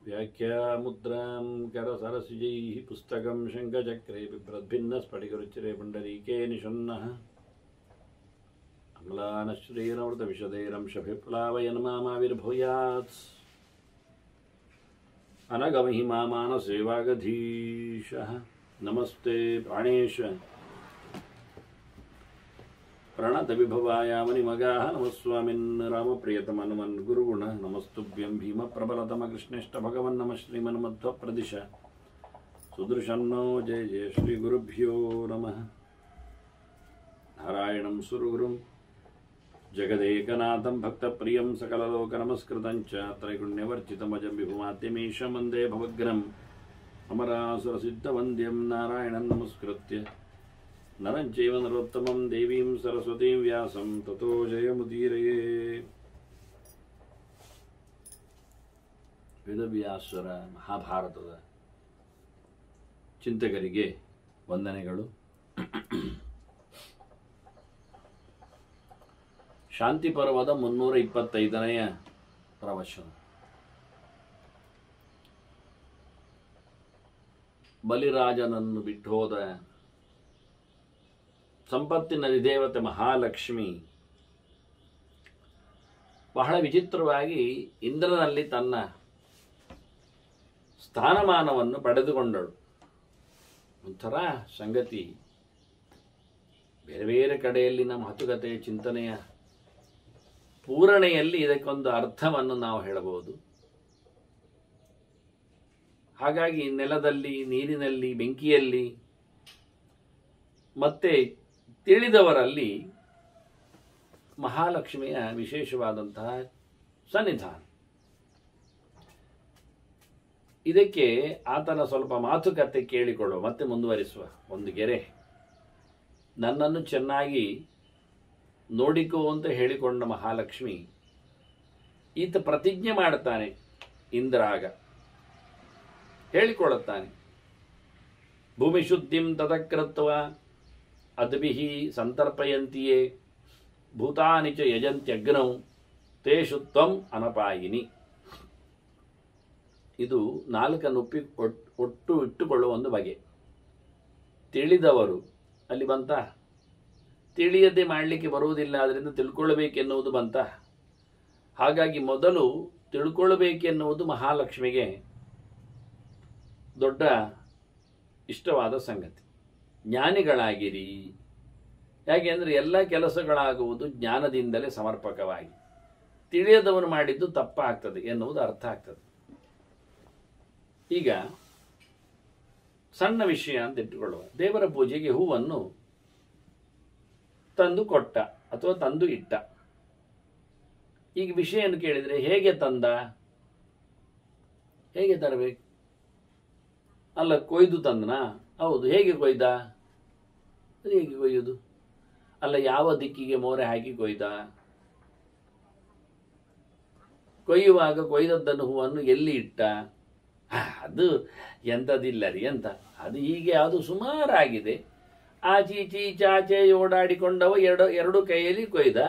व्याख्यामुद्रां करसरसिजैः पुस्तकं शङ्खचक्रे बिभ्रद्भिन्नस्फटिकरुचिरे पुण्डरीके निषण्णः अम्लानश्रीरमृतविशदैरंशभिप्लावयन् मामाविर्भूयात् अनगमहिमा मानसे वागधीशः नमस्ते प्राणेश प्रणतविभवाय मणिमगाः नमस्वामिन् रामप्रियतमनुमन् गुरुगुण नमस्तुभ्यं भीमप्रबलतमकृष्णेष्ट भगवन् नमः श्रीमन्मध्वप्रदिश सुदृशन्नो जय जय श्रीगुरुभ्यो नमः नारायणं सुरगुरुं जगदेकनाथं भक्तप्रियं सकललोकनमस्कृतं च त्रैगुण्यवर्जितमजं विभुमाद्यमीशं वन्दे भवग्रहम् अमरासुरसिद्धवन्द्यं नारायणं नमस्कृत्य नरं चैव नरोत्तमं देवीं सरस्वतीं व्यासं ततो जयमुदीरये. ವೇದವ್ಯಾಸರ ಮಹಾಭಾರತದ ಚಿಂತಕರಿಗೆ ವಂದನೆಗಳು. ಶಾಂತಿ ಪರ್ವದ 325ನೇ ಪ್ರವಚನ. ಬಲಿರಾಜನನ್ನು ಬಿಟ್ಟು ಹೋದ ಸಂಪತ್ತಿನ ಅಧಿದೇವತೆ ಮಹಾಲಕ್ಷ್ಮಿ ಬಹಳ ವಿಚಿತ್ರವಾಗಿ ಇಂದ್ರನಲ್ಲಿ ತನ್ನ ಸ್ಥಾನಮಾನವನ್ನು ಪಡೆದುಕೊಂಡಳು. ಒಂಥರ ಸಂಗತಿ. ಬೇರೆ ಬೇರೆ ಕಡೆಯಲ್ಲಿನ ಮಾತುಕತೆ ಚಿಂತನೆಯ ಪೂರಣೆಯಲ್ಲಿ ಇದಕ್ಕೊಂದು ಅರ್ಥವನ್ನು ನಾವು ಹೇಳಬಹುದು. ಹಾಗಾಗಿ ನೆಲದಲ್ಲಿ, ನೀರಿನಲ್ಲಿ, ಬೆಂಕಿಯಲ್ಲಿ ಮತ್ತೆ ತಿಳಿದವರಲ್ಲಿ ಮಹಾಲಕ್ಷ್ಮಿಯ ವಿಶೇಷವಾದಂತಹ ಸನ್ನಿಧಾನ. ಇದಕ್ಕೆ ಆತನ ಸ್ವಲ್ಪ ಮಾತುಕತೆ ಕೇಳಿಕೊಳ್ಳುವ, ಮತ್ತೆ ಮುಂದುವರಿಸುವ. ಒಂದು ಗೆರೆ, ನನ್ನನ್ನು ಚೆನ್ನಾಗಿ ನೋಡಿಕೋ ಅಂತ ಹೇಳಿಕೊಂಡ ಮಹಾಲಕ್ಷ್ಮಿ ಈತ ಪ್ರತಿಜ್ಞೆ ಮಾಡುತ್ತಾನೆ. ಇಂದ್ರಾಗ ಹೇಳಿಕೊಳ್ಳುತ್ತಾನೆ, ಭೂಮಿ ಶುದ್ಧಿಂ ತದಕೃತ್ವ ಅದ್ಭಿಃ ಸಂತರ್ಪಯಂತಿಯೇ ಭೂತಾನಿ ಚ ಯಜಂತ್ಯಗ್ನೌ ತೇಷು ತ್ವಂ ಅನಪಾಯಿನಿ. ಇದು ನಾಲ್ಕನ್ನೊಪ್ಪಿ ಒಟ್ಟು ಇಟ್ಟುಕೊಳ್ಳುವ ಒಂದು ಬಗೆ. ತಿಳಿದವರು ಅಲ್ಲಿ ಬಂತ, ತಿಳಿಯದೆ ಮಾಡಲಿಕ್ಕೆ ಬರುವುದಿಲ್ಲ, ಅದರಿಂದ ತಿಳ್ಕೊಳ್ಳಬೇಕೆನ್ನುವುದು ಬಂತ. ಹಾಗಾಗಿ ಮೊದಲು ತಿಳ್ಕೊಳ್ಳಬೇಕೆನ್ನುವುದು ಮಹಾಲಕ್ಷ್ಮಿಗೆ ದೊಡ್ಡ ಇಷ್ಟವಾದ ಸಂಗತಿ. ಜ್ಞಾನಿಗಳಾಗಿರಿ. ಯಾಕೆಂದರೆ ಎಲ್ಲ ಕೆಲಸಗಳಾಗುವುದು ಜ್ಞಾನದಿಂದಲೇ ಸಮರ್ಪಕವಾಗಿ. ತಿಳಿಯದವನು ಮಾಡಿದ್ದು ತಪ್ಪಾಗ್ತದೆ ಎನ್ನುವುದು ಅರ್ಥ ಆಗ್ತದೆ. ಈಗ ಸಣ್ಣ ವಿಷಯ ಅಂತ ಇಟ್ಟುಕೊಳ್ಳುವ. ದೇವರ ಪೂಜೆಗೆ ಹೂವನ್ನು ತಂದು ಕೊಟ್ಟ ಅಥವಾ ತಂದು ಇಟ್ಟ. ಈಗ ವಿಷಯವನ್ನು ಕೇಳಿದರೆ ಹೇಗೆ ತಂದ, ಹೇಗೆ ತರಬೇಕು? ಅಲ್ಲ, ಕೊಯ್ದು ತಂದನಾ? ಹೌದು. ಹೇಗೆ ಕೊಯ್ದ? ಅದು ಹೇಗೆ ಕೊಯ್ಯುವುದು? ಅಲ್ಲ, ಯಾವ ದಿಕ್ಕಿಗೆ ಮೋರೆ ಹಾಕಿ ಕೊಯ್ದ? ಕೊಯ್ಯುವಾಗ ಕೊಯ್ದದ್ದನ್ನು ಹೂವನ್ನು ಎಲ್ಲಿ ಇಟ್ಟ? ಅದು ಎಂಥದಿಲ್ಲ ರೀ ಅಂತ. ಅದು ಹೀಗೆ ಅದು ಸುಮಾರಾಗಿದೆ. ಆಚೀಚೆ ಓಡಾಡಿಕೊಂಡವ ಎರಡು ಕೈಯಲ್ಲಿ ಕೊಯ್ದ,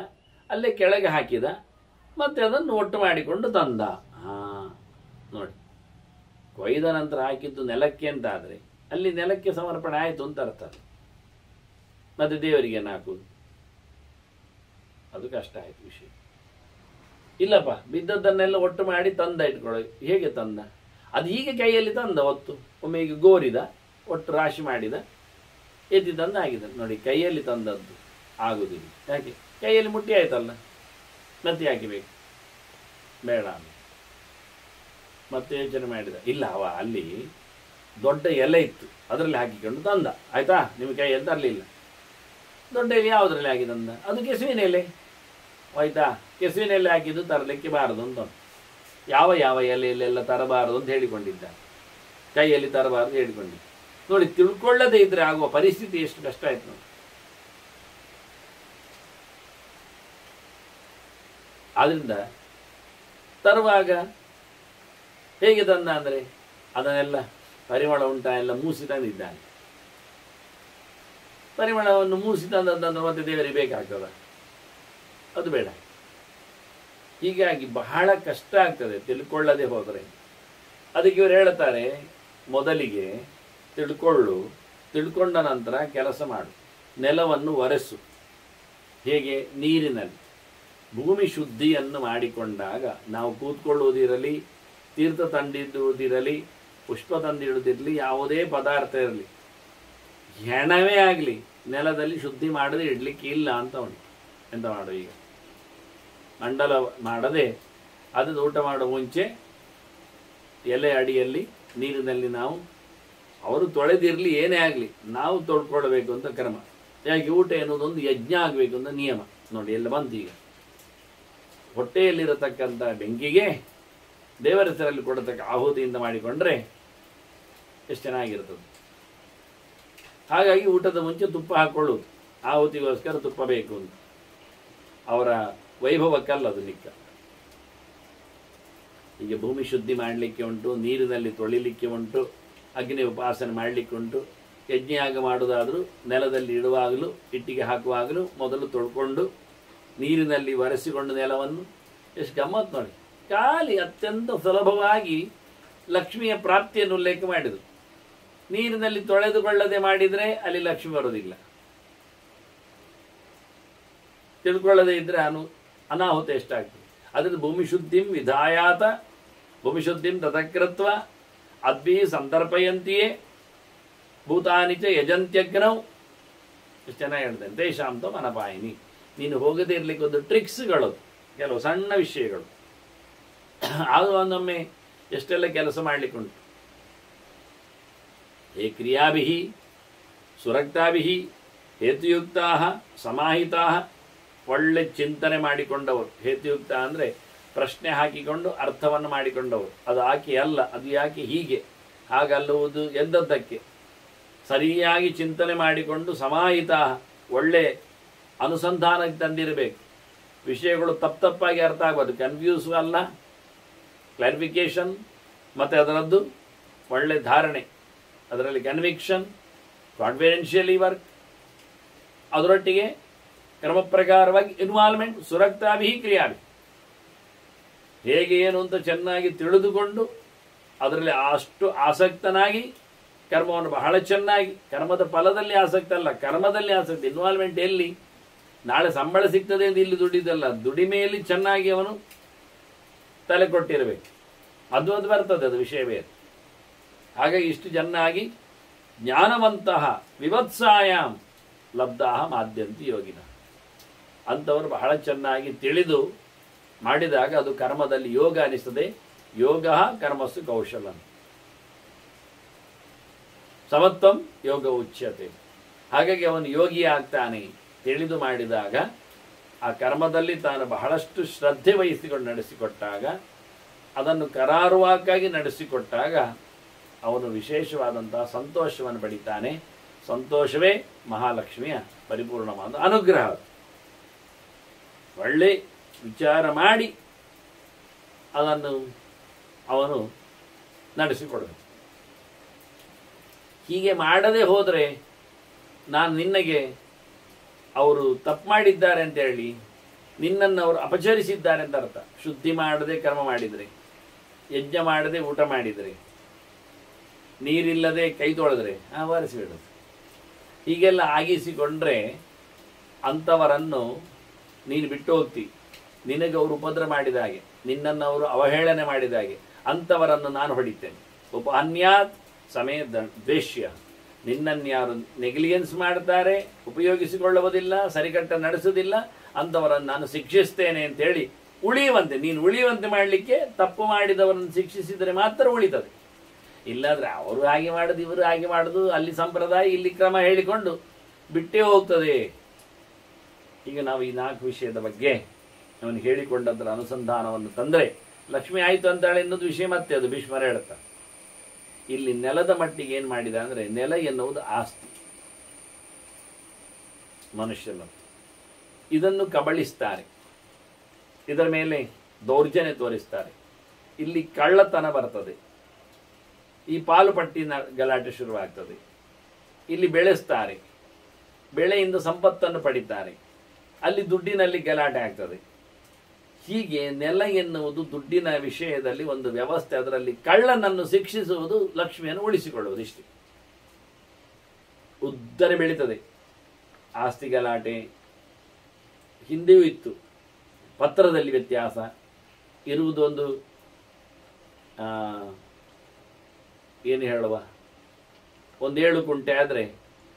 ಅಲ್ಲೇ ಕೆಳಗೆ ಹಾಕಿದ, ಮತ್ತೆ ಅದನ್ನು ಒಟ್ಟು ಮಾಡಿಕೊಂಡು ತಂದ. ನೋಡಿ, ಕೊಯ್ದ ನಂತರ ಹಾಕಿದ್ದು ನೆಲಕ್ಕೆ ಅಂತ ಆದರೆ ಅಲ್ಲಿ ನೆಲಕ್ಕೆ ಸಮರ್ಪಣೆ ಆಯಿತು ಅಂತ ಅರ್ಥ. ಮತ್ತೆ ದೇವರಿಗೆ ಹಾಕುವುದು ಅದು ಕಷ್ಟ ಆಯಿತು ವಿಷಯ. ಇಲ್ಲಪ್ಪ, ಬಿದ್ದದ್ದನ್ನೆಲ್ಲ ಒಟ್ಟು ಮಾಡಿ ತಂದ ಇಟ್ಕೊಳ್ಳೋ. ಹೇಗೆ ತಂದ? ಅದು ಹೀಗೆ ಕೈಯಲ್ಲಿ ತಂದ, ಹೊತ್ತು ಒಮ್ಮೆ ಈಗ ಗೋರಿದ, ಒಟ್ಟು ರಾಶಿ ಮಾಡಿದ, ಎತ್ತಿ ತಂದ ಆಗಿದೆ. ನೋಡಿ, ಕೈಯಲ್ಲಿ ತಂದದ್ದು ಆಗುವುದಿಲ್ಲ. ಯಾಕೆ? ಕೈಯಲ್ಲಿ ಮುಟ್ಟಿ ಆಯ್ತಲ್ಲ, ಮತ್ತೆ ಹಾಕಿಬೇಕು ಬೇಡ. ಮತ್ತೆ ಯೋಚನೆ ಮಾಡಿದ, ಇಲ್ಲ ಅವ ಅಲ್ಲಿ ದೊಡ್ಡ ಎಲೆ ಇತ್ತು, ಅದರಲ್ಲಿ ಹಾಕಿಕೊಂಡು ತಂದ. ಆಯ್ತಾ? ನಿಮ್ಮ ಕೈಯಲ್ಲಿ ತರಲಿಲ್ಲ. ದೊಡ್ಡ ಎಲೆ ಯಾವುದರಲ್ಲಿ ಹಾಕಿ ತಂದ? ಅದು ಕೆಸುವಿನ ಎಲೆ. ಆಯ್ತಾ? ಕೆಸುವಿನ ಎಲೆ ಹಾಕಿದ್ದು ತರಲಿಕ್ಕೆ ಬಾರದು ಅಂತ. ಯಾವ ಯಾವ ಎಲೆಯಲ್ಲೆಲ್ಲ ತರಬಾರದು ಅಂತ ಹೇಳಿಕೊಂಡಿದ್ದ, ಕೈಯಲ್ಲಿ ತರಬಾರದು ಹೇಳಿಕೊಂಡಿದ್ದ. ನೋಡಿ, ತಿಳ್ಕೊಳ್ಳದೇ ಇದ್ರೆ ಆಗುವ ಪರಿಸ್ಥಿತಿ ಎಷ್ಟು ಕಷ್ಟ ಆಯ್ತು ನೋಡಿ. ಆದ್ರಿಂದ ತರುವಾಗ ಹೇಗೆ ತಂದ ಅಂದರೆ ಅದನ್ನೆಲ್ಲ ಪರಿಮಳ ಉಂಟಾ ಎಲ್ಲ ಮೂಸಿ ತಂದಿದ್ದಾನೆ. ಪರಿಮಳವನ್ನು ಮೂಸಿ ತಂದದ್ದನ್ನು ಮತ್ತೆ ದೇವರಿಗೆ ಬೇಕಾಗ್ತದ? ಅದು ಬೇಡ. ಹೀಗಾಗಿ ಬಹಳ ಕಷ್ಟ ಆಗ್ತದೆ ತಿಳ್ಕೊಳ್ಳದೆ ಹೋದರೆ. ಅದಕ್ಕೆ ಇವರು ಹೇಳ್ತಾರೆ, ಮೊದಲಿಗೆ ತಿಳ್ಕೊಂಡ ನಂತರ ಕೆಲಸ ಮಾಡು, ನೆಲವನ್ನು ಒರೆಸು. ಹೇಗೆ? ನೀರಿನಲ್ಲಿ. ಭೂಮಿ ಶುದ್ಧಿಯನ್ನು ಮಾಡಿಕೊಂಡಾಗ ನಾವು ಕೂತ್ಕೊಳ್ಳುವುದಿರಲಿ, ತೀರ್ಥ ತಂದಿಡುವುದಿರಲಿ, ಪುಷ್ಪ ತಂದಿಡುವುದಿರಲಿ, ಯಾವುದೇ ಪದಾರ್ಥ ಇರಲಿ, ಹೆಣವೇ ಆಗಲಿ, ನೆಲದಲ್ಲಿ ಶುದ್ಧಿ ಮಾಡದೆ ಇಡಲಿಕ್ಕೆ ಇಲ್ಲ ಅಂತ ಉಂಟು. ಎಂತ ಮಾಡು ಈಗ? ಮಂಡಲ ಮಾಡದೆ ಅದು ಊಟ ಮಾಡೋ ಮುಂಚೆ ಎಲೆ ಅಡಿಯಲ್ಲಿ ನೀರಿನಲ್ಲಿ ನಾವು, ಅವರು ತೊಳೆದಿರಲಿ ಏನೇ ಆಗಲಿ, ನಾವು ತೊಳ್ಕೊಳ್ಬೇಕು ಅಂತ ಕ್ರಮ. ಯಾಕೆ? ಊಟ ಎನ್ನುವುದೊಂದು ಯಜ್ಞ ಆಗಬೇಕು ಅಂತ ನಿಯಮ. ನೋಡಿ ಎಲ್ಲ ಬಂತು ಈಗ. ಹೊಟ್ಟೆಯಲ್ಲಿರತಕ್ಕಂಥ ಬೆಂಕಿಗೆ ದೇವರ ಹೆಸರಲ್ಲಿ ಕೊಡತಕ್ಕ ಆಹುತಿಯಿಂದ ಮಾಡಿಕೊಂಡ್ರೆ ಎಷ್ಟು ಚೆನ್ನಾಗಿರ್ತದೆ. ಹಾಗಾಗಿ ಊಟದ ಮುಂಚೆ ತುಪ್ಪ ಹಾಕೊಳ್ಳುವುದು, ಆಹುತಿಗೋಸ್ಕರ ತುಪ್ಪ ಬೇಕು ಅಂತ. ಅವರ ವೈಭವಕ್ಕಲ್ಲ ಅದು ನಿಕ್ಕ. ಈಗ ಭೂಮಿ ಶುದ್ಧಿ ಮಾಡಲಿಕ್ಕೆ ಉಂಟು, ನೀರಿನಲ್ಲಿ ತೊಳಿಲಿಕ್ಕೆ ಉಂಟು, ಅಗ್ನಿ ಉಪಾಸನೆ ಮಾಡಲಿಕ್ಕೆ ಉಂಟು. ಯಜ್ಞಯಾಗ ಮಾಡುವುದಾದರೂ ನೆಲದಲ್ಲಿ ಇಡುವಾಗಲೂ, ಇಟ್ಟಿಗೆ ಹಾಕುವಾಗಲೂ ಮೊದಲು ತೊಳ್ಕೊಂಡು ನೀರಿನಲ್ಲಿ ಒರೆಸಿಕೊಂಡು ನೆಲವನ್ನು, ಎಷ್ಟು ಗಮ್ಮತ್ತು ನೋಡಿ. ಖಾಲಿ ಅತ್ಯಂತ ಸುಲಭವಾಗಿ ಲಕ್ಷ್ಮಿಯ ಪ್ರಾಪ್ತಿಯನ್ನು ಉಲ್ಲೇಖ ಮಾಡಿದರು. ನೀರಿನಲ್ಲಿ ತೊಳೆದುಕೊಳ್ಳದೆ ಮಾಡಿದರೆ ಅಲ್ಲಿ ಲಕ್ಷ್ಮಿ ಬರೋದಿಲ್ಲ. ತಿಳ್ಕೊಳ್ಳದೆ ಇದ್ರೆ ಅನಾಹುತ ಎಷ್ಟಾಗ್ತದೆ. ಅದರಿಂದ ಭೂಮಿ ಶುದ್ಧಿಂ ವಿಧಾಯಾತ, ಭೂಮಿ ಶುದ್ಧಿಂ ತತಕೃತ್ವ ಅದ್ಭಿ ಸಂದರ್ಪಯಂತಿಯೇ ಭೂತಾನಿ ಚ ಯಜಂತ್ಯಗ್ನೌ. ಎಷ್ಟು ಚೆನ್ನಾಗಿ ಹೇಳ್ತೇನೆ. ತೇಷಾಂತ ಮನಪಾಯಿನಿ. ನೀನು ಹೋಗದೇ ಇರ್ಲಿಕ್ಕೆ ಒಂದು ಟ್ರಿಕ್ಸ್ಗಳು, ಕೆಲವು ಸಣ್ಣ ವಿಷಯಗಳು, ಅದು ಒಂದೊಮ್ಮೆ ಎಷ್ಟೆಲ್ಲ ಕೆಲಸ ಮಾಡಲಿಕ್ಕುಂಟು. ಹೇ ಕ್ರಿಯಾಭಿ ಸುರಕ್ತಾಭಿ ಹೇತುಯುಕ್ತಾ ಸಮಾಹಿತಾ, ಒಳ್ಳೆ ಚಿಂತನೆ ಮಾಡಿಕೊಂಡವರು. ಹೇತುಯುಕ್ತ ಅಂದರೆ ಪ್ರಶ್ನೆ ಹಾಕಿಕೊಂಡು ಅರ್ಥವನ್ನು ಮಾಡಿಕೊಂಡವರು. ಅದು ಆಕೆ ಅಲ್ಲ, ಅದು ಯಾಕೆ ಹೀಗೆ, ಹಾಗಲ್ಲುವುದು ಎಂದದ್ದಕ್ಕೆ ಸರಿಯಾಗಿ ಚಿಂತನೆ ಮಾಡಿಕೊಂಡು ಸಮಾಹಿತ, ಒಳ್ಳೆ ಅನುಸಂಧಾನಕ್ಕೆ ತಂದಿರಬೇಕು. ವಿಷಯಗಳು ತಪ್ಪಾಗಿ ಅರ್ಥ ಆಗಬಾರ್ದು. ಕನ್ಫ್ಯೂಸ್ ಅಲ್ಲ, ಕ್ಲಾರಿಫಿಕೇಶನ್, ಮತ್ತು ಅದರದ್ದು ಒಳ್ಳೆ ಧಾರಣೆ, ಅದರಲ್ಲಿ ಕನ್ವಿಕ್ಷನ್, ಕಾನ್ಫಿಡೆನ್ಷಿಯಲಿ ವರ್ಕ್, ಅದರೊಟ್ಟಿಗೆ ಕ್ರಮ ಪ್ರಕಾರವಾಗಿ ಇನ್ವಾಲ್ವ್ಮೆಂಟ್, ಸುರಕ್ತಾಭಿ ಕ್ರಿಯಾಭಿ, ಹೇಗೆ ಏನು ಅಂತ ಚೆನ್ನಾಗಿ ತಿಳಿದುಕೊಂಡು ಅದರಲ್ಲಿ ಅಷ್ಟು ಆಸಕ್ತನಾಗಿ ಕರ್ಮವನ್ನು ಬಹಳ ಚೆನ್ನಾಗಿ, ಕರ್ಮದ ಫಲದಲ್ಲಿ ಆಸಕ್ತಿ ಅಲ್ಲ, ಕರ್ಮದಲ್ಲಿ ಆಸಕ್ತಿ. ಇನ್ವಾಲ್ವ್ಮೆಂಟ್ ಎಲ್ಲಿ? ನಾಳೆ ಸಂಬಳ ಸಿಗ್ತದೆ ಅಂತ ಇಲ್ಲಿ ದುಡಿದಲ್ಲ, ದುಡಿಮೆಯಲ್ಲಿ ಚೆನ್ನಾಗಿ ಅವನು ತಲೆ ಕೊಟ್ಟಿರಬೇಕು. ಅದು ಬರ್ತದೆ, ಅದು ವಿಷಯ ಬೇರೆ. ಹಾಗಾಗಿ ಇಷ್ಟು ಚೆನ್ನಾಗಿ ಜ್ಞಾನವಂತಹ ವಿವತ್ಸಾಯಾಮ್ ಲಬ್ಧಾಹ ಮಾದ್ಯಂತಿ ಯೋಗಿನ, ಅಂಥವರು ಬಹಳ ಚೆನ್ನಾಗಿ ತಿಳಿದು ಮಾಡಿದಾಗ ಅದು ಕರ್ಮದಲ್ಲಿ ಯೋಗ ಅನಿಸ್ತದೆ. ಯೋಗ ಕರ್ಮಸ್ಸು ಕೌಶಲಂ ಸಮತ್ವಂ ಯೋಗ ಉಚ್ಯತೆ. ಹಾಗಾಗಿ ಅವನು ಯೋಗಿ ಆಗ್ತಾನೆ. ತಿಳಿದು ಮಾಡಿದಾಗ ಆ ಕರ್ಮದಲ್ಲಿ ತಾನು ಬಹಳಷ್ಟು ಶ್ರದ್ಧೆ ವಹಿಸಿಕೊಂಡು ನಡೆಸಿಕೊಟ್ಟಾಗ, ಅದನ್ನು ಕರಾರುವಾಕ್ಕಾಗಿ ನಡೆಸಿಕೊಟ್ಟಾಗ ಅವನು ವಿಶೇಷವಾದಂತಹ ಸಂತೋಷವನ್ನು ಪಡಿತಾನೆ. ಸಂತೋಷವೇ ಮಹಾಲಕ್ಷ್ಮಿಯ ಪರಿಪೂರ್ಣವಾದ ಅನುಗ್ರಹ. ಒಳ್ಳೆ ವಿಚಾರ ಮಾಡಿ ಅದನ್ನು ಅವನು ನಡೆಸಿಕೊಡಬೇಕು. ಹೀಗೆ ಮಾಡದೆ ಹೋದರೆ ನಾನು ನಿನಗೆ ಅವರು ತಪ್ಪು ಮಾಡಿದ್ದಾರೆ ಅಂತ ಹೇಳಿ ನಿನ್ನನ್ನು ಅವರು ಅಪಚರಿಸಿದ್ದಾರೆ ಅಂತ ಅರ್ಥ. ಶುದ್ಧಿ ಮಾಡದೆ ಕರ್ಮ ಮಾಡಿದರೆ, ಯಜ್ಞ ಮಾಡದೆ ಊಟ ಮಾಡಿದರೆ, ನೀರಿಲ್ಲದೆ ಕೈ ತೊಳೆದ್ರೆ ಒರೆಸಿಬಿಡೋದು, ಹೀಗೆಲ್ಲ ಆಗಿಸಿಕೊಂಡ್ರೆ ಅಂಥವರನ್ನು ನೀನು ಬಿಟ್ಟು ಹೋಗ್ತಿ. ನಿನಗೆ ಅವರು ಉಪದ್ರ ಮಾಡಿದ ಹಾಗೆ, ನಿನ್ನನ್ನು ಅವರು ಅವಹೇಳನೆ ಮಾಡಿದ ಹಾಗೆ ಅಂಥವರನ್ನು ನಾನು ಹೊಡಿತೇನೆ. ಉಪಹನ್ಯಾತ್ ಸಮೇ ದ್ವೇಷ್ಯ. ನಿನ್ನನ್ನು ಯಾರು ನೆಗ್ಲಿಯೆನ್ಸ್ ಮಾಡ್ತಾರೆ, ಉಪಯೋಗಿಸಿಕೊಳ್ಳುವುದಿಲ್ಲ, ಸರಿಕಟ್ಟ ನಡೆಸುವುದಿಲ್ಲ, ಅಂಥವರನ್ನು ನಾನು ಶಿಕ್ಷಿಸ್ತೇನೆ ಅಂತೇಳಿ ಉಳಿಯುವಂತೆ, ನೀನು ಉಳಿಯುವಂತೆ ಮಾಡಲಿಕ್ಕೆ ತಪ್ಪು ಮಾಡಿದವರನ್ನು ಶಿಕ್ಷಿಸಿದರೆ ಮಾತ್ರ ಉಳಿತದೆ. ಇಲ್ಲಾಂದರೆ ಅವರು ಹಾಗೆ ಮಾಡೋದು, ಇವರು ಹಾಗೆ ಮಾಡೋದು, ಅಲ್ಲಿ ಸಂಪ್ರದಾಯ ಇಲ್ಲಿ ಕ್ರಮ ಹೇಳಿಕೊಂಡು ಬಿಟ್ಟೇ ಹೋಗ್ತದೆ. ಈಗ ನಾವು ಈ 4 ವಿಷಯದ ಬಗ್ಗೆ ಅವನು ಹೇಳಿಕೊಂಡದ್ರ ಅನುಸಂಧಾನವನ್ನು ತಂದರೆ ಲಕ್ಷ್ಮಿ ಆಯಿತು ಅಂತಾಳೆ ಎನ್ನುವುದು ವಿಷಯ. ಮತ್ತೆ ಅದು ಭೀಷ್ಮರ ಹೇಳ್ತಾರೆ. ಇಲ್ಲಿ ನೆಲದ ಮಟ್ಟಿಗೆ ಏನು ಮಾಡಿದ ಅಂದರೆ, ನೆಲ ಎನ್ನುವುದು ಆಸ್ತಿ ಮನುಷ್ಯನ, ಇದನ್ನು ಕಬಳಿಸ್ತಾರೆ, ಇದರ ಮೇಲೆ ದೌರ್ಜನ್ಯ ತೋರಿಸ್ತಾರೆ, ಇಲ್ಲಿ ಕಳ್ಳತನ ಬರ್ತದೆ, ಈ ಪಾಲು ಪಟ್ಟಿನ ಗಲಾಟೆ ಶುರುವಾಗ್ತದೆ, ಇಲ್ಲಿ ಬೆಳೆಸ್ತಾರೆ, ಬೆಳೆಯಿಂದ ಸಂಪತ್ತನ್ನು ಪಡಿತಾರೆ, ಅಲ್ಲಿ ದುಡ್ಡಿನಲ್ಲಿ ಗಲಾಟೆ ಆಗ್ತದೆ. ಹೀಗೆ ನೆಲ ಎನ್ನುವುದು ದುಡ್ಡಿನ ವಿಷಯದಲ್ಲಿ ಒಂದು ವ್ಯವಸ್ಥೆ, ಅದರಲ್ಲಿ ಕಳ್ಳನನ್ನು ಶಿಕ್ಷಿಸುವುದು, ಲಕ್ಷ್ಮಿಯನ್ನು ಉಳಿಸಿಕೊಳ್ಳುವುದು, ಇಷ್ಟೇ. ಉದ್ದನೆ ಬೆಳೀತದೆ. ಆಸ್ತಿ ಗಲಾಟೆ ಹಿಂದೆಯೂ ಇತ್ತು, ಪತ್ರದಲ್ಲಿ ವ್ಯತ್ಯಾಸ ಇರುವುದೊಂದು ಏನು ಹೇಳುವ, ಒಂದು 7 ಕುಂಟೆ ಆದರೆ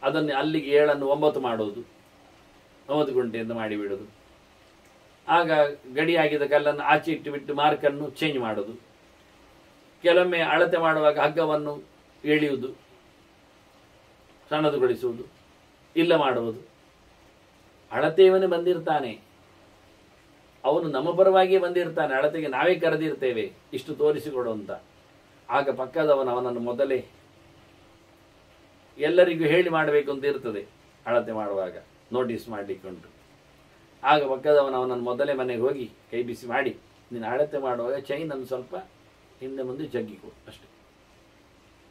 ಅದನ್ನು ಅಲ್ಲಿಗೆ 7 9 ಮಾಡೋದು, 9 ಗುಂಟೆ ಅಂತ ಮಾಡಿಬಿಡೋದು. ಆಗ ಗಡಿಯಾಗಿದ್ದ ಕಲ್ಲನ್ನು ಆಚೆ ಇಟ್ಟುಬಿಟ್ಟು ಮಾರ್ಕನ್ನು ಚೇಂಜ್ ಮಾಡೋದು. ಕೆಲವೊಮ್ಮೆ ಅಳತೆ ಮಾಡುವಾಗ ಹಗ್ಗವನ್ನು ಎಳೆಯುವುದು, ಸಣ್ಣದುಗೊಳಿಸುವುದು, ಇಲ್ಲ ಮಾಡುವುದು. ಅಳತೆಯವನೇ ಬಂದಿರ್ತಾನೆ, ಅವನು ನಮ್ಮ ಪರವಾಗಿಯೇ ಬಂದಿರ್ತಾನೆ, ಅಳತೆಗೆ ನಾವೇ ಕರೆದಿರ್ತೇವೆ ಇಷ್ಟು ತೋರಿಸಿಕೊಡು ಅಂತ. ಆಗ ಪಕ್ಕದವನು ಅವನನ್ನು ಮೊದಲೇ ಎಲ್ಲರಿಗೂ ಹೇಳಿ ಮಾಡಬೇಕು ಅಂತ ಇರ್ತದೆ. ಅಳತೆ ಮಾಡುವಾಗ ನೋಟಿಸ್ ಮಾಡಲಿಕ್ಕೆ ಉಂಟು. ಆಗ ಪಕ್ಕದವನು ಅವನನ್ನು ಮೊದಲೇ ಮನೆಗೆ ಹೋಗಿ ಕೈ ಬಿಸಿ ಮಾಡಿ, ನೀನು ಅಳತೆ ಮಾಡುವಾಗ ಚೈನನ್ನು ಸ್ವಲ್ಪ ಹಿಂದೆ ಮುಂದೆ ಜಗ್ಗಿಕೊ, ಅಷ್ಟೇ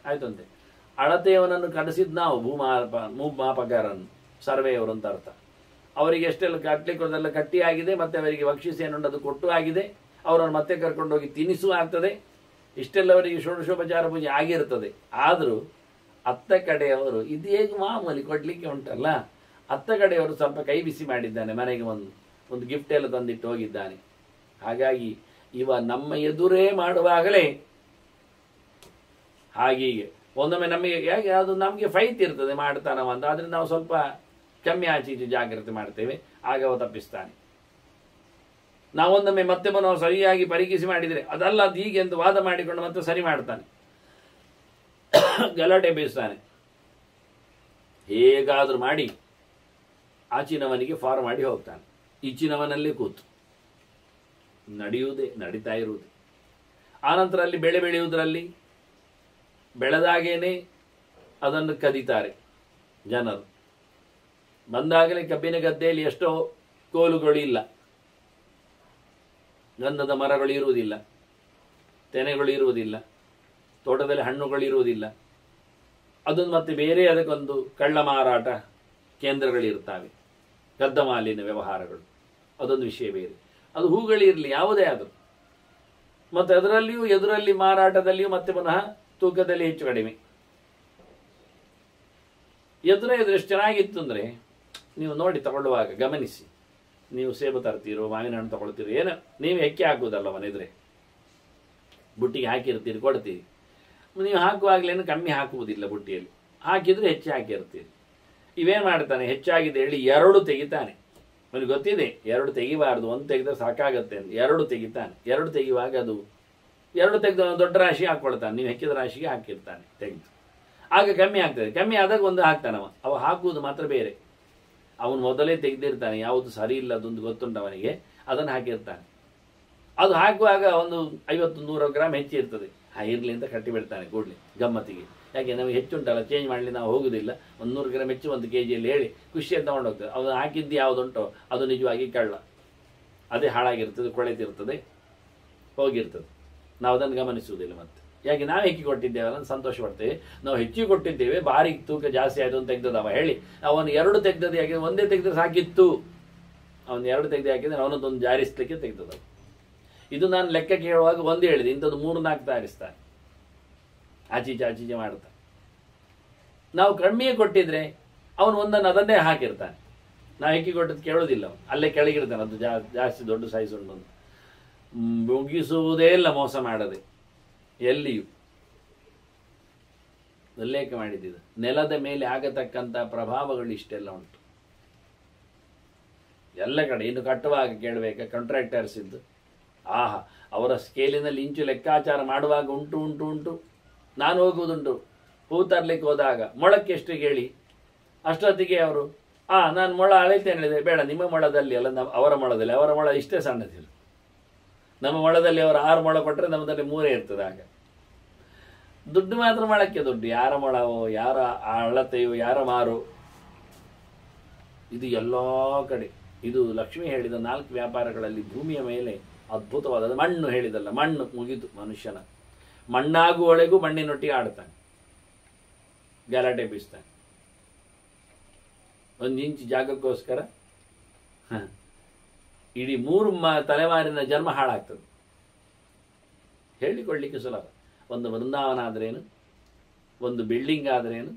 ಆಯ್ತು ಅಂತೆ. ಅಳತೆಯವನನ್ನು ಕಳಿಸಿದ್ ನಾವು ಭೂಮಾಪಕರನ್ನು, ಸರ್ವೆಯವರು ಅಂತ ಅರ್ಥ. ಅವರಿಗೆ ಎಷ್ಟೆಲ್ಲ ಕಟ್ಟಲಿಕ್ಕೋದೆಲ್ಲ ಕಟ್ಟಿ ಆಗಿದೆ, ಮತ್ತೆ ಅವರಿಗೆ ಬಕ್ಷಿಸಿ ಏನುಂಟು ಕೊಟ್ಟು ಆಗಿದೆ. ಅವರನ್ನು ಮತ್ತೆ ಕರ್ಕೊಂಡೋಗಿ ತಿನಿಸು ಆಗ್ತದೆ. ಇಷ್ಟೆಲ್ಲ ಅವರಿಗೆ ಷೋಡಶೋಪಚಾರ ಪೂಜೆ ಆಗಿರ್ತದೆ. ಆದರೂ ಅತ್ತ ಕಡೆಯವರು ಇದು ಹೇಗೆ ಮಾಮೂಲಿ ಕೊಡ್ಲಿಕ್ಕೆ ಉಂಟಲ್ಲ, ಅತ್ತ ಕಡೆಯವರು ಸ್ವಲ್ಪ ಕೈ ಬಿಸಿ ಮಾಡಿದ್ದಾನೆ, ಮನೆಗೆ ಒಂದು ಗಿಫ್ಟ್ ಎಲ್ಲ ತಂದಿಟ್ಟು ಹೋಗಿದ್ದಾನೆ. ಹಾಗಾಗಿ ಇವ ನಮ್ಮ ಎದುರೇ ಮಾಡುವಾಗಲೇ ಹಾಗೀಗೆ ಒಂದೊಮ್ಮೆ ನಮಗೆ ಯಾಕೆ ಅದು ನಮಗೆ ಫೈತ್ ಇರ್ತದೆ ಮಾಡ್ತಾನವ ಅಂತ. ಆದರೆ ನಾವು ಸ್ವಲ್ಪ ಕಮ್ಮಿ ಆಚೆ ಜಾಗ್ರತೆ ಮಾಡ್ತೇವೆ, ಆಗ ಅವ ತಪ್ಪಿಸ್ತಾನೆ. ನಾವೊಂದೊಮ್ಮೆ ಮತ್ತೆ ನಾವು ಸರಿಯಾಗಿ ಪರೀಕ್ಷಿಸಿ ಮಾಡಿದರೆ ಅದಲ್ಲ ಅದು ಹೀಗೆ ಅಂತ ವಾದ ಮಾಡಿಕೊಂಡು ಮತ್ತೆ ಸರಿ ಮಾಡ್ತಾನೆ, ಗಲಾಟೆ ಬೀಸ್ತಾನೆ. ಹೇಗಾದರೂ ಮಾಡಿ ಆಚಿನವನಿಗೆ ಫಾರ್ ಮಾಡಿ ಹೋಗ್ತಾನೆ. ಈಚಿನವನಲ್ಲೇ ಕೂತು ನಡೀತಾ ಇರುವುದು. ಆನಂತರ ಅಲ್ಲಿ ಬೆಳೆ ಬೆಳೆಯುವುದರಲ್ಲಿ ಬೆಳೆದಾಗೇನೆ ಅದನ್ನು ಕದೀತಾರೆ ಜನರು. ಬಂದಾಗಲೇ ಕಬ್ಬಿನ ಗದ್ದೆಯಲ್ಲಿ ಎಷ್ಟೋ ಕೋಲುಗಳು ಇಲ್ಲ, ಗಂಧದ ಮರಗಳು ಇರುವುದಿಲ್ಲ, ತೆನೆಗಳು ಇರುವುದಿಲ್ಲ, ತೋಟದಲ್ಲಿ ಹಣ್ಣುಗಳು ಇರುವುದಿಲ್ಲ. ಅದೊಂದು ಮತ್ತೆ ಬೇರೆ ಅದಕ್ಕೊಂದು ಕಳ್ಳ ಮಾರಾಟ ಕೇಂದ್ರಗಳಿರ್ತವೆ, ಕದ್ದ ಮಾಲಿನ ವ್ಯವಹಾರಗಳು, ಅದೊಂದು ವಿಷಯ ಬೇರೆ. ಅದು ಹೂಗಳಿರಲಿ ಯಾವುದೇ ಆದರೂ, ಮತ್ತು ಅದರಲ್ಲಿಯೂ ಎದುರಲ್ಲಿ ಮಾರಾಟದಲ್ಲಿಯೂ ಮತ್ತೆ ಪುನಃ ತೂಕದಲ್ಲಿ ಹೆಚ್ಚು ಕಡಿಮೆ. ಎದುರು ಎಷ್ಟು ಚೆನ್ನಾಗಿತ್ತು ಅಂದರೆ ನೀವು ನೋಡಿ ತಗೊಳ್ಳುವಾಗ ಗಮನಿಸಿ. ನೀವು ಸೇಬು ತರ್ತೀರೋ, ಮಾವಿನ ಹಣ್ಣು ತಗೊಳ್ತೀರೋ, ಏನೋ ನೀವು ಹೆಕ್ಕಿ ಹಾಕುವುದಲ್ಲ ಮನೆದ್ರೆ, ಬುಟ್ಟಿಗೆ ಹಾಕಿರ್ತೀರಿ ಕೊಡ್ತೀರಿ. ನೀವು ಹಾಕುವಾಗಲೇನು ಕಮ್ಮಿ ಹಾಕುವುದಿಲ್ಲ, ಬುಟ್ಟಿಯಲ್ಲಿ ಹಾಕಿದ್ರೆ ಹೆಚ್ಚು ಹಾಕಿರ್ತೀರಿ. ಇವೇನು ಮಾಡ್ತಾನೆ, ಹೆಚ್ಚಾಗಿದೆ ಹೇಳಿ 2 ತೆಗಿತಾನೆ. ಅವನಿಗೆ ಗೊತ್ತಿದೆ 2 ತೆಗಿಬಾರ್ದು, 1 ತೆಗೆದ್ರೆ ಸಾಕಾಗತ್ತೆ ಅಂತ 2 ತೆಗಿತಾನೆ. 2 ತೆಗೆಯುವಾಗ ಅದು 2 ತೆಗೆದು ದೊಡ್ಡ ರಾಶಿ ಹಾಕ್ಕೊಳ್ತಾನೆ, ನೀವು ಹೆಕ್ಕಿದ ರಾಶಿಗೆ ಹಾಕಿರ್ತಾನೆ ತೆಗೆದು. ಆಗ ಕಮ್ಮಿ ಆಗ್ತದೆ. ಕಮ್ಮಿ ಆದಾಗ 1 ಹಾಕ್ತಾನವ. ಅವ ಹಾಕುವುದು ಮಾತ್ರ ಬೇರೆ. ಅವನು ಮೊದಲೇ ತೆಗೆದಿರ್ತಾನೆ, ಯಾವುದು ಸರಿ ಇಲ್ಲ ಅದೊಂದು ಗೊತ್ತುಂಟು ಅವನಿಗೆ, ಅದನ್ನು ಹಾಕಿರ್ತಾನೆ. ಅದು ಹಾಕುವಾಗ ಒಂದು 50-100 ಗ್ರಾಮ್ ಹೆಚ್ಚಿರ್ತದೆ. ಇರಲಿ ಅಂತ ಕಟ್ಟಿಬಿಡ್ತಾನೆ ಕೂಡಲೇ ಗಮ್ಮತ್ತಿಗೆ. ಯಾಕೆ ನಮಗೆ ಹೆಚ್ಚುಂಟಲ್ಲ, ಚೇಂಜ್ ಮಾಡಲಿ ನಾವು ಹೋಗುವುದಿಲ್ಲ, 100 ಗ್ರಾಮ್ ಹೆಚ್ಚು 1 kg ಹೇಳಿ ಖುಷಿಯನ್ನು ತಗೊಂಡೋಗ್ತದೆ. ಅವನು ಹಾಕಿದ್ದು ಯಾವುದುಂಟೋ ಅದು ನಿಜವಾಗಿ ಕಳ್ಳ, ಅದೇ ಹಾಳಾಗಿರ್ತದೆ, ಕೊಳೆತಿರ್ತದೆ, ಹೋಗಿರ್ತದೆ. ನಾವು ಅದನ್ನು ಗಮನಿಸುವುದಿಲ್ಲ. ಮತ್ತೆ ಯಾಕೆ ನಾವು ಹೆಕ್ಕಿ ಕೊಟ್ಟಿದ್ದೇವಲ್ಲ ಸಂತೋಷ ಪಡ್ತೇವೆ. ನಾವು ಹೆಚ್ಚಿಗೆ ಕೊಟ್ಟಿದ್ದೇವೆ, ಭಾರಿ ತೂಕ ಜಾಸ್ತಿ ಆಯಿತು ಅಂತ ತೆಗ್ದದವ ಹೇಳಿ ಅವನು 2 ತೆಗ್ದದ್ದು ಯಾಕೆ, 1 ತೆಗೆದ್ರೆ ಸಾಕಿತ್ತು. ಅವನು 2 ತೆಗೆದು ಹಾಕಿದ್ರೆ ಅವನದೊಂದು ಜಾರಿಸ್ಲಿಕ್ಕೆ ತೆಗ್ದದವ. ಇದು ನಾನು ಲೆಕ್ಕಕ್ಕೆ ಹೇಳುವಾಗ 1 ಹೇಳಿದೆ, ಇಂಥದ್ದು 3-4 ತಾರಿಸ್ತಾನೆ, ಆಚೀಚೆ ಮಾಡ್ತಾನೆ. ನಾವು ಕಡಿಮೆ ಕೊಟ್ಟಿದ್ರೆ ಅವನು ಒಂದನ್ನು ಅದನ್ನೇ ಹಾಕಿರ್ತಾನೆ. ನಾವು ಹೆಕ್ಕಿ ಕೊಟ್ಟದ್ದು ಕೇಳೋದಿಲ್ಲ, ಅವನು ಅಲ್ಲೇ ಕೆಳಗಿರ್ತಾನೆ. ಅದು ಜಾಸ್ತಿ ದೊಡ್ಡ ಸೈಜ್ ಉಂಟು, ಮುಗಿಸುವುದೇ ಇಲ್ಲ ಮೋಸ ಮಾಡದೆ. ಎಲ್ಲಿಯೂ ಉಲ್ಲೇಖ ಮಾಡಿದ್ದ ನೆಲದ ಮೇಲೆ ಆಗತಕ್ಕಂಥ ಪ್ರಭಾವಗಳು ಇಷ್ಟೆಲ್ಲ ಉಂಟು ಎಲ್ಲ ಕಡೆ. ಇನ್ನು ಕಟ್ಟುವಾಗ ಕೇಳಬೇಕಾ ಕಾಂಟ್ರಾಕ್ಟರ್ಸ್ ಇದ್ದು, ಅವರ ಸ್ಕೇಲಿನಲ್ಲಿ ಇಂಚು ಲೆಕ್ಕಾಚಾರ ಮಾಡುವಾಗ ಉಂಟು. ನಾನು ಹೋಗುವುದುಂಟು, ಹೂ ತರಲಿಕ್ಕೆ ಹೋದಾಗ ಮೊಳಕ್ಕೆ ಎಷ್ಟು ಕೇಳಿ, ಅಷ್ಟೊತ್ತಿಗೆ ಅವರು ನಾನು ಮೊಳ ಅಳಿತೇನೆ ಹೇಳಿದೆ. ಬೇಡ, ನಿಮ್ಮ ಮೊಳದಲ್ಲಿ ಅಲ್ಲ, ಅವರ ಮೊಳದಲ್ಲಿ. ಅವರ ಮೊಳ ಇಷ್ಟೇ ಸಣ್ಣದಿಲ್ಲ, ನಮ್ಮ ಮೊಳದಲ್ಲಿ ಅವರು 6 ಮೊಳ ಕೊಟ್ಟರೆ ನಮ್ಮದಲ್ಲಿ 3 ಇರ್ತದೆ. ಆಗ ದುಡ್ಡು ಮಾತ್ರ ಮೊಳಕ್ಕೆ ದುಡ್ಡು, ಯಾರ ಮೊಳವೋ, ಯಾರ ಅಳತೆಯೋ, ಯಾರ ಮಾರು, ಇದು ಎಲ್ಲ ಕಡೆ. ಇದು ಲಕ್ಷ್ಮಿ ಹೇಳಿದ 4 ವ್ಯಾಪಾರಗಳಲ್ಲಿ ಭೂಮಿಯ ಮೇಲೆ ಅದ್ಭುತವಾದ ಮಣ್ಣು ಹೇಳಿದಲ್ಲ, ಮಣ್ಣು ಮುಗಿದು ಮನುಷ್ಯನ ಮಣ್ಣಾಗುವಳೆಗೂ ಮಣ್ಣಿನೊಟ್ಟಿಗೆ ಆಡ್ತಾನೆ, ಗಲಾಟೆ ಬೀಸ್ತಾನೆ. 1 ಇಂಚ್ ಜಾಗಕ್ಕೋಸ್ಕರ ಇಡೀ 3 ತಲೆಮಾರಿನ ಜನ್ಮ ಹಾಳಾಗ್ತದೆ. ಹೇಳಿಕೊಳ್ಳಿಕ್ಕೆ ಸುಲಭ. ಒಂದು ವೃಂದಾವನ ಆದ್ರೇನು, ಒಂದು ಬಿಲ್ಡಿಂಗ್ ಆದ್ರೇನು,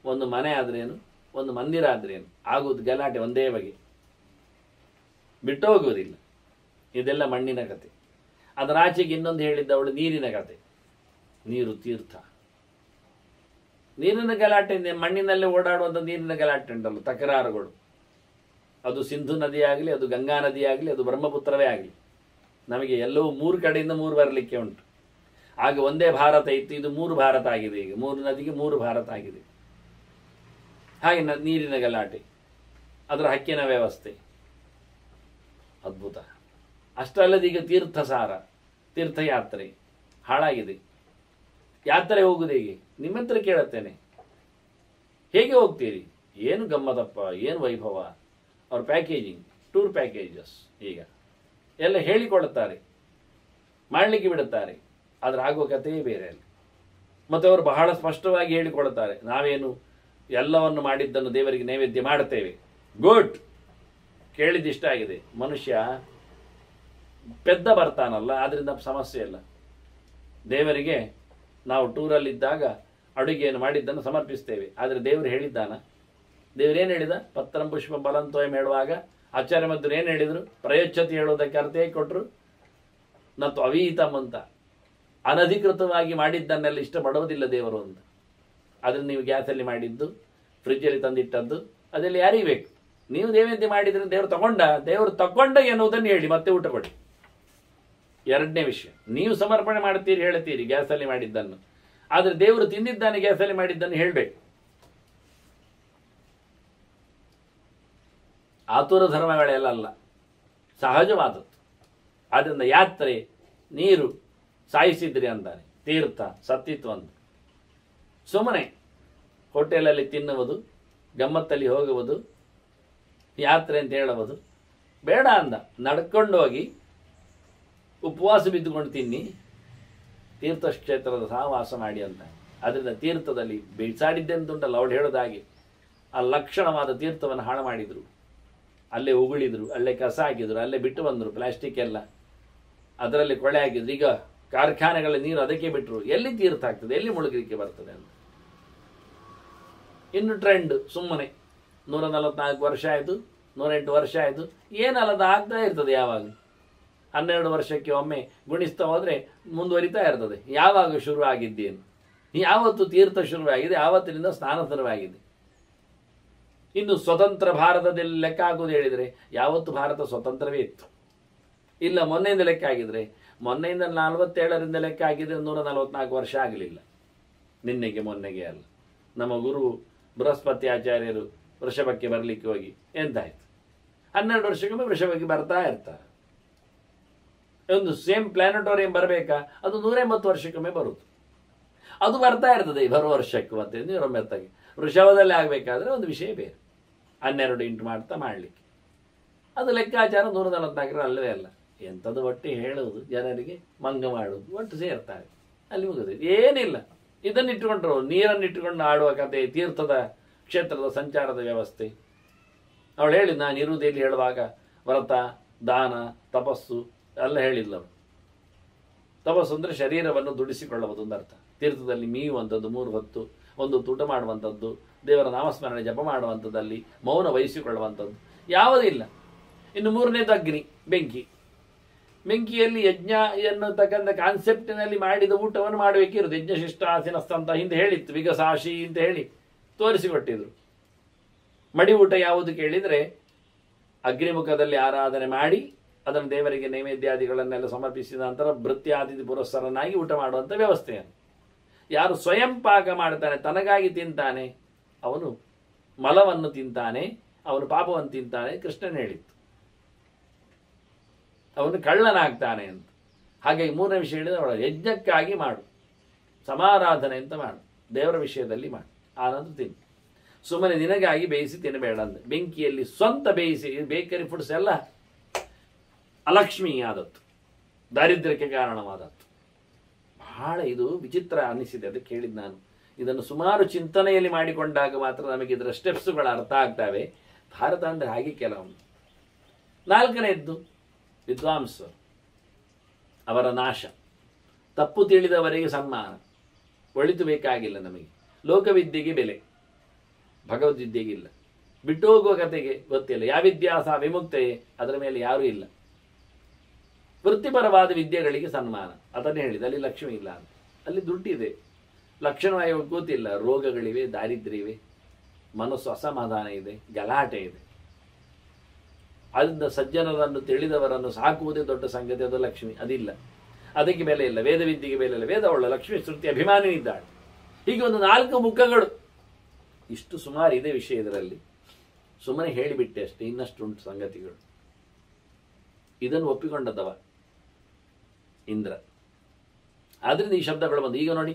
ಒಂದು ಮನೆ ಆದ್ರೇನು, ಒಂದು ಮಂದಿರ ಆದ್ರೇನು, ಆಗುವುದು ಗಲಾಟೆ ಒಂದೇ ಬಗೆ, ಬಿಟ್ಟು ಹೋಗುವುದಿಲ್ಲ. ಇದೆಲ್ಲ ಮಣ್ಣಿನ ಕತೆ. ಅದರ ಆಚೆಗೆ ಇನ್ನೊಂದು ಹೇಳಿದ್ದವಳು ನೀರಿನ ಕತೆ. ನೀರು ತೀರ್ಥ. ನೀರಿನ ಗಲಾಟೆ, ಮಣ್ಣಿನಲ್ಲೇ ಓಡಾಡುವಂಥ ನೀರಿನ ಗಲಾಟೆ ಉಂಟಲ್ಲ, ತಕರಾರುಗಳು. ಅದು ಸಿಂಧು ನದಿಯಾಗಲಿ, ಅದು ಗಂಗಾ ನದಿಯಾಗಲಿ, ಅದು ಬ್ರಹ್ಮಪುತ್ರವೇ ಆಗಲಿ, ನಮಗೆ ಎಲ್ಲವೂ 3 ಕಡೆಯಿಂದ 3 ಬರಲಿಕ್ಕೆ ಉಂಟು. ಆಗ ಒಂದೇ ಭಾರತ ಇತ್ತು, ಇದು 3 ಭಾರತ ಆಗಿದೆ. ಈಗ 3 ನದಿಗೆ 3 ಭಾರತ ಆಗಿದೆ. ಹಾಗೆ ನೀರಿನ ಗಲಾಟೆ, ಅದರ ಹಕ್ಕಿನ ವ್ಯವಸ್ಥೆ ಅದ್ಭುತ. ಅಷ್ಟಲ್ಲದೆ ಈಗ ತೀರ್ಥಸಾರ, ತೀರ್ಥಯಾತ್ರೆ ಹಾಳಾಗಿದೆ. ಯಾತ್ರೆ ಹೋಗುವುದು ಹೇಗೆ? ನಿಮ್ಮ ಹತ್ರ ಕೇಳುತ್ತೇನೆ, ಹೇಗೆ ಹೋಗ್ತೀರಿ? ಏನು ಗಮ್ಮತಪ್ಪ, ಏನು ವೈಭವ. ಅವ್ರ ಪ್ಯಾಕೇಜಿಂಗ್, ಟೂರ್ ಪ್ಯಾಕೇಜಸ್ ಈಗ ಎಲ್ಲ ಹೇಳಿಕೊಳ್ಳುತ್ತಾರೆ, ಮಾಡಲಿಕ್ಕೆ ಬಿಡುತ್ತಾರೆ. ಆದರೆ ಆಗುವ ಕಥೆಯೇ ಬೇರೆ ಅಲ್ಲಿ. ಮತ್ತು ಅವರು ಬಹಳ ಸ್ಪಷ್ಟವಾಗಿ ಹೇಳಿಕೊಡುತ್ತಾರೆ, ನಾವೇನು ಎಲ್ಲವನ್ನು ಮಾಡಿದ್ದನ್ನು ದೇವರಿಗೆ ನೈವೇದ್ಯ ಮಾಡುತ್ತೇವೆ. ಗುಡ್, ಕೇಳಿದಿಷ್ಟ ಆಗಿದೆ. ಮನುಷ್ಯ ಪೆದ್ದ ಬರ್ತಾನಲ್ಲ, ಆದ್ರಿಂದ ಸಮಸ್ಯೆ ಇಲ್ಲ. ದೇವರಿಗೆ ನಾವು ಟೂರಲ್ಲಿದ್ದಾಗ ಅಡುಗೆಯನ್ನು ಮಾಡಿದ್ದನ್ನು ಸಮರ್ಪಿಸ್ತೇವೆ. ಆದರೆ ದೇವರು ಹೇಳಿದ್ದಾನ? ದೇವರೇನು ಹೇಳಿದ? ಪತ್ರಂ ಪುಷ್ಪ ಬಲಂತೋಯಂ ಹೇಳುವಾಗ ಆಚಾರ್ಯ ಮಧ್ವರು ಏನು ಹೇಳಿದರು? ಪ್ರಯೋಚ್ಛತಿ ಹೇಳುವುದಕ್ಕೆ ಅರ್ಥ ಹೇಗೆ ಕೊಟ್ಟರು? ನತ್ತು ಅವೀತಂ ಅಂತ. ಅನಧಿಕೃತವಾಗಿ ಮಾಡಿದ್ದನ್ನೆಲ್ಲ ಇಷ್ಟಪಡುವುದಿಲ್ಲ ದೇವರು ಅಂತ. ಅದನ್ನು ನೀವು ಗ್ಯಾಸಲ್ಲಿ ಮಾಡಿದ್ದು, ಫ್ರಿಜ್ಜಲ್ಲಿ ತಂದಿಟ್ಟದ್ದು, ಅದೆಲ್ಲ ಯಾರಿಗೆ ಬೇಕು? ನೀವು ನೈವೇದ್ಯ ಮಾಡಿದ್ರೆ ದೇವರು ತಗೊಂಡ ಎನ್ನುವುದನ್ನು ಹೇಳಿ ಮತ್ತೆ ಊಟ ಕೊಡಿ. ಎರಡನೇ ವಿಷಯ, ನೀವು ಸಮರ್ಪಣೆ ಮಾಡ್ತೀರಿ ಹೇಳ್ತೀರಿ ಗ್ಯಾಸಲ್ಲಿ ಮಾಡಿದ್ದನ್ನು, ಆದರೆ ದೇವರು ತಿಂದಿದ್ದಾನೆ ಗ್ಯಾಸಲ್ಲಿ ಮಾಡಿದ್ದನ್ನು ಹೇಳಬೇಕು. ಆತುರ ಧರ್ಮಗಳೆಲ್ಲ ಅಲ್ಲ, ಸಹಜವಾದದ್ದು. ಆದ್ದರಿಂದ ಯಾತ್ರೆ, ನೀರು ಸಾಯಿಸಿದ್ರಿ ಅಂತಾನೆ, ತೀರ್ಥ ಸತ್ತಿತ್ವ ಅಂತ. ಸುಮ್ಮನೆ ಹೋಟೆಲಲ್ಲಿ ತಿನ್ನುವುದು, ಗಮ್ಮತ್ತಲ್ಲಿ ಹೋಗುವುದು, ಯಾತ್ರೆ ಅಂತ ಹೇಳುವುದು ಬೇಡ ಅಂದ. ನಡ್ಕೊಂಡು ಹೋಗಿ ಉಪವಾಸ ಬಿದ್ದುಕೊಂಡು ತಿನ್ನಿ, ತೀರ್ಥಕ್ಷೇತ್ರದ ಸಹವಾಸ ಮಾಡಿ ಅಂತ. ಅದರಿಂದ ತೀರ್ಥದಲ್ಲಿ ಬಿಸಾಡಿದ್ದೆಂತುಂಟಲ್ಲ, ಅವಳು ಹೇಳೋದಾಗಿ ಆ ಲಕ್ಷಣವಾದ ತೀರ್ಥವನ್ನು ಹಾಳು ಮಾಡಿದರು. ಅಲ್ಲೇ ಉಗುಳಿದ್ರು, ಅಲ್ಲೇ ಕಸ ಹಾಕಿದ್ರು, ಅಲ್ಲೇ ಬಿಟ್ಟು ಬಂದರು ಪ್ಲಾಸ್ಟಿಕ್ ಎಲ್ಲ, ಅದರಲ್ಲಿ ಕೊಳೆ ಹಾಕಿದ್ರು. ಈಗ ಕಾರ್ಖಾನೆಗಳ ನೀರು ಅದಕ್ಕೆ ಬಿಟ್ಟರು. ಎಲ್ಲಿ ತೀರ್ಥ ಆಗ್ತದೆ, ಎಲ್ಲಿ ಮುಳುಗಲಿಕ್ಕೆ ಬರ್ತದೆ ಅಂತ. ಇನ್ನು ಟ್ರೆಂಡ್ ಸುಮ್ಮನೆ 144 ವರ್ಷ ಆಯಿತು, 108 ವರ್ಷ ಆಯಿತು, ಏನಲ್ಲದ ಆಗ್ತಾ ಇರ್ತದೆ. ಯಾವಾಗ 12 ವರ್ಷಕ್ಕೆ ಒಮ್ಮೆ ಗುಣಿಸ್ತಾ ಹೋದರೆ ಮುಂದುವರಿತಾ ಇರ್ತದೆ. ಯಾವಾಗ ಶುರು ಆಗಿದ್ದೇನು? ಯಾವತ್ತು ತೀರ್ಥ ಶುರುವಾಗಿದೆ, ಆವತ್ತಿನಿಂದ ಸ್ನಾನ ಶುರುವಾಗಿದೆ. ಇನ್ನು ಸ್ವತಂತ್ರ ಭಾರತದಲ್ಲಿ ಲೆಕ್ಕ ಆಗೋದು ಹೇಳಿದರೆ ಯಾವತ್ತು ಭಾರತ ಸ್ವತಂತ್ರವೇ ಇತ್ತು. ಇಲ್ಲ, ಮೊನ್ನೆಯಿಂದ ಲೆಕ್ಕ ಆಗಿದ್ರೆ, ಮೊನ್ನೆಯಿಂದ 47ರಿಂದ ಲೆಕ್ಕ ಆಗಿದ್ರೆ 144 ವರ್ಷ ಆಗಲಿಲ್ಲ. ನಿನ್ನೆಗೆ ಮೊನ್ನೆಗೆ ಅಲ್ಲ. ನಮ್ಮ ಗುರು ಬೃಹಸ್ಪತಿ ಆಚಾರ್ಯರು ವೃಷಭಕ್ಕೆ ಬರಲಿಕ್ಕೆ ಹೋಗಿ ಎಂತಾಯ್ತು? 12 ವರ್ಷಕ್ಕೊಮ್ಮೆ ವೃಷಭಕ್ಕೆ ಬರ್ತಾ ಇರ್ತಾರೆ. ಒಂದು ಸೇಮ್ ಪ್ಲಾನೆಟೋರಿಯಂ ಬರಬೇಕಾ? ಅದು 180 ವರ್ಷಕ್ಕೊಮ್ಮೆ ಬರುವುದು. ಅದು ಬರ್ತಾ ಇರ್ತದೆ ಬರುವ ವರ್ಷಕ್ಕೆ. ಮತ್ತೆ 180ಗೆ ವೃಷಭದಲ್ಲಿ ಆಗಬೇಕಾದ್ರೆ ಒಂದು ವಿಷಯ ಬೇರೆ, 12 ಇಂಟು ಮಾಡ್ತಾ ಮಾಡಲಿಕ್ಕೆ. ಅದು ಲೆಕ್ಕಾಚಾರ 144 ಅಲ್ಲವೇ ಅಲ್ಲ. ಎಂಥದ್ದು ಒಟ್ಟು ಹೇಳುವುದು, ಜನರಿಗೆ ಮಂಗ ಮಾಡುವುದು, ಒಟ್ಟು ಸೇರ್ತಾರೆ, ಅಲ್ಲಿ ಮುಗಿದು ಏನಿಲ್ಲ. ಇದನ್ನು ಇಟ್ಟುಕೊಂಡ್ರು, ನೀರನ್ನು ಇಟ್ಟುಕೊಂಡು ಆಡುವ ಕತೆ, ತೀರ್ಥದ ಕ್ಷೇತ್ರದ ಸಂಚಾರದ ವ್ಯವಸ್ಥೆ. ಅವಳು ಹೇಳಿದ್, ನಾನು ಇರುವುದೇಲಿ ಹೇಳುವಾಗ ವ್ರತ, ದಾನ, ತಪಸ್ಸು ಎಲ್ಲ ಹೇಳಿದ್ಲವಳು. ತಪಸ್ಸು ಅಂದರೆ ಶರೀರವನ್ನು ದುಡಿಸಿಕೊಳ್ಳುವುದು ಒಂದು ಅರ್ಥ. ತೀರ್ಥದಲ್ಲಿ ಮೀಯುವಂಥದ್ದು, 3 ಹೊತ್ತು ಒಂದು ಊಟ ಮಾಡುವಂಥದ್ದು, ದೇವರ ನಾಮಸ್ಮರಣೆ ಜಪ ಮಾಡುವಂಥದ್ದಲ್ಲಿ ಮೌನ ವಹಿಸಿಕೊಳ್ಳುವಂಥದ್ದು ಯಾವುದಿಲ್ಲ. ಇನ್ನು 3ನೇದು ಅಗ್ನಿ, ಬೆಂಕಿ. ಬೆಂಕಿಯಲ್ಲಿ ಯಜ್ಞ ಎನ್ನತಕ್ಕಂಥ ಕಾನ್ಸೆಪ್ಟಿನಲ್ಲಿ ಮಾಡಿದ ಊಟವನ್ನು ಮಾಡಬೇಕಿರೋದು. ಯಜ್ಞಶಿಷ್ಟ ಆಸಿನಸ್ಥ ಅಂತ ಹಿಂದೆ ಹೇಳಿತ್ತು, ವಿಗಸಾಶಿ ಅಂತ ಹೇಳಿ ತೋರಿಸಿಕೊಟ್ಟಿದ್ರು. ಮಡಿ ಊಟ ಯಾವುದು ಕೇಳಿದರೆ, ಅಗ್ನಿಮುಖದಲ್ಲಿ ಆರಾಧನೆ ಮಾಡಿ ಅದನ್ನು ದೇವರಿಗೆ ನೈವೇದ್ಯಾದಿಗಳನ್ನೆಲ್ಲ ಸಮರ್ಪಿಸಿದ ನಂತರ ಭೃತ್ಯಾತಿಥಿ ಪುರಸ್ಸರನಾಗಿ ಊಟ ಮಾಡುವಂಥ ವ್ಯವಸ್ಥೆಯನ್ನು. ಯಾರು ಸ್ವಯಂ ಪಾಕ ಮಾಡ್ತಾನೆ, ತನಗಾಗಿ ತಿಂತಾನೆ, ಅವನು ಮಲವನ್ನು ತಿಂತಾನೆ, ಅವನು ಪಾಪವನ್ನು ತಿಂತಾನೆ. ಕೃಷ್ಣನ್ ಹೇಳಿತ್ತು, ಅವನು ಕಳ್ಳನಾಗ್ತಾನೆ ಅಂತ. ಹಾಗಾಗಿ 3ನೇ ವಿಷಯ ಹೇಳಿದ, ಅವಳ ಯಜ್ಞಕ್ಕಾಗಿ ಮಾಡು, ಸಮಾರಾಧನೆ ಅಂತ ಮಾಡು, ದೇವರ ವಿಷಯದಲ್ಲಿ ಮಾಡು, ಆನಂತರ ತಿನ್ನು. ಸುಮ್ಮನೆ ನಿನಗಾಗಿ ಬೇಯಿಸಿ ತಿನ್ನಬೇಡ ಅಂದೆ. ಬೆಂಕಿಯಲ್ಲಿ ಸ್ವಂತ ಬೇಯಿಸಿ ಬೇಕರಿ ಫುಡ್ಸ್ ಎಲ್ಲ ಅಲಕ್ಷ್ಮೀಯಾದದ್ದು, ದಾರಿದ್ರ್ಯಕ್ಕೆ ಕಾರಣವಾದದ್ದು. ಬಹಳ ಇದು ವಿಚಿತ್ರ ಅನ್ನಿಸಿದೆ. ಅದಕ್ಕೆ ಹೇಳಿದ್ದು ನಾನು, ಇದನ್ನು ಸುಮಾರು ಚಿಂತನೆಯಲ್ಲಿ ಮಾಡಿಕೊಂಡಾಗ ಮಾತ್ರ ನಮಗೆ ಇದರ ಸ್ಟೆಪ್ಸ್ಗಳು ಅರ್ಥ ಆಗ್ತವೆ. ಭಾರತ ಅಂದರೆ ಹಾಗೆ ಕೆಲವೊಂದು. 4ನೇದ್ದು ವಿದ್ವಾಂಸರು, ಅವರ ನಾಶ. ತಪ್ಪು ತಿಳಿದವರಿಗೆ ಸನ್ಮಾನ. ಒಳಿತು ಬೇಕಾಗಿಲ್ಲ ನಮಗೆ. ಲೋಕವಿದ್ಯೆಗೆ ಬೆಲೆ, ಭಗವದ್ವಿದ್ಯೆಗಿಲ್ಲ. ಬಿಟ್ಟು ಹೋಗುವ ಕತೆಗೆ ಗೊತ್ತಿಲ್ಲ. ಯಾವಿದ್ಯಾಸ ವಿಮುಕ್ತೆಯೇ, ಅದರ ಮೇಲೆ ಯಾರೂ ಇಲ್ಲ. ವೃತ್ತಿಪರವಾದ ವಿದ್ಯೆಗಳಿಗೆ ಸನ್ಮಾನ. ಅದನ್ನೇ ಹೇಳಿದೆ, ಅಲ್ಲಿ ಲಕ್ಷ್ಮಿ ಇಲ್ಲ ಅಂತ. ಅಲ್ಲಿ ದುಡ್ಡಿದೆ, ಲಕ್ಷಣವಾಗಿ ಗೊತ್ತಿಲ್ಲ. ರೋಗಗಳಿವೆ, ದಾರಿದ್ರ್ಯವಿವೆ, ಮನಸ್ಸು ಅಸಮಾಧಾನ ಇದೆ, ಗಲಾಟೆ ಇದೆ. ಅದರಿಂದ ಸಜ್ಜನರನ್ನು ತಿಳಿದವರನ್ನು ಸಾಕುವುದೇ ದೊಡ್ಡ ಸಂಗತಿ. ಅದು ಲಕ್ಷ್ಮಿ, ಅದಿಲ್ಲ. ಅದಕ್ಕೆ ಬೆಲೆ ಇಲ್ಲ. ವೇದವಿದ್ಯೆಗೆ ಬೆಲೆ ಇಲ್ಲ. ವೇದವಳ್ಳ ಲಕ್ಷ್ಮಿ ಶ್ರುತಿ ಅಭಿಮಾನಿನಿದ್ದಾಳೆ. ಹೀಗೆ ಒಂದು 4 ಮುಖಗಳು. ಇಷ್ಟು ಸುಮಾರು ಇದೆ ವಿಷಯ. ಇದರಲ್ಲಿ ಸುಮ್ಮನೆ ಹೇಳಿಬಿಟ್ಟೆ ಅಷ್ಟೇ, ಇನ್ನಷ್ಟು ಉಂಟು ಸಂಗತಿಗಳು. ಇದನ್ನು ಒಪ್ಪಿಕೊಂಡದವ ಇಂದ್ರ. ಆದ್ರಿಂದ ಈ ಶಬ್ದಗಳು ಬಂದು. ಈಗ ನೋಡಿ,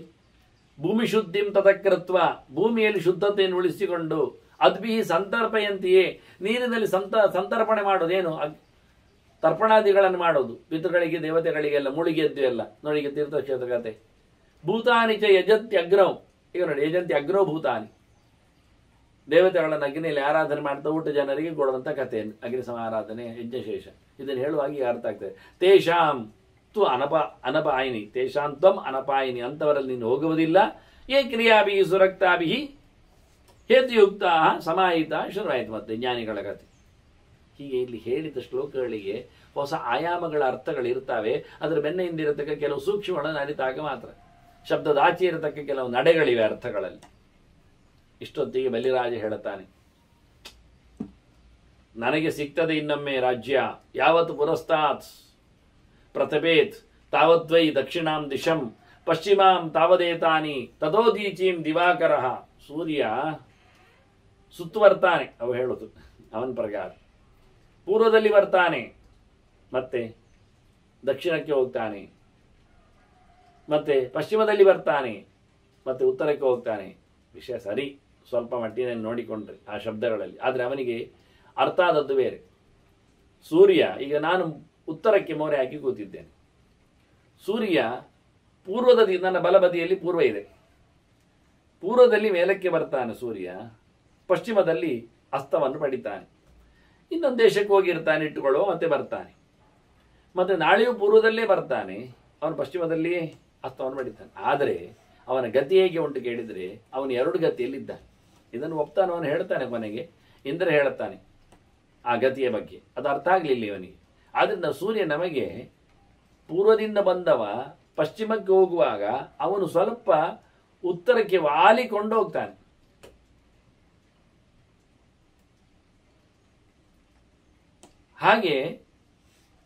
ಭೂಮಿ ಶುದ್ಧಿಂ ತತಕೃತ್ವ, ಭೂಮಿಯಲ್ಲಿ ಶುದ್ಧತೆಯನ್ನು ಉಳಿಸಿಕೊಂಡು, ಅದ್ಭಿ ಸಂತರ್ಪಯಂತಿಯೇ, ನೀರಿನಲ್ಲಿ ಸಂತರ್ಪಣೆ ಮಾಡೋದೇನು, ತರ್ಪಣಾದಿಗಳನ್ನು ಮಾಡೋದು, ಪಿತೃಗಳಿಗೆ ದೇವತೆಗಳಿಗೆಲ್ಲ ಮುಳುಗೆದ್ದು ಎಲ್ಲ. ನೋಡಿ ಈಗ ತೀರ್ಥಕ್ಷೇತ್ರ ಕತೆ. ಭೂತಾನಿ ಚ ಯಜಂತಿ ಅಗ್ರವ್. ಈಗ ನೋಡಿ, ಯಜಂತಿ ಅಗ್ರವ್ ಭೂತಾನಿ, ದೇವತೆಗಳನ್ನು ಅಗ್ನಿಯಲ್ಲಿ ಆರಾಧನೆ ಮಾಡ್ತಾ ಊಟ ಜನರಿಗೆ ಕೊಡುವಂಥ ಕಥೆ. ಅಗ್ನಿ ಸಮಾರಾಧನೆ, ಯಜ್ಞಶೇಷ. ಇದನ್ನು ಹೇಳುವಾಗ ಈಗ ಅರ್ಥ ಆಗ್ತದೆ. ತೇಷಾಂ ತು ಅನಪಾಯಿನಿ, ತೇಷಾಂ ತ್ವಂ ಅನಪಾಯಿನಿ, ಅಂಥವರಲ್ಲಿ ನೀನು ಹೋಗುವುದಿಲ್ಲ. ಯೇ ಕ್ರಿಯಾಭಿ ಸುರಕ್ತಾಭಿ ಹೇತುಯುಕ್ತ ಸಮಾಹಿತ ಶುರುವಾಯಿತು. ಮತ್ತೆ ಜ್ಞಾನಿಗಳ ಕಥೆ. ಹೀಗೆ ಇಲ್ಲಿ ಹೇಳಿದ ಶ್ಲೋಕಗಳಿಗೆ ಹೊಸ ಆಯಾಮಗಳ ಅರ್ಥಗಳು ಇರ್ತವೆ. ಅದರ ಬೆನ್ನ ಹಿಂದಿರತಕ್ಕ ಕೆಲವು ಸೂಕ್ಷ್ಮಗಳನ್ನು ಅರಿತಾಗ ಮಾತ್ರ. ಶಬ್ದದ ಆಚೆ ಇರತಕ್ಕ ಕೆಲವು ನಡೆಗಳಿವೆ ಅರ್ಥಗಳಲ್ಲಿ. ಇಷ್ಟೊತ್ತಿಗೆ ಬಲಿರಾಜ ಹೇಳುತ್ತಾನೆ, ನನಗೆ ಸಿಗ್ತದೆ ಇನ್ನೊಮ್ಮೆ ರಾಜ್ಯ. ಯಾವತ್ತು ಪುರಸ್ತಾತ್ ಪ್ರತಪೇತ್ ತಾವದ್ವೈ ದಕ್ಷಿಣಾಂ ದಿಶಂ ಪಶ್ಚಿಮಾಂ ತಾವದೇತಾನಿ ತದೋದೀಚೀಂ ದಿವಾಕರ. ಸೂರ್ಯ ಸುತ್ತುವರ್ತಾನೆ, ಅವು ಹೇಳುದು ಅವನ ಪ್ರಕಾರ. ಪೂರ್ವದಲ್ಲಿ ಬರ್ತಾನೆ, ಮತ್ತೆ ದಕ್ಷಿಣಕ್ಕೆ ಹೋಗ್ತಾನೆ, ಮತ್ತೆ ಪಶ್ಚಿಮದಲ್ಲಿ ಬರ್ತಾನೆ, ಮತ್ತೆ ಉತ್ತರಕ್ಕೆ ಹೋಗ್ತಾನೆ. ವಿಷಯ ಸರಿ, ಸ್ವಲ್ಪ ಮಟ್ಟಿನಲ್ಲಿ ನೋಡಿಕೊಂಡ್ರೆ ಆ ಶಬ್ದಗಳಲ್ಲಿ. ಆದರೆ ಅವನಿಗೆ ಅರ್ಥ ಆದದ್ದು ಬೇರೆ. ಸೂರ್ಯ, ಈಗ ನಾನು ಉತ್ತರಕ್ಕೆ ಮೋರೆ ಹಾಕಿ ಕೂತಿದ್ದೇನೆ. ಸೂರ್ಯ ಪೂರ್ವದಲ್ಲಿ, ನನ್ನ ಬಲಬದಿಯಲ್ಲಿ ಪೂರ್ವ ಇದೆ, ಪೂರ್ವದಲ್ಲಿ ಮೇಲಕ್ಕೆ ಬರ್ತಾನೆ ಸೂರ್ಯ, ಪಶ್ಚಿಮದಲ್ಲಿ ಅಸ್ತವನ್ನು ಪಡಿತಾನೆ. ಇನ್ನೊಂದು ದೇಶಕ್ಕೆ ಹೋಗಿರ್ತಾನೆ ಇಟ್ಟುಕೊಳ್ಳುವ, ಮತ್ತೆ ಬರ್ತಾನೆ. ಮತ್ತೆ ನಾಳೆಯೂ ಪೂರ್ವದಲ್ಲೇ ಬರ್ತಾನೆ, ಅವನು ಪಶ್ಚಿಮದಲ್ಲಿಯೇ ಅಸ್ತವನ್ನು ಪಡಿತಾನೆ. ಆದರೆ ಅವನ ಗತಿ ಹೇಗೆ ಉಂಟು ಕೇಳಿದರೆ, ಅವನು 2 ಗತಿಯಲ್ಲಿದ್ದಾನೆ. ಇದನ್ನು ಒಪ್ತಾನೆ, ಅವನು ಹೇಳ್ತಾನೆ ಕೊನೆಗೆ. ಇಂದ್ರ ಹೇಳುತ್ತಾನೆ ಆ ಗತಿಯ ಬಗ್ಗೆ. ಅದು ಅರ್ಥ ಆಗಲಿಲ್ಲ ಇವನಿಗೆ. ಆದ್ರಿಂದ ಸೂರ್ಯ ನಮಗೆ ಪೂರ್ವದಿಂದ ಬಂದವ ಪಶ್ಚಿಮಕ್ಕೆ ಹೋಗುವಾಗ ಅವನು ಸ್ವಲ್ಪ ಉತ್ತರಕ್ಕೆ ವಾಲಿಕೊಂಡು ಹೋಗ್ತಾನೆ. ಹಾಗೆ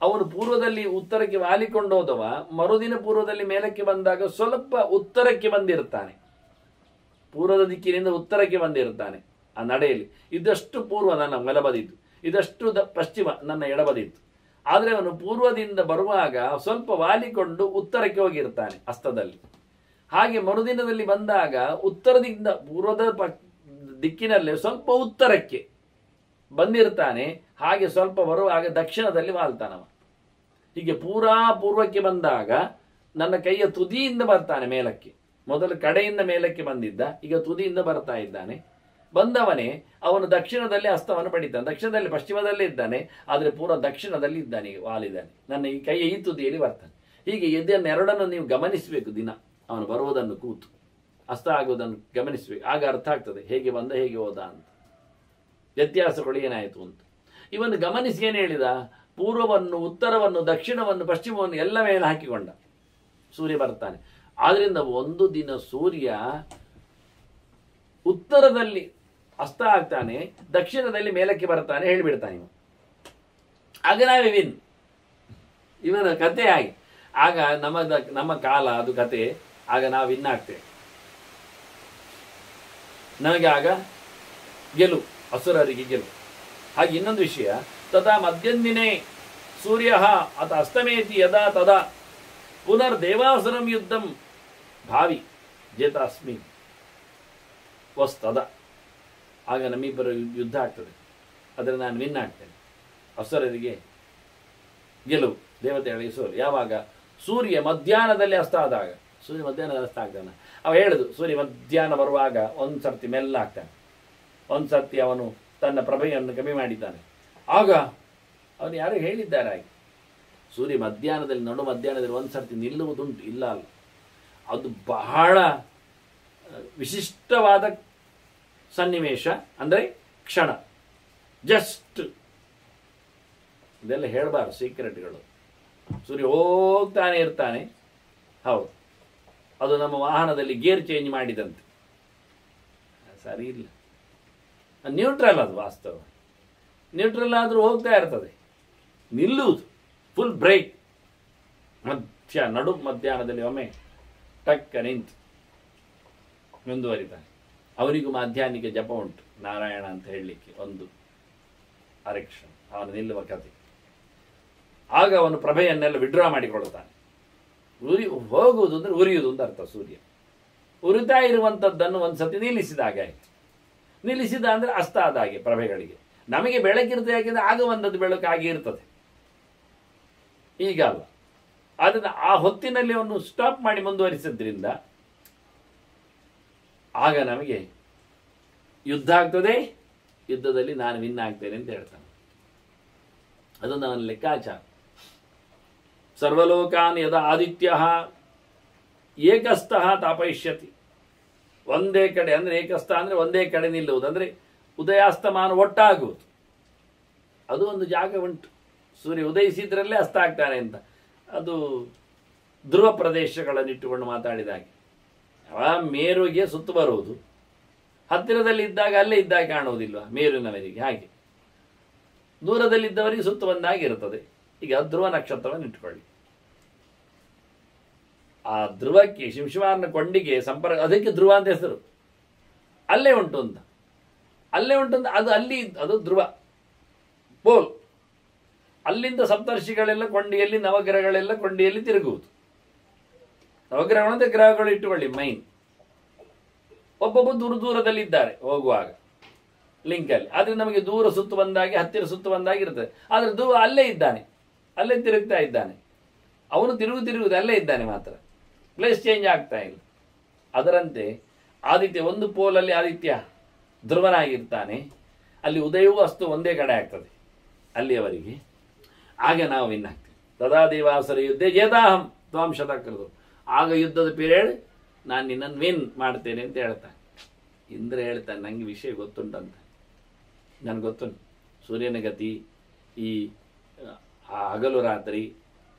ಅವನು ಪೂರ್ವದಲ್ಲಿ ಉತ್ತರಕ್ಕೆ ವಾಲಿಕೊಂಡು ಹೋದವ ಮರುದಿನ ಪೂರ್ವದಲ್ಲಿ ಮೇಲಕ್ಕೆ ಬಂದಾಗ ಸ್ವಲ್ಪ ಉತ್ತರಕ್ಕೆ ಬಂದಿರ್ತಾನೆ. ಪೂರ್ವದ ದಿಕ್ಕಿನಿಂದ ಉತ್ತರಕ್ಕೆ ಬಂದಿರ್ತಾನೆ ಆ ನಡೆಯಲ್ಲಿ. ಇದಷ್ಟು ಪೂರ್ವ ನನ್ನ ಬಲಬದಿತ್ತು, ಇದಷ್ಟು ಪಶ್ಚಿಮ ನನ್ನ ಎಡಬದಿತ್ತು. ಆದರೆ ಅವನು ಪೂರ್ವದಿಂದ ಬರುವಾಗ ಸ್ವಲ್ಪ ವಾಲಿಕೊಂಡು ಉತ್ತರಕ್ಕೆ ಹೋಗಿರ್ತಾನೆ ಅಸ್ತದಲ್ಲಿ. ಹಾಗೆ ಮರುದಿನದಲ್ಲಿ ಬಂದಾಗ ಉತ್ತರದಿಂದ ಪೂರ್ವದ ದಿಕ್ಕಿನಲ್ಲೇ ಸ್ವಲ್ಪ ಉತ್ತರಕ್ಕೆ ಬಂದಿರ್ತಾನೆ. ಹಾಗೆ ಸ್ವಲ್ಪ ಬರುವಾಗ ದಕ್ಷಿಣದಲ್ಲಿ ವಾಲ್ತಾನವ. ಹೀಗೆ ಪೂರಾ ಪೂರ್ವಕ್ಕೆ ಬಂದಾಗ ನನ್ನ ಕೈಯ ತುದಿಯಿಂದ ಬರ್ತಾನೆ ಮೇಲಕ್ಕೆ. ಮೊದಲು ಕಡೆಯಿಂದ ಮೇಲಕ್ಕೆ ಬಂದಿದ್ದ, ಈಗ ತುದಿಯಿಂದ ಬರ್ತಾ ಇದ್ದಾನೆ. ಬಂದವನೇ ಅವನು ದಕ್ಷಿಣದಲ್ಲಿ ಅಸ್ತವನ್ನು ಪಡಿತಾನೆ. ದಕ್ಷಿಣದಲ್ಲಿ ಪಶ್ಚಿಮದಲ್ಲೇ ಇದ್ದಾನೆ, ಆದರೆ ಪೂರ್ವ ದಕ್ಷಿಣದಲ್ಲಿ ಇದ್ದಾನೆ, ವಾಲಿದ್ದಾನೆ. ನನ್ನ ಈ ಕೈಯ ಈ ತುದಿಯಲ್ಲಿ ಬರ್ತಾನೆ. ಹೀಗೆ ಇದನ್ನೆರಡನ್ನು ನೀವು ಗಮನಿಸಬೇಕು. ದಿನ ಅವನು ಬರುವುದನ್ನು ಕೂತು ಅಸ್ತ ಆಗುವುದನ್ನು ಗಮನಿಸಬೇಕು. ಆಗ ಅರ್ಥ ಆಗ್ತದೆ ಹೇಗೆ ಬಂದ ಹೇಗೆ ಹೋದ ಅಂತ, ವ್ಯತ್ಯಾಸಗಳು ಏನಾಯಿತು ಅಂತ. ಇವನು ಗಮನಿಸಿ ಏನು ಹೇಳಿದ, ಪೂರ್ವವನ್ನು, ಉತ್ತರವನ್ನು, ದಕ್ಷಿಣವನ್ನು, ಪಶ್ಚಿಮವನ್ನು ಎಲ್ಲ ಮೇಲೆ ಹಾಕಿಕೊಂಡ. ಸೂರ್ಯ ಬರ್ತಾನೆ. ಆದ್ರಿಂದ ಒಂದು ದಿನ ಸೂರ್ಯ ಉತ್ತರದಲ್ಲಿ ಅಸ್ತ ಆಗ್ತಾನೆ, ದಕ್ಷಿಣದಲ್ಲಿ ಮೇಲಕ್ಕೆ ಬರ್ತಾನೆ, ಹೇಳಿಬಿಡ್ತಾನೆ ಇವ. ಆಗ ನಾವೇ ವಿನ್. ಇವನ ಕತೆ ಆಗಿ ಆಗ ನಮ್ಮ ಕಾಲ ಅದು ಕತೆ. ಆಗ ನಾವು ವಿನ್ ಆಗ್ತೇವೆ. ನಮಗೆ ಆಗ ಗೆಲುವು, ಅಸುರರಿಗೆ ಗೆಲುವು. ಹಾಗೆ ಇನ್ನೊಂದು ವಿಷಯ, ತಥಾ ಮಧ್ಯಂದಿನೇ ಸೂರ್ಯ ಅಥ ಅಸ್ತಮೇತಿ ಯದಾ ತದಾ ಪುನರ್ ದೇವಾಸುರಂ ಯುದ್ಧಂ ಭಾವಿ ಜೇತಾಸ್ಮಿ ವಸ್ತದ. ಆಗ ನಮ್ಮಿಬ್ಬರು ಯುದ್ಧ ಆಗ್ತದೆ, ಆದರೆ ನಾನು ವಿನ್ ಆಗ್ತೇನೆ. ಅಸುರರಿಗೆ ಗೆಲುವು, ದೇವತೆಗಳಿಗೆ ಸೋಲು. ಯಾವಾಗ? ಸೂರ್ಯ ಮಧ್ಯಾಹ್ನದಲ್ಲಿ ಅಸ್ತ ಆದಾಗ. ಸೂರ್ಯ ಮಧ್ಯಾಹ್ನದಲ್ಲಿ ಅಸ್ತ ಆಗ್ತಾನೆ. ಅವ ಹೇಳುದು, ಸೂರ್ಯ ಮಧ್ಯಾಹ್ನ ಬರುವಾಗ ಒಂದು ಸರ್ತಿ ಮೆಲ್ಲ ಆಗ್ತಾನೆ, ಒಂದು ಸರ್ತಿ ಅವನು ತನ್ನ ಪ್ರಭೆಯನ್ನು ಕಮ್ಮಿ ಮಾಡಿದ್ದಾನೆ. ಆಗ ಅವನು ಯಾರು ಹೇಳಿದ್ದಾರೆ ಹಾಗೆ, ಸೂರ್ಯ ಮಧ್ಯಾಹ್ನದಲ್ಲಿ ನಡು ಮಧ್ಯಾಹ್ನದಲ್ಲಿ ಒಂದು ಸರ್ತಿ ನಿಲ್ಲುವುದುಂಟು, ಇಲ್ಲ ಅಲ್ಲ. ಅದು ಬಹಳ ವಿಶಿಷ್ಟವಾದ ಸನ್ನಿವೇಶ, ಅಂದರೆ ಕ್ಷಣ. ಜಸ್ಟ್ ಇದೆಲ್ಲ ಹೇಳಬಾರ್ದು, ಸೀಕ್ರೆಟ್ಗಳು. ಸೂರ್ಯ ಹೋಗ್ತಾನೆ ಇರ್ತಾನೆ. ಹೌದು, ಅದು ನಮ್ಮ ವಾಹನದಲ್ಲಿ ಗೇರ್ ಚೇಂಜ್ ಮಾಡಿದಂತೆ. ಸರಿ ಇಲ್ಲ, ನ್ಯೂಟ್ರಲ್ ಅದು ವಾಸ್ತವ. ನ್ಯೂಟ್ರಲ್ ಆದರೂ ಹೋಗ್ತಾ ಇರ್ತದೆ. ನಿಲ್ಲುವುದು ಫುಲ್ ಬ್ರೇಕ್, ನಡು ಮಧ್ಯಾಹ್ನದಲ್ಲಿ ಒಮ್ಮೆ ಟಕ್ಕ ನಿಂತು ಮುಂದುವರಿತಾನೆ. ಅವನಿಗೂ ಮಧ್ಯಾಹ್ನಿಕ ಜಪ ಉಂಟು, ನಾರಾಯಣ ಅಂತ ಹೇಳಲಿಕ್ಕೆ ಒಂದು ಅರೆಕ್ಷನ್, ಅವನು ನಿಲ್ಲುವ ಕಥೆ. ಆಗ ಅವನು ಪ್ರಭೆಯನ್ನೆಲ್ಲ ವಿಡ್ರಾ ಮಾಡಿಕೊಳ್ಳುತ್ತಾನೆ. ಹೋಗುವುದು ಅಂದರೆ ಉರಿಯುವುದು ಅಂತ ಅರ್ಥ. ಸೂರ್ಯ ಉರಿತಾ ಇರುವಂಥದ್ದನ್ನು ಒಂದು ಸತಿ ನಿಲ್ಲಿಸಿದಾಗ ಆಯಿತು. ನಿಲ್ಲಿಸಿದ ಅಂದರೆ ಅಸ್ತ ಆದ ಹಾಗೆ ಪ್ರಭೆಗಳಿಗೆ. ನಮಗೆ ಬೆಳಕಿರುತ್ತೆ, ಯಾಕೆಂದರೆ ಆಗ ಒಂದದ್ದು ಬೆಳಕಾಗಿ ಇರ್ತದೆ, ಈಗ ಅಲ್ಲ. ಆದ್ದರಿಂದ ಆ ಹೊತ್ತಿನಲ್ಲಿ ಅವನು ಸ್ಟಾಪ್ ಮಾಡಿ ಮುಂದುವರಿಸಿದ್ರಿಂದ ಆಗ ನಮಗೆ ಯುದ್ಧ ಆಗ್ತದೆ. ಯುದ್ಧದಲ್ಲಿ ನಾನು ವಿನ್ ಆಗ್ತೇನೆ ಅಂತ ಹೇಳ್ತಾನೆ. ಅದೊಂದು ಅವನ ಲೆಕ್ಕಾಚಾರ. ಸರ್ವಲೋಕಾನ್ ಯದ ಆದಿತ್ಯ ಏಕಸ್ಥಃ ತಾಪಯಿಷ್ಯತಿ. ಒಂದೇ ಕಡೆ ಅಂದರೆ ಏಕಸ್ಥ ಅಂದರೆ ಒಂದೇ ಕಡೆ ನಿಲ್ಲುವುದು, ಅಂದರೆ ಉದಯಾಸ್ತಮಾನ ಒಟ್ಟಾಗುವುದು. ಅದು ಒಂದು ಜಾಗ ಉಂಟು. ಸೂರ್ಯ ಉದಯಿಸಿದ್ರಲ್ಲೇ ಅಸ್ತ ಆಗ್ತಾನೆ ಅಂತ. ಅದು ಧ್ರುವ ಪ್ರದೇಶಗಳನ್ನಿಟ್ಟುಕೊಂಡು ಮಾತಾಡಿದಾಗೆ. ಮೇರುಗೆ ಸುತ್ತು ಬರುವುದು, ಹತ್ತಿರದಲ್ಲಿ ಇದ್ದಾಗ ಅಲ್ಲೇ ಇದ್ದಾಗ ಕಾಣುವುದಿಲ್ವ ಮೇರುನವರಿಗೆ. ಹಾಗೆ ದೂರದಲ್ಲಿದ್ದವರಿಗೆ ಸುತ್ತು ಬಂದಾಗಿರುತ್ತದೆ. ಈಗ ಧ್ರುವ ನಕ್ಷತ್ರವನ್ನು ಇಟ್ಟುಕೊಳ್ಳಿ. ಆ ಧ್ರುವಕ್ಕೆ ಶಿಂಶುಮಾರನ ಕೊಂಡಿಗೆ ಸಂಪರ್ಕ, ಅದಕ್ಕೆ ಧ್ರುವ ಅಂತ ಹೆಸರು. ಅಲ್ಲೇ ಉಂಟು ಅಂತ, ಅಲ್ಲೇ ಉಂಟು ಅಂತ. ಅದು ಅಲ್ಲಿ, ಅದು ಧ್ರುವ ಪೋಲ್. ಅಲ್ಲಿಂದ ಸಪ್ತರ್ಷಿಗಳೆಲ್ಲ ಕೊಂಡಿಯಲ್ಲಿ, ನವಗ್ರಹಗಳೆಲ್ಲ ಕೊಂಡಿಯಲ್ಲಿ ತಿರುಗುವುದು. ನವಗ್ರಹಗಳು ಅಂದರೆ ಗ್ರಹಗಳು ಇಟ್ಟುಕೊಳ್ಳಿ ಮೈನ್. ಒಬ್ಬೊಬ್ಬ ದೂರದಲ್ಲಿದ್ದಾರೆ ಹೋಗುವಾಗ ಲಿಂಕಲ್ಲಿ. ಆದರೆ ನಮಗೆ ದೂರ ಸುತ್ತು ಬಂದಾಗಿ, ಹತ್ತಿರ ಸುತ್ತು ಬಂದಾಗಿ ಇರ್ತದೆ. ಆದರೆ ಧ್ರುವ ಅಲ್ಲೇ ಇದ್ದಾನೆ, ಅಲ್ಲೇ ತಿರುಗ್ತಾ ಇದ್ದಾನೆ. ಅವನು ತಿರುಗುವುದು ಅಲ್ಲೇ ಇದ್ದಾನೆ, ಮಾತ್ರ ಪ್ಲೇಸ್ ಚೇಂಜ್ ಆಗ್ತಾ ಇಲ್ಲ. ಅದರಂತೆ ಆದಿತ್ಯ ಒಂದು ಪೋಲಲ್ಲಿ ಆದಿತ್ಯ ಧ್ರುವನಾಗಿರ್ತಾನೆ. ಅಲ್ಲಿ ಉದಯವೂ ಅಸ್ತು ಒಂದೇ ಕಡೆ ಆಗ್ತದೆ ಅಲ್ಲಿಯವರೆಗೆ. ಆಗ ನಾವು ವಿನ್ ಆಗ್ತೀವಿ. ತದಾ ದೇವಾಸುರ ಯುದ್ಧ ಜೇದಾಹಂ ತ್ವಾಂ ಶತಕೃತು. ಆಗ ಯುದ್ಧದ ಪೀರಿಯಡ್ ನಾನು ನಿನ್ನನ್ನು ವಿನ್ ಮಾಡ್ತೇನೆ ಅಂತ ಹೇಳ್ತಾನೆ. ಇಂದ್ರ ಹೇಳ್ತಾನೆ, ನನಗೆ ವಿಷಯ ಗೊತ್ತುಂಟಂತ. ನನಗೆ ಗೊತ್ತುಂಟು ಸೂರ್ಯನ ಗತಿ, ಈ ಹಗಲು ರಾತ್ರಿ,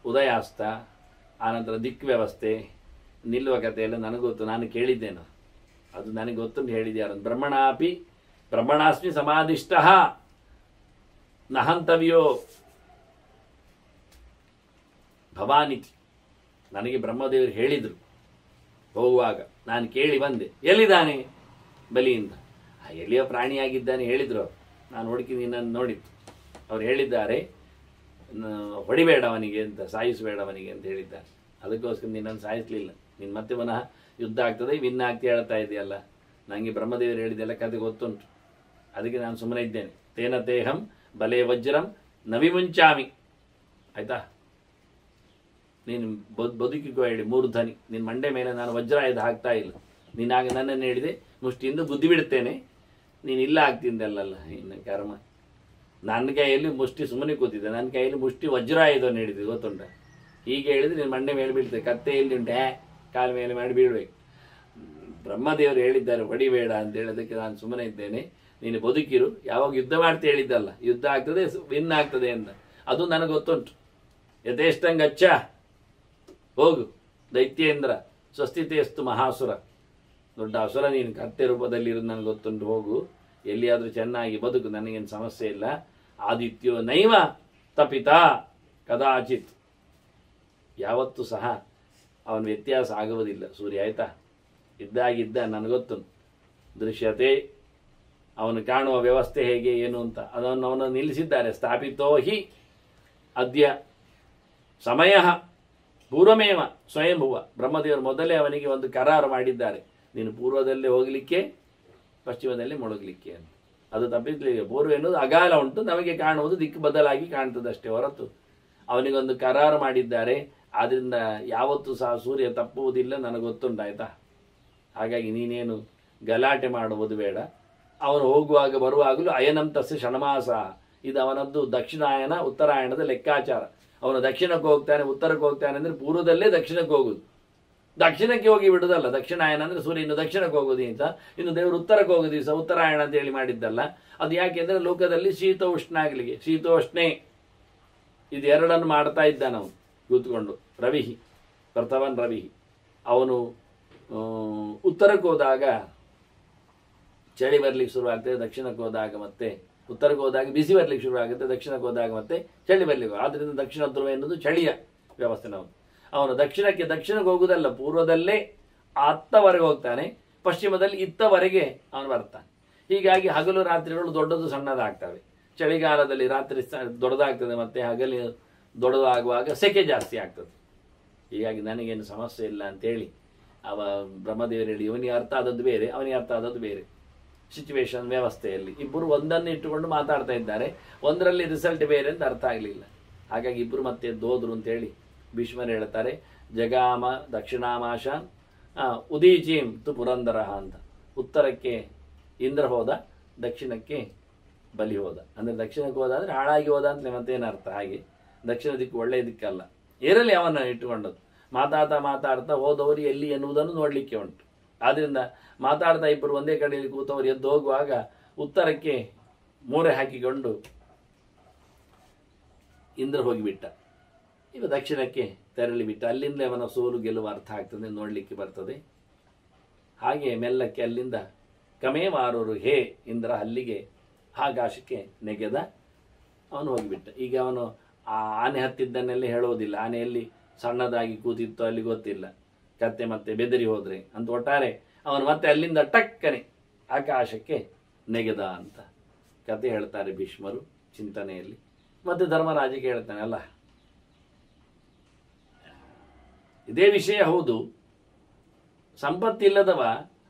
ಉದಯಾಸ್ತ, ಆನಂತರ ದಿಕ್ ವ್ಯವಸ್ಥೆ, ನಿಲ್ಲುವ ಕಥೆಯೆಲ್ಲ ನನಗೆ ಗೊತ್ತು. ನಾನು ಕೇಳಿದ್ದೇನೆ, ಅದು ನನಗೆ ಗೊತ್ತುಂಟು. ಹೇಳಿದ್ಯಾರ ಬ್ರಹ್ಮಣಾಸ್ಮಿ ಸಮಾಧಿಷ್ಟ ನಹಂತವ್ಯೋ ಭವಾನಿತಿ. ನನಗೆ ಬ್ರಹ್ಮದೇವರು ಹೇಳಿದರು ಹೋಗುವಾಗ. ನಾನು ಕೇಳಿ ಬಂದೆ, ಎಲ್ಲಿದ್ದಾನೆ ಬಲಿಯಿಂದ. ಎಲ್ಲಿಯೋ ಪ್ರಾಣಿಯಾಗಿದ್ದಾನೆ ಹೇಳಿದರು. ನಾನು ಹುಡುಕಿ ನಿನ್ನನ್ನು ನೋಡಿತ್ತು. ಅವ್ರು ಹೇಳಿದ್ದಾರೆ, ಹೊಡಿಬೇಡ ಅವನಿಗೆ ಅಂತ, ಸಾಯಿಸಬೇಡ ಅವನಿಗೆ ಅಂತ ಹೇಳಿದ್ದಾರೆ. ಅದಕ್ಕೋಸ್ಕರ ನಿನ್ನನ್ನು ಸಾಯಿಸಲಿಲ್ಲ. ನೀನು ಮತ್ತೆ ಪುನಃ ಯುದ್ಧ ಆಗ್ತದೆ, ವಿನ್ ಆಗ್ತಿ ಹೇಳ್ತಾ ಇದೆಯಲ್ಲ. ನನಗೆ ಬ್ರಹ್ಮದೇವರು ಹೇಳಿದೆಲ್ಲ ಕತೆ ಗೊತ್ತುಂಟು. ಅದಕ್ಕೆ ನಾನು ಸುಮ್ಮನೆ ಇದ್ದೇನೆ. ತೇನ ತೇಹಂ ಬಲೆ ವಜ್ರಂ ನವಿಮುಂಚಾಮಿ. ಆಯ್ತಾ, ನೀನು ಬದುಕಿಗೋ ಹೇಳಿ ಮೂರ್ಧನಿ. ನಿನ್ನ ಮಂಡೆ ಮೇಲೆ ನಾನು ವಜ್ರಾಯುಧ ಹಾಕ್ತಾ ಇಲ್ಲ. ನೀನಾಗ ನನ್ನನ್ನು ಹೇಳಿದೆ ಮುಷ್ಟಿಯಿಂದ ಬುದ್ಧಿ ಬಿಡ್ತೇನೆ, ನೀನು ಇಲ್ಲ ಆಗ್ತಿದ್ದಲ್ಲಲ್ಲ. ಇನ್ನು ಕರ್ಮ. ನನ್ನ ಕೈಯಲ್ಲಿ ಮುಷ್ಟಿ ಸುಮ್ಮನೆ ಕೂತಿದ್ದೆ, ನನ್ನ ಕೈಯಲ್ಲಿ ಮುಷ್ಟಿ ವಜ್ರಾಯುಧವನ್ನು ಹೇಳಿದ್ದೆ, ಗೊತ್ತುಂಟ. ಹೀಗೆ ಹೇಳಿದ್ರೆ ನಿನ್ನ ಮಂಡೆ ಮೇಲೆ ಬೀಳ್ತದೆ. ಕತ್ತೆಯಲ್ಲಿ ಉಂಟು, ಕಾಲ ಮೇಲೆ ಮಾಡಿ ಬೀಳ್ಬೇಕು. ಬ್ರಹ್ಮದೇವರು ಹೇಳಿದ್ದಾರೆ ಹೊಡಿಬೇಡ ಅಂತ ಹೇಳೋದಕ್ಕೆ ನಾನು ಸುಮ್ಮನೆ ಇದ್ದೇನೆ. ನೀನು ಬದುಕಿರು, ಯಾವಾಗ ಯುದ್ಧ ಮಾಡ್ತಾ ಹೇಳಿದ್ದಲ್ಲ, ಯುದ್ಧ ಆಗ್ತದೆ ವಿನ್ ಆಗ್ತದೆ ಅಂತ. ಅದು ನನಗೆ ಗೊತ್ತುಂಟು. ಯಥೇಷ್ಟಂಗಚ್ಚ, ಹೋಗು ದೈತ್ಯೇಂದ್ರ, ಸ್ವಸ್ಥಿತೇಸ್ತು ಮಹಾಸುರ. ದೊಡ್ಡ ಅಸುರ ನೀನು, ಕತ್ತೆ ರೂಪದಲ್ಲಿ ಇರೋದು ನನಗೆ ಗೊತ್ತುಂಟು. ಹೋಗು, ಎಲ್ಲಿಯಾದರೂ ಚೆನ್ನಾಗಿ ಬದುಕು, ನನಗೇನು ಸಮಸ್ಯೆ ಇಲ್ಲ. ಆದಿತ್ಯೋ ನೈವ ತಪಿತಾ ಕದಾಚಿತ್. ಯಾವತ್ತೂ ಸಹ ಅವನ ವ್ಯತ್ಯಾಸ ಆಗುವುದಿಲ್ಲ ಸೂರ್ಯ. ಆಯ್ತಾ, ಇದ್ದಾಗಿದ್ದ ನನಗೊತ್ತು. ದೃಶ್ಯತೆ, ಅವನು ಕಾಣುವ ವ್ಯವಸ್ಥೆ ಹೇಗೆ ಏನು ಅಂತ ಅವನನ್ನು ನಿಲ್ಲಿಸಿದ್ದಾರೆ. ಸ್ಥಾಪಿತೋ ಹಿ ಅದ್ಯ ಸಮಯ ಪೂರ್ವಮೇವ ಸ್ವಯಂಭುವ. ಬ್ರಹ್ಮದೇವರು ಮೊದಲೇ ಅವನಿಗೆ ಒಂದು ಕರಾರು ಮಾಡಿದ್ದಾರೆ, ನೀನು ಪೂರ್ವದಲ್ಲೇ ಹೋಗಲಿಕ್ಕೆ, ಪಶ್ಚಿಮದಲ್ಲಿ ಮುಳುಗಲಿಕ್ಕೆ ಅಂತ. ಅದು ತಪ್ಪಿಸಲಿಕ್ಕೆ. ಪೂರ್ವ ಎನ್ನುವುದು ಅಗಾಲ ಉಂಟು, ನಮಗೆ ಕಾಣುವುದು ದಿಕ್ಕು ಬದಲಾಗಿ ಕಾಣ್ತದಷ್ಟೇ ಹೊರತು ಅವನಿಗೊಂದು ಕರಾರು ಮಾಡಿದ್ದಾರೆ. ಆದ್ದರಿಂದ ಯಾವತ್ತೂ ಸಹ ಸೂರ್ಯ ತಪ್ಪುವುದಿಲ್ಲ, ನನಗೆ ಗೊತ್ತುಂಟಾಯ್ತಾ. ಹಾಗಾಗಿ ನೀನೇನು ಗಲಾಟೆ ಮಾಡುವುದು ಬೇಡ. ಅವನು ಹೋಗುವಾಗ ಬರುವಾಗಲೂ ಅಯನಂತಸ್ಯ ಷಣ್ಮಾಸ. ಇದು ಅವನದ್ದು ದಕ್ಷಿಣಾಯನ ಉತ್ತರಾಯಣದ ಲೆಕ್ಕಾಚಾರ. ಅವನು ದಕ್ಷಿಣಕ್ಕೆ ಹೋಗ್ತಾನೆ, ಉತ್ತರಕ್ಕೆ ಹೋಗ್ತಾನೆ ಅಂದರೆ ಪೂರ್ವದಲ್ಲೇ ದಕ್ಷಿಣಕ್ಕೆ ಹೋಗುದು. ದಕ್ಷಿಣಕ್ಕೆ ಹೋಗಿ ಬಿಡುದಲ್ಲ. ದಕ್ಷಿಣಾಯನ ಅಂದರೆ ಸೂರ್ಯ ಇನ್ನು ದಕ್ಷಿಣಕ್ಕೆ ಹೋಗೋದು ಅಂತ, ಇನ್ನು ದೇವರು ಉತ್ತರಕ್ಕೆ ಹೋಗೋ ದಿವಸ ಉತ್ತರಾಯಣ ಅಂತ ಹೇಳಿ ಮಾಡಿದ್ದಲ್ಲ. ಅದು ಯಾಕೆಂದ್ರೆ ಲೋಕದಲ್ಲಿ ಶೀತ ಉಷ್ಣ ಆಗಲಿಕ್ಕೆ, ಶೀತೋಷ್ಣೆ ಇದು ಎರಡನ್ನು ಮಾಡ್ತಾ ಇದ್ದಾನೆ ಅವನು ಕೂತ್ಕೊಂಡು. ರವಿಹಿ ಪ್ರಥಮನ್ ರವಿಹಿ, ಅವನು ಉತ್ತರಕ್ಕೆ ಹೋದಾಗ ಚಳಿ ಬರ್ಲಿಕ್ಕೆ ಶುರುವಾಗ್ತದೆ, ದಕ್ಷಿಣಕ್ಕೆ ಹೋದಾಗ ಮತ್ತೆ ಉತ್ತರಕ್ಕೆ ಹೋದಾಗ ಬಿಸಿ ಬರ್ಲಿಕ್ಕೆ ಶುರು ಆಗುತ್ತೆ, ದಕ್ಷಿಣಕ್ಕೆ ಹೋದಾಗ ಮತ್ತೆ ಚಳಿ ಬರ್ಲಿಕ್ಕೆ. ಆದ್ರಿಂದ ದಕ್ಷಿಣ ಧ್ರುವ ಎನ್ನುವುದು ಚಳಿಯ ವ್ಯವಸ್ಥೆ. ಅವನು ದಕ್ಷಿಣಕ್ಕೆ ಹೋಗುವುದಲ್ಲ, ಪೂರ್ವದಲ್ಲೇ ಅತ್ತವರೆಗೆ ಹೋಗ್ತಾನೆ, ಪಶ್ಚಿಮದಲ್ಲಿ ಇತ್ತವರೆಗೆ ಅವನು ಬರ್ತಾನೆ. ಹೀಗಾಗಿ ಹಗಲು ರಾತ್ರಿಗಳು ದೊಡ್ಡದು ಸಣ್ಣದಾಗ್ತವೆ. ಚಳಿಗಾಲದಲ್ಲಿ ರಾತ್ರಿ ದೊಡ್ಡದಾಗ್ತದೆ, ಮತ್ತೆ ಹಗಲು ದೊಡ್ಡದಾಗುವಾಗ ಸೆಕೆ ಜಾಸ್ತಿ ಆಗ್ತದೆ. ಹೀಗಾಗಿ ನನಗೇನು ಸಮಸ್ಯೆ ಇಲ್ಲ ಅಂತೇಳಿ ಅವ ಬ್ರಹ್ಮದೇವರು ಹೇಳಿ, ಇವನಿಗೆ ಅರ್ಥ ಆದದ್ದು ಬೇರೆ, ಅವನಿಗೆ ಅರ್ಥ ಆದದ್ದು ಬೇರೆ. ಸಿಚುವೇಶನ್ ವ್ಯವಸ್ಥೆಯಲ್ಲಿ ಇಬ್ಬರು ಒಂದನ್ನು ಇಟ್ಟುಕೊಂಡು ಮಾತಾಡ್ತಾ ಇದ್ದಾರೆ, ಒಂದರಲ್ಲಿ ರಿಸಲ್ಟ್ ಬೇರೆ ಅಂತ ಅರ್ಥ ಆಗಲಿಲ್ಲ. ಹಾಗಾಗಿ ಇಬ್ಬರು ಮತ್ತೆ ಎದ್ದೋದ್ರು ಅಂತೇಳಿ ಭೀಷ್ಮರು ಹೇಳ್ತಾರೆ. ಜಗಾಮ ದಕ್ಷಿಣಾಮಾಶ ಉದೀಚೀಂ ತು ಪುರಂದರ ಅಂತ. ಉತ್ತರಕ್ಕೆ ಇಂದ್ರ ಹೋದ, ದಕ್ಷಿಣಕ್ಕೆ ಬಲಿ ಹೋದ. ಅಂದರೆ ದಕ್ಷಿಣಕ್ಕೆ ಹೋದ ಅಂದರೆ ಹಾಳಾಗಿ ಹೋದ ಅಂತಲೇ ಮತ್ತೇನು ಅರ್ಥ. ಹಾಗೆ ದಕ್ಷಿಣ ದಿಕ್ಕು ಒಳ್ಳೆಯ ದಿಕ್ಕಲ್ಲ. ಇರಲಿ ಅವನ್ನ ಇಟ್ಟುಕೊಂಡದ್ದು. ಮಾತಾಡ್ತಾ ಹೋದವರು ಎಲ್ಲಿ ಎನ್ನುವುದನ್ನು ನೋಡಲಿಕ್ಕೆ ಉಂಟು. ಆದ್ದರಿಂದ ಮಾತಾಡ್ತಾ ಇಬ್ಬರು ಒಂದೇ ಕಡೆಯಲ್ಲಿ ಕೂತವರು ಎದ್ದು ಹೋಗುವಾಗ ಉತ್ತರಕ್ಕೆ ಮೂರೆ ಹಾಕಿಕೊಂಡು ಇಂದ್ರ ಹೋಗಿಬಿಟ್ಟ, ಇವ ದಕ್ಷಿಣಕ್ಕೆ ತೆರಳಿ ಬಿಟ್ಟ. ಅಲ್ಲಿಂದಲೇ ಅವನ ಸೋಲು ಗೆಲುವು ಅರ್ಥ ಆಗ್ತದೆ, ನೋಡಲಿಕ್ಕೆ ಬರ್ತದೆ. ಹಾಗೆ ಮೆಲ್ಲಕ್ಕೆ ಅಲ್ಲಿಂದ ಕಮೇವಾರೂರು ಹೇ ಇಂದ್ರ ಅಲ್ಲಿಗೆ ಆಕಾಶಕ್ಕೆ ನೆಗೆದ, ಅವನು ಹೋಗಿಬಿಟ್ಟ. ಈಗ ಅವನು ಆ ಆನೆ ಹತ್ತಿದ್ದನ್ನೆಲ್ಲ ಹೇಳೋದಿಲ್ಲ. ಆನೆಯಲ್ಲಿ ಸಣ್ಣದಾಗಿ ಕೂತಿತ್ತು ಅಲ್ಲಿ ಗೊತ್ತಿಲ್ಲ, ಕತ್ತೆ ಮತ್ತೆ ಬೆದರಿ ಹೋದ್ರೆ ಅಂತ. ಒಟ್ಟಾರೆ ಅವನು ಮತ್ತೆ ಅಲ್ಲಿಂದ ಟಕ್ಕನೆ ಆಕಾಶಕ್ಕೆ ನೆಗೆದ ಅಂತ ಕತೆ ಹೇಳ್ತಾರೆ ಭೀಷ್ಮರು ಚಿಂತನೆಯಲ್ಲಿ. ಮತ್ತೆ ಧರ್ಮರಾಜಿಗೆ ಹೇಳ್ತಾನೆ, ಅಲ್ಲ ಇದೇ ವಿಷಯ ಹೌದು, ಸಂಪತ್ತಿಲ್ಲದವ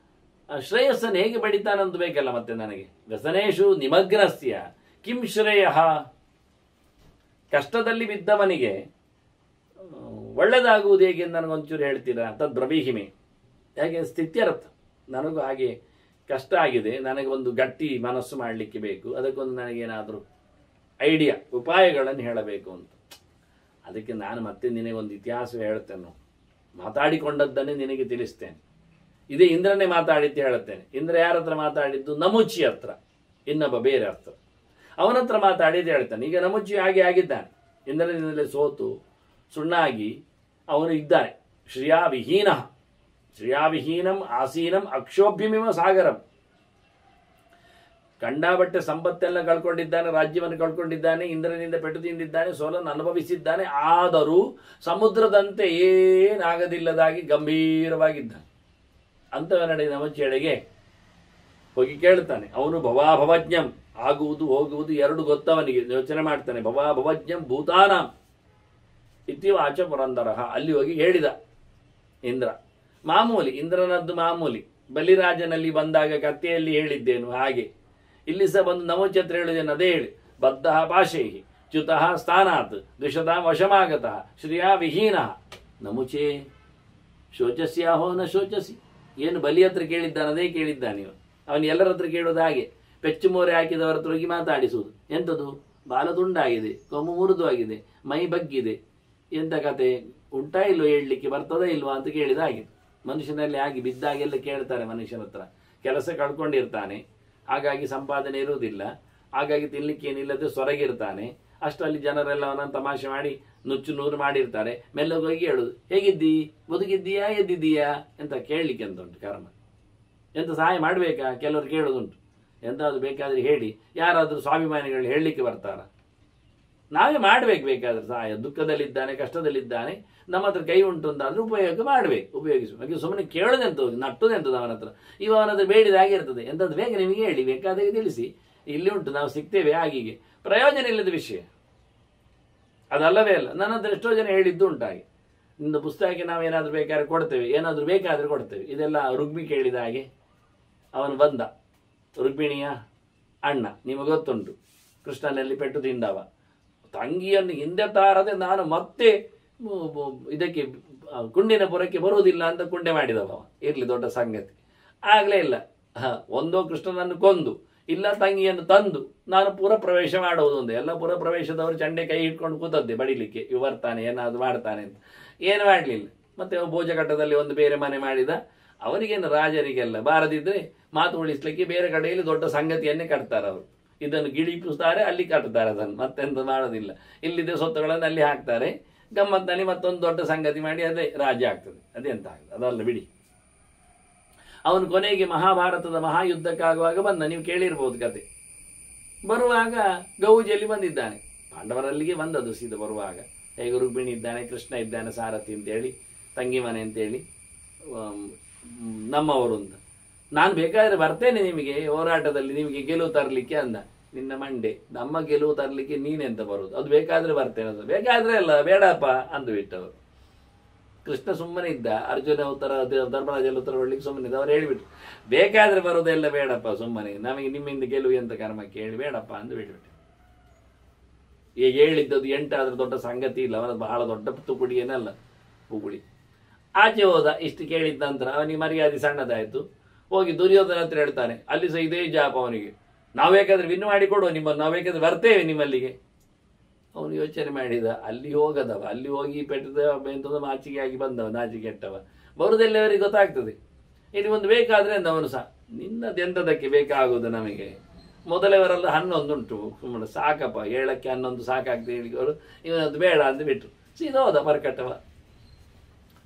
ಶ್ರೇಯಸ್ಸನ್ನು ಹೇಗೆ ಬಡಿತಾನಂತ ಬೇಕಲ್ಲ ಮತ್ತೆ ನನಗೆ. ವ್ಯಸನೇಶು ನಿಮಗ್ನಸ್ಯ ಕಿಂ ಶ್ರೇಯ. ಕಷ್ಟದಲ್ಲಿ ಬಿದ್ದವನಿಗೆ ಒಳ್ಳೆದಾಗುವುದು ಹೇಗೆ ನನಗೊಂಚೂರು ಹೇಳ್ತೀರಾ? ತದ್ ಬ್ರವೀಹಿಮೆ. ಹೇಗೆ ಸ್ಥಿತ್ಯರ್ಥ, ನನಗೂ ಹಾಗೆ ಕಷ್ಟ ಆಗಿದೆ, ನನಗೆ ಒಂದು ಗಟ್ಟಿ ಮನಸ್ಸು ಮಾಡಲಿಕ್ಕೆ ಬೇಕು, ಅದಕ್ಕೊಂದು ನನಗೇನಾದರೂ ಐಡಿಯಾ ಉಪಾಯಗಳನ್ನು ಹೇಳಬೇಕು ಅಂತ. ಅದಕ್ಕೆ ನಾನು ಮತ್ತೆ ನಿನಗೊಂದು ಇತಿಹಾಸ ಹೇಳ್ತೇನೆ, ಮಾತಾಡಿಕೊಂಡದ್ದನ್ನೇ ನಿನಗೆ ತಿಳಿಸ್ತೇನೆ. ಇದೇ ಇಂದ್ರನೇ ಮಾತಾಡಿದ್ದು ಹೇಳುತ್ತೇನೆ. ಇಂದ್ರ ಯಾರ ಹತ್ರ ಮಾತಾಡಿದ್ದು? ನಮುಚಿ ಹತ್ರ, ಇನ್ನೊಬ್ಬ ಬೇರೆ ಹತ್ರ. ಅವನ ಹತ್ರ ಮಾತಾಡಿದ್ದು ಹೇಳ್ತಾನೆ. ಈಗ ನಮುಚಿ ಹಾಗೆ ಆಗಿದ್ದಾನೆ, ಇಂದ್ರನಿಂದಲೇ ಸೋತು ಸುಣ್ಣಾಗಿ ಅವನು ಇದ್ದಾನೆ. ಶ್ರಿಯಾವಿಹೀನಂ ಆಸೀನಂ ಅಕ್ಷೋಭ್ಯಮಿವ ಸಾಗರಂ. ಕಂಡಾಬಟ್ಟೆ ಸಂಪತ್ತೆಲ್ಲ ಕಳ್ಕೊಂಡಿದ್ದಾನೆ, ರಾಜ್ಯವನ್ನು ಕಳ್ಕೊಂಡಿದ್ದಾನೆ, ಇಂದ್ರನಿಂದ ಪೆಟ್ಟು ತಿಂದಿದ್ದಾನೆ, ಸೋಲನ್ನು ಅನುಭವಿಸಿದ್ದಾನೆ. ಆದರೂ ಸಮುದ್ರದಂತೆ ಏನಾಗದಿಲ್ಲದಾಗಿ ಗಂಭೀರವಾಗಿದ್ದಾನೆ. ಅಂತವ ನಡೆದ ನಮಚಿಯಡೆಗೆ ಹೋಗಿ ಕೇಳ್ತಾನೆ. ಅವನು ಭವಾಭವಜ್ಞಂ, ಆಗುವುದು ಹೋಗುವುದು ಎರಡು ಗೊತ್ತವನಿಗೆ. ಯೋಚನೆ ಮಾಡ್ತಾನೆ. ಭವಾಭವಜ್ಞಂ ಭೂತಾನಾಂ ಇತಿವಾಚ ಪುರಂದರಃ. ಅಲ್ಲಿ ಹೋಗಿ ಹೇಳಿದ ಇಂದ್ರ. ಮಾಮೂಲಿ, ಇಂದ್ರನದ್ದು ಮಾಮೂಲಿ. ಬಲಿರಾಜನಲ್ಲಿ ಬಂದಾಗ ಕಥೆಯಲ್ಲಿ ಹೇಳಿದ್ದೇನು ಹಾಗೆ ಇಲ್ಲಿ ಸಹ ಬಂದು ನಮೋಚತ್ರ ಹೇಳಿದ್ದೇನು ಅದೇ ಹೇಳಿ. ಬದ್ಧ ಪಾಶೈಹಿ ಚ್ಯುತಃ ಸ್ಥಾನಾತ್ ದ್ವಿಷತಾ ವಶಮಾಗತಃ ಶ್ರಿಯಾ ವಿಹೀನ ನಮುಚೇ ಶೋಚಸ್ಯಾಹೋ ನ ಶೋಚಸಿ. ಏನು ಬಲಿ ಹತ್ರ ಕೇಳಿದ್ದಾನದೇ ಕೇಳಿದ್ದಾನೆ ನೀವು. ಅವನು ಎಲ್ಲರ ಹತ್ರ ಕೇಳೋದು ಹಾಗೆ. ಪೆಚ್ಚು ಮೋರೆ ಹಾಕಿದವರ ಹತ್ರ ಹೋಗಿ ಮಾತಾಡಿಸುವುದು. ಎಂಥದ್ದು? ಬಾಲ ತುಂಡಾಗಿದೆ, ಕೊಮ್ಮು ಮುರಿದು ಆಗಿದೆ, ಮೈ ಬಗ್ಗಿದೆ, ಎಂಥ ಕತೆ ಉಂಟಾ ಇಲ್ವೋ, ಹೇಳಲಿಕ್ಕೆ ಬರ್ತದ ಇಲ್ವಾ ಅಂತ ಕೇಳಿದ ಹಾಗೆ. ಮನುಷ್ಯನಲ್ಲಿ ಆಗಿ ಬಿದ್ದಾಗೆಲ್ಲ ಕೇಳ್ತಾರೆ ಮನುಷ್ಯನ ಹತ್ರ. ಕೆಲಸ ಕಳ್ಕೊಂಡಿರ್ತಾನೆ, ಹಾಗಾಗಿ ಸಂಪಾದನೆ ಇರುವುದಿಲ್ಲ, ಹಾಗಾಗಿ ತಿನ್ಲಿಕ್ಕೆ ಏನಿಲ್ಲದೆ ಸೊರಗಿರ್ತಾನೆ. ಅಷ್ಟರಲ್ಲಿ ಜನರೆಲ್ಲ ಅವನನ್ನು ತಮಾಷೆ ಮಾಡಿ ನುಚ್ಚು ನೂರು ಮಾಡಿರ್ತಾರೆ. ಮೆಲ್ಲಗೋಗಿ ಹೇಳುದು, ಹೇಗಿದ್ದೀ, ಬದುಕಿದ್ದೀಯಾ, ಎದ್ದಿದ್ದೀಯಾ ಅಂತ ಕೇಳಲಿಕ್ಕೆ ಅಂತ ಉಂಟು ಕರ್ಮ. ಎಂತ ಸಹಾಯ ಮಾಡಬೇಕಾ? ಕೆಲವರು ಕೇಳೋದುಂಟು. ಎಂತಾದ್ರು ಬೇಕಾದ್ರೆ ಹೇಳಿ. ಯಾರಾದರೂ ಸ್ವಾಭಿಮಾನಿಗಳು ಹೇಳಲಿಕ್ಕೆ ಬರ್ತಾರ? ನಾವೇ ಮಾಡಬೇಕು ಬೇಕಾದ್ರೆ ಸಹಾಯ. ದುಃಖದಲ್ಲಿದ್ದಾನೆ, ಕಷ್ಟದಲ್ಲಿದ್ದಾನೆ, ನಮ್ಮ ಹತ್ರ ಕೈ ಉಂಟು ಅಂತಾದ್ರೆ ಉಪಯೋಗ ಮಾಡಬೇಕು, ಉಪಯೋಗಿಸಬೇಕು. ಸುಮ್ಮನೆ ಕೇಳೋದೆಂತದ್ದು, ನಟ್ಟುದೆಂತದ್ದು ಅವನ ಹತ್ರ. ಇವ ಅವನ ಹತ್ರ ಬೇಡಿದಾಗಿರ್ತದೆ. ಎಂಥದ್ದು ಬೇಕು ನಿಮಗೆ ಹೇಳಿ, ಬೇಕಾದಾಗ ತಿಳಿಸಿ, ಇಲ್ಲಿ ಉಂಟು, ನಾವು ಸಿಗ್ತೇವೆ. ಹಾಗೀಗೆ ಪ್ರಯೋಜನ ಇಲ್ಲದ ವಿಷಯ ಅದಲ್ಲವೇ ಅಲ್ಲ. ನನ್ನ ಹತ್ರ ಎಷ್ಟೋ ಜನ ಹೇಳಿದ್ದು ಉಂಟಾಗಿ, ನಿಂದು ಪುಸ್ತಕಕ್ಕೆ ನಾವು ಏನಾದರೂ ಬೇಕಾದ್ರೆ ಕೊಡ್ತೇವೆ, ಏನಾದರೂ ಬೇಕಾದರೆ ಕೊಡ್ತೇವೆ. ಇದೆಲ್ಲ ರುಗ್ಮಿ ಕೇಳಿದ ಹಾಗೆ. ಅವನು ಬಂದ, ರುಕ್ಮಿಣಿಯ ಅಣ್ಣ, ನಿಮಗೆ ಗೊತ್ತುಂಟು, ಕೃಷ್ಣನಲ್ಲಿ ಪೆಟ್ಟು ತಿಂದವ. ತಂಗಿಯನ್ನು ಹಿಂದೆ ತಾರದೆ ನಾನು ಮತ್ತೆ ಇದಕ್ಕೆ ಕುಂಡಿನ ಪುರಕ್ಕೆ ಬರುವುದಿಲ್ಲ ಅಂತ ಕುಂಡೆ ಮಾಡಿದವ. ಇರ್ಲಿ, ದೊಡ್ಡ ಸಂಗತಿ. ಆಗ್ಲೇ ಇಲ್ಲ. ಒಂದೋ ಕೃಷ್ಣನನ್ನು ಕೊಂದು, ಇಲ್ಲ ತಂಗಿಯನ್ನು ತಂದು ನಾನು ಪುರ ಪ್ರವೇಶ ಮಾಡುವುದು ಒಂದು. ಎಲ್ಲ ಪುರ ಪ್ರವೇಶದವರು ಚಂಡೆ ಕೈ ಇಟ್ಕೊಂಡು ಕೂತದ್ದೆ ಬಡಿಲಿಕ್ಕೆ, ಇವು ಬರ್ತಾನೆ ಏನಾದ್ರು ಮಾಡ್ತಾನೆ ಅಂತ. ಏನು ಮಾಡಲಿಲ್ಲ. ಮತ್ತೆ ಭೋಜಘಟ್ಟದಲ್ಲಿ ಒಂದು ಬೇರೆ ಮನೆ ಮಾಡಿದ. ಅವರಿಗೇನು ರಾಜರಿಗೆಲ್ಲ ಬಾರದಿದ್ರೆ ಮಾತು ಉಳಿಸ್ಲಿಕ್ಕೆ ಬೇರೆ ಕಡೆಯಲ್ಲಿ ದೊಡ್ಡ ಸಂಗತಿಯನ್ನೇ ಕಟ್ತಾರೆ ಅವರು. ಇದನ್ನು ಗಿಳಿಪಿಸ್ತಾರೆ, ಅಲ್ಲಿ ಕಟ್ತಾರೆ ಅದನ್ನು, ಮತ್ತೆಂತ ಮಾಡೋದಿಲ್ಲ. ಇಲ್ಲಿದ್ದ ಸೊತ್ತುಗಳನ್ನು ಅಲ್ಲಿ ಹಾಕ್ತಾರೆ, ಗಮ್ಮತ್ತಿನಲ್ಲಿ ಮತ್ತೊಂದು ದೊಡ್ಡ ಸಂಗತಿ ಮಾಡಿ ಅದೇ ರಾಜ್ಯ ಆಗ್ತದೆ. ಅದೆಂತ ಆಗ್ತದೆ ಅದಲ್ಲ ಬಿಡಿ. ಅವನು ಕೊನೆಗೆ ಮಹಾಭಾರತದ ಮಹಾಯುದ್ಧಕ್ಕಾಗುವಾಗ ಬಂದ, ನೀವು ಕೇಳಿರ್ಬೋದು ಕತೆ. ಬರುವಾಗ ಗೌಜಿಯಲ್ಲಿ ಬಂದಿದ್ದಾನೆ, ಪಾಂಡವರಲ್ಲಿಗೆ ಬಂದದ್ದು ಸೀದ ಬರುವಾಗ. ಹೇಗೆ ರುಕ್ಮಿಣಿ ಇದ್ದಾನೆ, ಕೃಷ್ಣ ಇದ್ದಾನೆ, ಸಾರಥಿ ಅಂತೇಳಿ, ತಂಗಿ ಮನೆ ಅಂತೇಳಿ, ನಮ್ಮವರು ಅಂತ. ನಾನು ಬೇಕಾದರೆ ಬರ್ತೇನೆ ನಿಮಗೆ ಹೋರಾಟದಲ್ಲಿ, ನಿಮಗೆ ಗೆಲುವು ತರಲಿಕ್ಕೆ ಅಂದ. ನಿನ್ನ ಮಂಡೆ, ನಮ್ಮ ಗೆಲುವು ತರಲಿಕ್ಕೆ ನೀನೆಂತ ಬರುವುದು, ಅದು ಬೇಕಾದ್ರೆ ಬರ್ತೇನೆ ಅದು. ಬೇಕಾದ್ರೆ ಅಲ್ಲ, ಬೇಡಪ್ಪ ಅಂದು ಬಿಟ್ಟವರು. ಕೃಷ್ಣ ಸುಮ್ಮನೆ ಇದ್ದ, ಅರ್ಜುನ ಉತ್ತರ, ಧರ್ಮರಾಜಲ್ಲಿ ಉತ್ತರ ಕೊಡ್ಲಿಕ್ಕೆ ಸುಮ್ಮನೆ ಇದ್ದ. ಅವ್ರು ಹೇಳಿಬಿಟ್ರು, ಬೇಕಾದ್ರೆ ಬರೋದೆಲ್ಲ ಬೇಡಪ್ಪ, ಸುಮ್ಮನೆ ನಮಗೆ ನಿಮ್ಮಿಂದ ಗೆಲುವು ಎಂತ ಕರ್ಮಕ್ಕೆ ಹೇಳಿ ಬೇಡಪ್ಪ ಅಂದು ಬಿಟ್ಬಿಟ್ಟು. ಈಗ ಹೇಳಿದ್ದದು 8 ಆದ್ರೆ ದೊಡ್ಡ ಸಂಗತಿ ಇಲ್ಲ, ಅವನ ಬಹಳ ದೊಡ್ಡ ತುಕುಡಿ ಏನಲ್ಲ, ಪುಗುಳಿ. ಆಚೆ ಹೋದ, ಇಷ್ಟು ಕೇಳಿದ ನಂತರ ಅವನಿಗೆ ಮರ್ಯಾದೆ ಸಣ್ಣದಾಯ್ತು. ಹೋಗಿ ದುರ್ಯೋಧನ ಹತ್ರ ಹೇಳ್ತಾನೆ, ಅಲ್ಲಿ ಸಹ ಇದೇ ಜಾಪ ಅವನಿಗೆ, ನಾವು ಬೇಕಾದ್ರೆ ವಿನ್ ಮಾಡಿ ಕೊಡುವ ನಿಮ್ಮನ್ನು, ನಾವು ಬೇಕಾದ್ರೆ ಬರ್ತೇವೆ ನಿಮ್ಮಲ್ಲಿಗೆ. ಅವನು ಯೋಚನೆ ಮಾಡಿದ, ಅಲ್ಲಿ ಹೋಗದವ, ಅಲ್ಲಿ ಹೋಗಿ ಪೆಟ್ಟದ ಎಂತದ ಮಾಚಿಗೆ ಆಗಿ ಬಂದವ, ನಾಚಿಗೆ ಕೆಟ್ಟವ, ಬರುದೆಲ್ಲ ಅವರಿಗೆ ಗೊತ್ತಾಗ್ತದೆ. ಇಲ್ಲಿ ಒಂದು ಬೇಕಾದ್ರೆ ಅವನು ಸಹ, ನಿನ್ನದೆಂತದಕ್ಕೆ ಬೇಕಾಗುವುದು ನಮಗೆ, ಮೊದಲೇವರೆಲ್ಲ 11 ಉಂಟು, ಸುಮ್ಮನೆ ಸಾಕಪ್ಪ, 7ಕ್ಕೆ 11 ಸಾಕಾಗ್ತದೆ ಹೇಳಿ ಅವರು, ಇವನದ್ದು ಬೇಡ ಅಂತ ಬಿಟ್ರು. ಸೀದ ಹೋದ ಮರ್ಕಟ್ಟವ.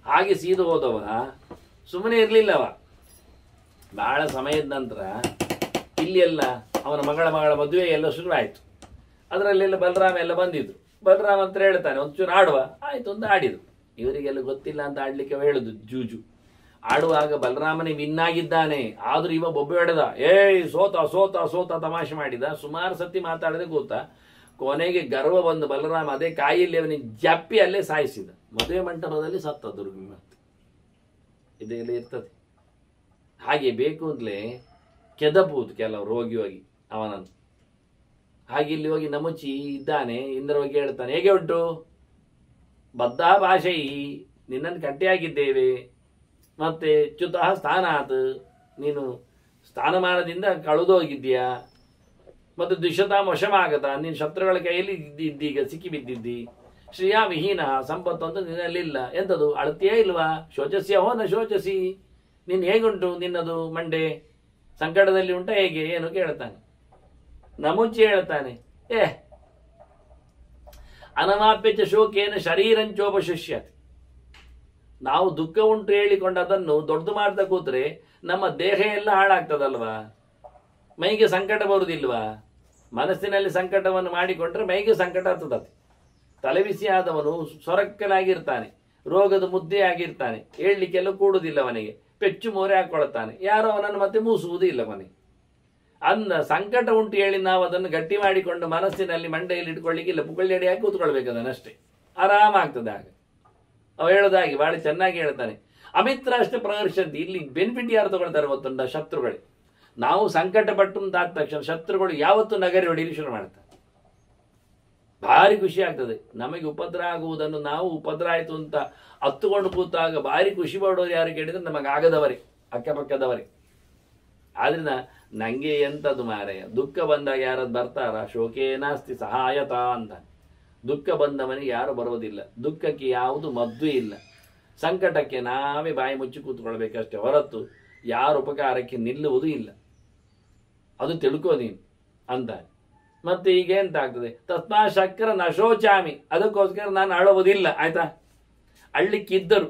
ಹಾಗೆ ಸೀದ ಹೋದವ ಸುಮ್ಮನೆ ಇರಲಿಲ್ಲವ. ಬಹಳ ಸಮಯದ ನಂತರ ಇಲ್ಲಿ ಎಲ್ಲ ಅವನ ಮಗಳ ಮದುವೆ ಎಲ್ಲ ಶುರುವಾಯಿತು. ಅದರಲ್ಲೆಲ್ಲ ಬಲರಾಮ ಎಲ್ಲ ಬಂದಿದ್ರು. ಬಲರಾಮ ಅಂತ ಹೇಳ್ತಾನೆ, ಒಂಚೂರು ಆಡುವ, ಆಯ್ತು ಒಂದು ಆಡಿದ್ರು. ಇವರಿಗೆಲ್ಲ ಗೊತ್ತಿಲ್ಲ ಅಂತ ಆಡ್ಲಿಕ್ಕೆ ಹೇಳುದು ಜೂಜು. ಆಡುವಾಗ ಬಲರಾಮನೇ ವಿನ್ ಆಗಿದ್ದಾನೆ, ಆದ್ರೂ ಇವ ಬೊಬ್ಬೆ ಹೊಡೆದ, ಸೋತ ಸೋತ ಸೋತ ತಮಾಷೆ ಮಾಡಿದ. ಸುಮಾರು ಸತಿ ಮಾತಾಡದೆ ಕೂತ. ಕೊನೆಗೆ ಗರ್ವ ಬಂದು ಬಲರಾಮ ಅದೇ ಕಾಯಿಯಲ್ಲಿ ಅವನಿಗೆ ಜಪ್ಪಿ ಅಲ್ಲೇ ಸಾಯಿಸಿದ. ಮದುವೆ ಮಂಟಪದಲ್ಲಿ ಸತ್ತ ದುರ್ಗಿ. ಮತ್ತೆ ಇದೆಲ್ಲ ಇರ್ತದೆ. ಹಾಗೆ ಬೇಕು ಅಂತಲೇ ಕೆದಬಹುದು ಕೆಲವರು ಹೋಗಿ ಹೋಗಿ ಅವನನ್ನು. ಹಾಗೆ ಇಲ್ಲಿ ಹೋಗಿ ನಮುಚಿ ಇದ್ದಾನೆ, ಇಂದ್ರ ಹೋಗಿ ಹೇಳ್ತಾನೆ, ಹೇಗೆ ಉಂಟು ಬದ್ಧ ಭಾಷೆಯಿ, ನಿನ್ನನ್ನು ಕಟ್ಟಿಯಾಗಿದ್ದೇವೆ, ಮತ್ತೆ ಚ್ಯುತಃ ಸ್ಥಾನಾತ್, ನೀನು ಸ್ಥಾನಮಾನದಿಂದ ಕಳೆದೋಗಿದ್ದೀಯಾ, ಮತ್ತು ದ್ವಿಷತಾಂ ವಶಮಾಗತ, ನೀನು ಶತ್ರುಗಳ ಕೈಯಲ್ಲಿ ಇದ್ದೀಗ ಸಿಕ್ಕಿ ಬಿದ್ದಿದ್ದಿ. ಶ್ರೀಯಾ ವಿಹೀನ, ಸಂಪತ್ತು ಅಂತ ನಿನ್ನಲ್ಲಿಲ್ಲ. ಎಂಥದ್ದು ಅಳತೆಯೇ ಇಲ್ವಾ? ಶೋಚಸ್ಯ ಹೋ ನ ಶೋಚಸಿ, ನೀನು ಹೇಗುಂಟು ನಿನ್ನದು ಮಂಡೆ, ಸಂಕಟದಲ್ಲಿ ಉಂಟ ಹೇಗೆ ಏನು ಕೇಳ್ತಾನೆ. ನಮುಚ್ಚಿ ಹೇಳ್ತಾನೆ, ಅನವಾಪ್ಯಚ ಶೋಕೇನ ಶರೀರಂಚೋಪಶಿಷ್ಯತೆ. ನಾವು ದುಃಖ ಉಂಟು ಹೇಳಿಕೊಂಡು ಅದನ್ನು ದೊಡ್ಡದು ಮಾಡ್ತಾ ಕೂತ್ರೆ ನಮ್ಮ ದೇಹ ಎಲ್ಲ ಹಾಳಾಗ್ತದಲ್ವಾ, ಮೈಗೆ ಸಂಕಟ ಬರುವುದಿಲ್ವಾ? ಮನಸ್ಸಿನಲ್ಲಿ ಸಂಕಟವನ್ನು ಮಾಡಿಕೊಂಡ್ರೆ ಮೈಗೆ ಸಂಕಟ ಆಗ್ತದೆ. ತಲೆಬಿಸಿ ಆದವನು ಸೊರಕ್ಕಲಾಗಿರ್ತಾನೆ, ರೋಗದ ಮುದ್ದೆ ಆಗಿರ್ತಾನೆ, ಹೇಳಲಿಕ್ಕೆಲ್ಲ ಕೂಡುವುದಿಲ್ಲ ಅವನಿಗೆ, ಪೆಚ್ಚು ಮೋರೆ ಹಾಕೊಳ್ತಾನೆ, ಯಾರೋ ಅವನನ್ನು ಮತ್ತೆ ಮೂಸುವುದೂ ಇಲ್ಲ ಮನೆ. ಅಂದ ಸಂಕಟ ಉಂಟು ಹೇಳಿ ನಾವು ಅದನ್ನು ಗಟ್ಟಿ ಮಾಡಿಕೊಂಡು ಮನಸ್ಸಿನಲ್ಲಿ ಮಂಡೆಯಲ್ಲಿ ಇಟ್ಕೊಳ್ಳಿಕ್ಕಿಲ್ಲ, ಪುಕೊಳ್ಳಿ ಹಾಕಿ ಕೂತ್ಕೊಳ್ಬೇಕು ಅದನ್ನಷ್ಟೇ, ಆರಾಮಾಗ್ತದೆ. ಆಗ ಅವ ಹೇಳೋದಾಗಿ ಬಹಳ ಚೆನ್ನಾಗಿ ಹೇಳ್ತಾನೆ, ಅಮಿತ್ರ ಅಷ್ಟೇ ಪ್ರದರ್ಶಂತಿ. ಇಲ್ಲಿ ಬೆನಿಫಿಟ್ ಯಾರು ತಗೊಳ್ತಾರೆ ಗೊತ್ತುಂಟ? ಶತ್ರುಗಳೇ. ನಾವು ಸಂಕಟ ಪಟ್ಟು ಅಂತಾದ ತಕ್ಷಣ ಶತ್ರುಗಳು ಯಾವತ್ತೂ ನಗರಿ ಹೊಡೀಲಿ ಶುರು ಮಾಡ್ತಾರೆ. ಭಾರಿ ಖುಷಿ ಆಗ್ತದೆ. ನಮಗೆ ಉಪದ್ರ ಆಗುವುದನ್ನು ನಾವು ಉಪದ್ರ ಆಯಿತು ಅಂತ ಹತ್ತುಕೊಂಡು ಕೂತಾಗ ಭಾರಿ ಖುಷಿ ಪಡೋರು ಯಾರು ಕೇಳಿದ್ರೆ ನಮಗೆ ಆಗದವರೇ, ಅಕ್ಕಪಕ್ಕದವರೇ. ಆದ್ರಿಂದ ನಂಗೆ ಎಂಥದ್ದು ಮಾರಾಯ, ದುಃಖ ಬಂದಾಗ ಯಾರದ್ದು ಬರ್ತಾರ? ಶೋಕೇನಾಸ್ತಿ ಸಹಾಯತ ಅಂತ. ದುಃಖ ಬಂದವನಿಗೆ ಯಾರು ಬರೋದಿಲ್ಲ. ದುಃಖಕ್ಕೆ ಯಾವುದು ಮದ್ದು ಇಲ್ಲ. ಸಂಕಟಕ್ಕೆ ನಾವೇ ಬಾಯಿ ಮುಚ್ಚಿ ಕೂತ್ಕೊಳ್ಬೇಕಷ್ಟೇ ಹೊರತು ಯಾರು ಉಪಕಾರಕ್ಕೆ ನಿಲ್ಲುವುದೂ ಇಲ್ಲ. ಅದು ತಿಳ್ಕೋ ನೀನು ಅಂತ. ಮತ್ತೆ ಈಗ ಎಂತ ಆಗ್ತದೆ? ತಸ್ಮಾ ಶಕ್ರ ನಶೋಚಾಮಿ, ಅದಕ್ಕೋಸ್ಕರ ನಾನು ಅಳುವುದಿಲ್ಲ. ಆಯ್ತಾ? ಅಳ್ಳಿಕ್ಕಿದ್ದರು,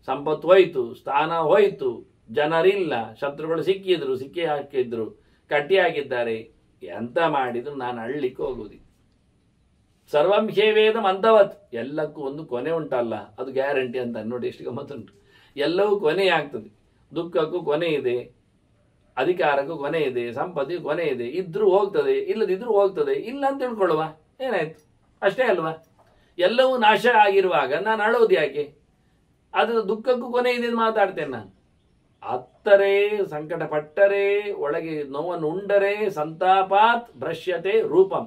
ಸಂಪತ್ತು ಹೋಯ್ತು, ಸ್ಥಾನ ಹೋಯ್ತು, ಜನರಿಲ್ಲ, ಶತ್ರುಗಳು ಸಿಕ್ಕಿ ಹಾಕಿದ್ರು, ಕಟ್ಟಿಯಾಗಿದ್ದಾರೆ, ಎಂತ ಮಾಡಿದ್ರು ನಾನು ಅಳ್ಳಿಕ್ಕೆ ಹೋಗುವುದಿಲ್ಲ. ಸರ್ವಂ ಹೇವೇದಂ ಅಂತವತ್, ಎಲ್ಲಕ್ಕೂ ಒಂದು ಕೊನೆ ಉಂಟಲ್ಲ, ಅದು ಗ್ಯಾರಂಟಿ ಅಂತ. ನೋಡಿ ಎಷ್ಟು ಗಮ್ಮತ್ತುಂಟು. ಎಲ್ಲವೂ ಕೊನೆ ಆಗ್ತದೆ. ದುಃಖಕ್ಕೂ ಕೊನೆ ಇದೆ, ಅಧಿಕಾರಕ್ಕೂ ಕೊನೆ ಇದೆ, ಸಂಪತ್ತಿಗೂ ಕೊನೆ ಇದೆ. ಇದ್ರೂ ಹೋಗ್ತದೆ, ಇಲ್ಲದಿದ್ರೂ ಹೋಗ್ತದೆ. ಇಲ್ಲ ಅಂತ ತಿಳ್ಕೊಳ್ಳುವ, ಏನಾಯ್ತು? ಅಷ್ಟೇ ಅಲ್ವಾ? ಎಲ್ಲವೂ ನಾಶ ಆಗಿರುವಾಗ ನಾನು ಅಳೋದು ಯಾಕೆ? ಅದು ದುಃಖಕ್ಕೂ ಕೊನೆ ಇದೆ ಅಂತ ಮಾತಾಡ್ತೇನೆ ನಾನು. ಅತ್ತರೇ ಸಂಕಟ ಪಟ್ಟರೆ, ಒಳಗೆ ನೋವನ್ನು ಉಂಡರೆ, ಸಂತಾಪಾತ್ ಭ್ರಶ್ಯತೆ ರೂಪಂ,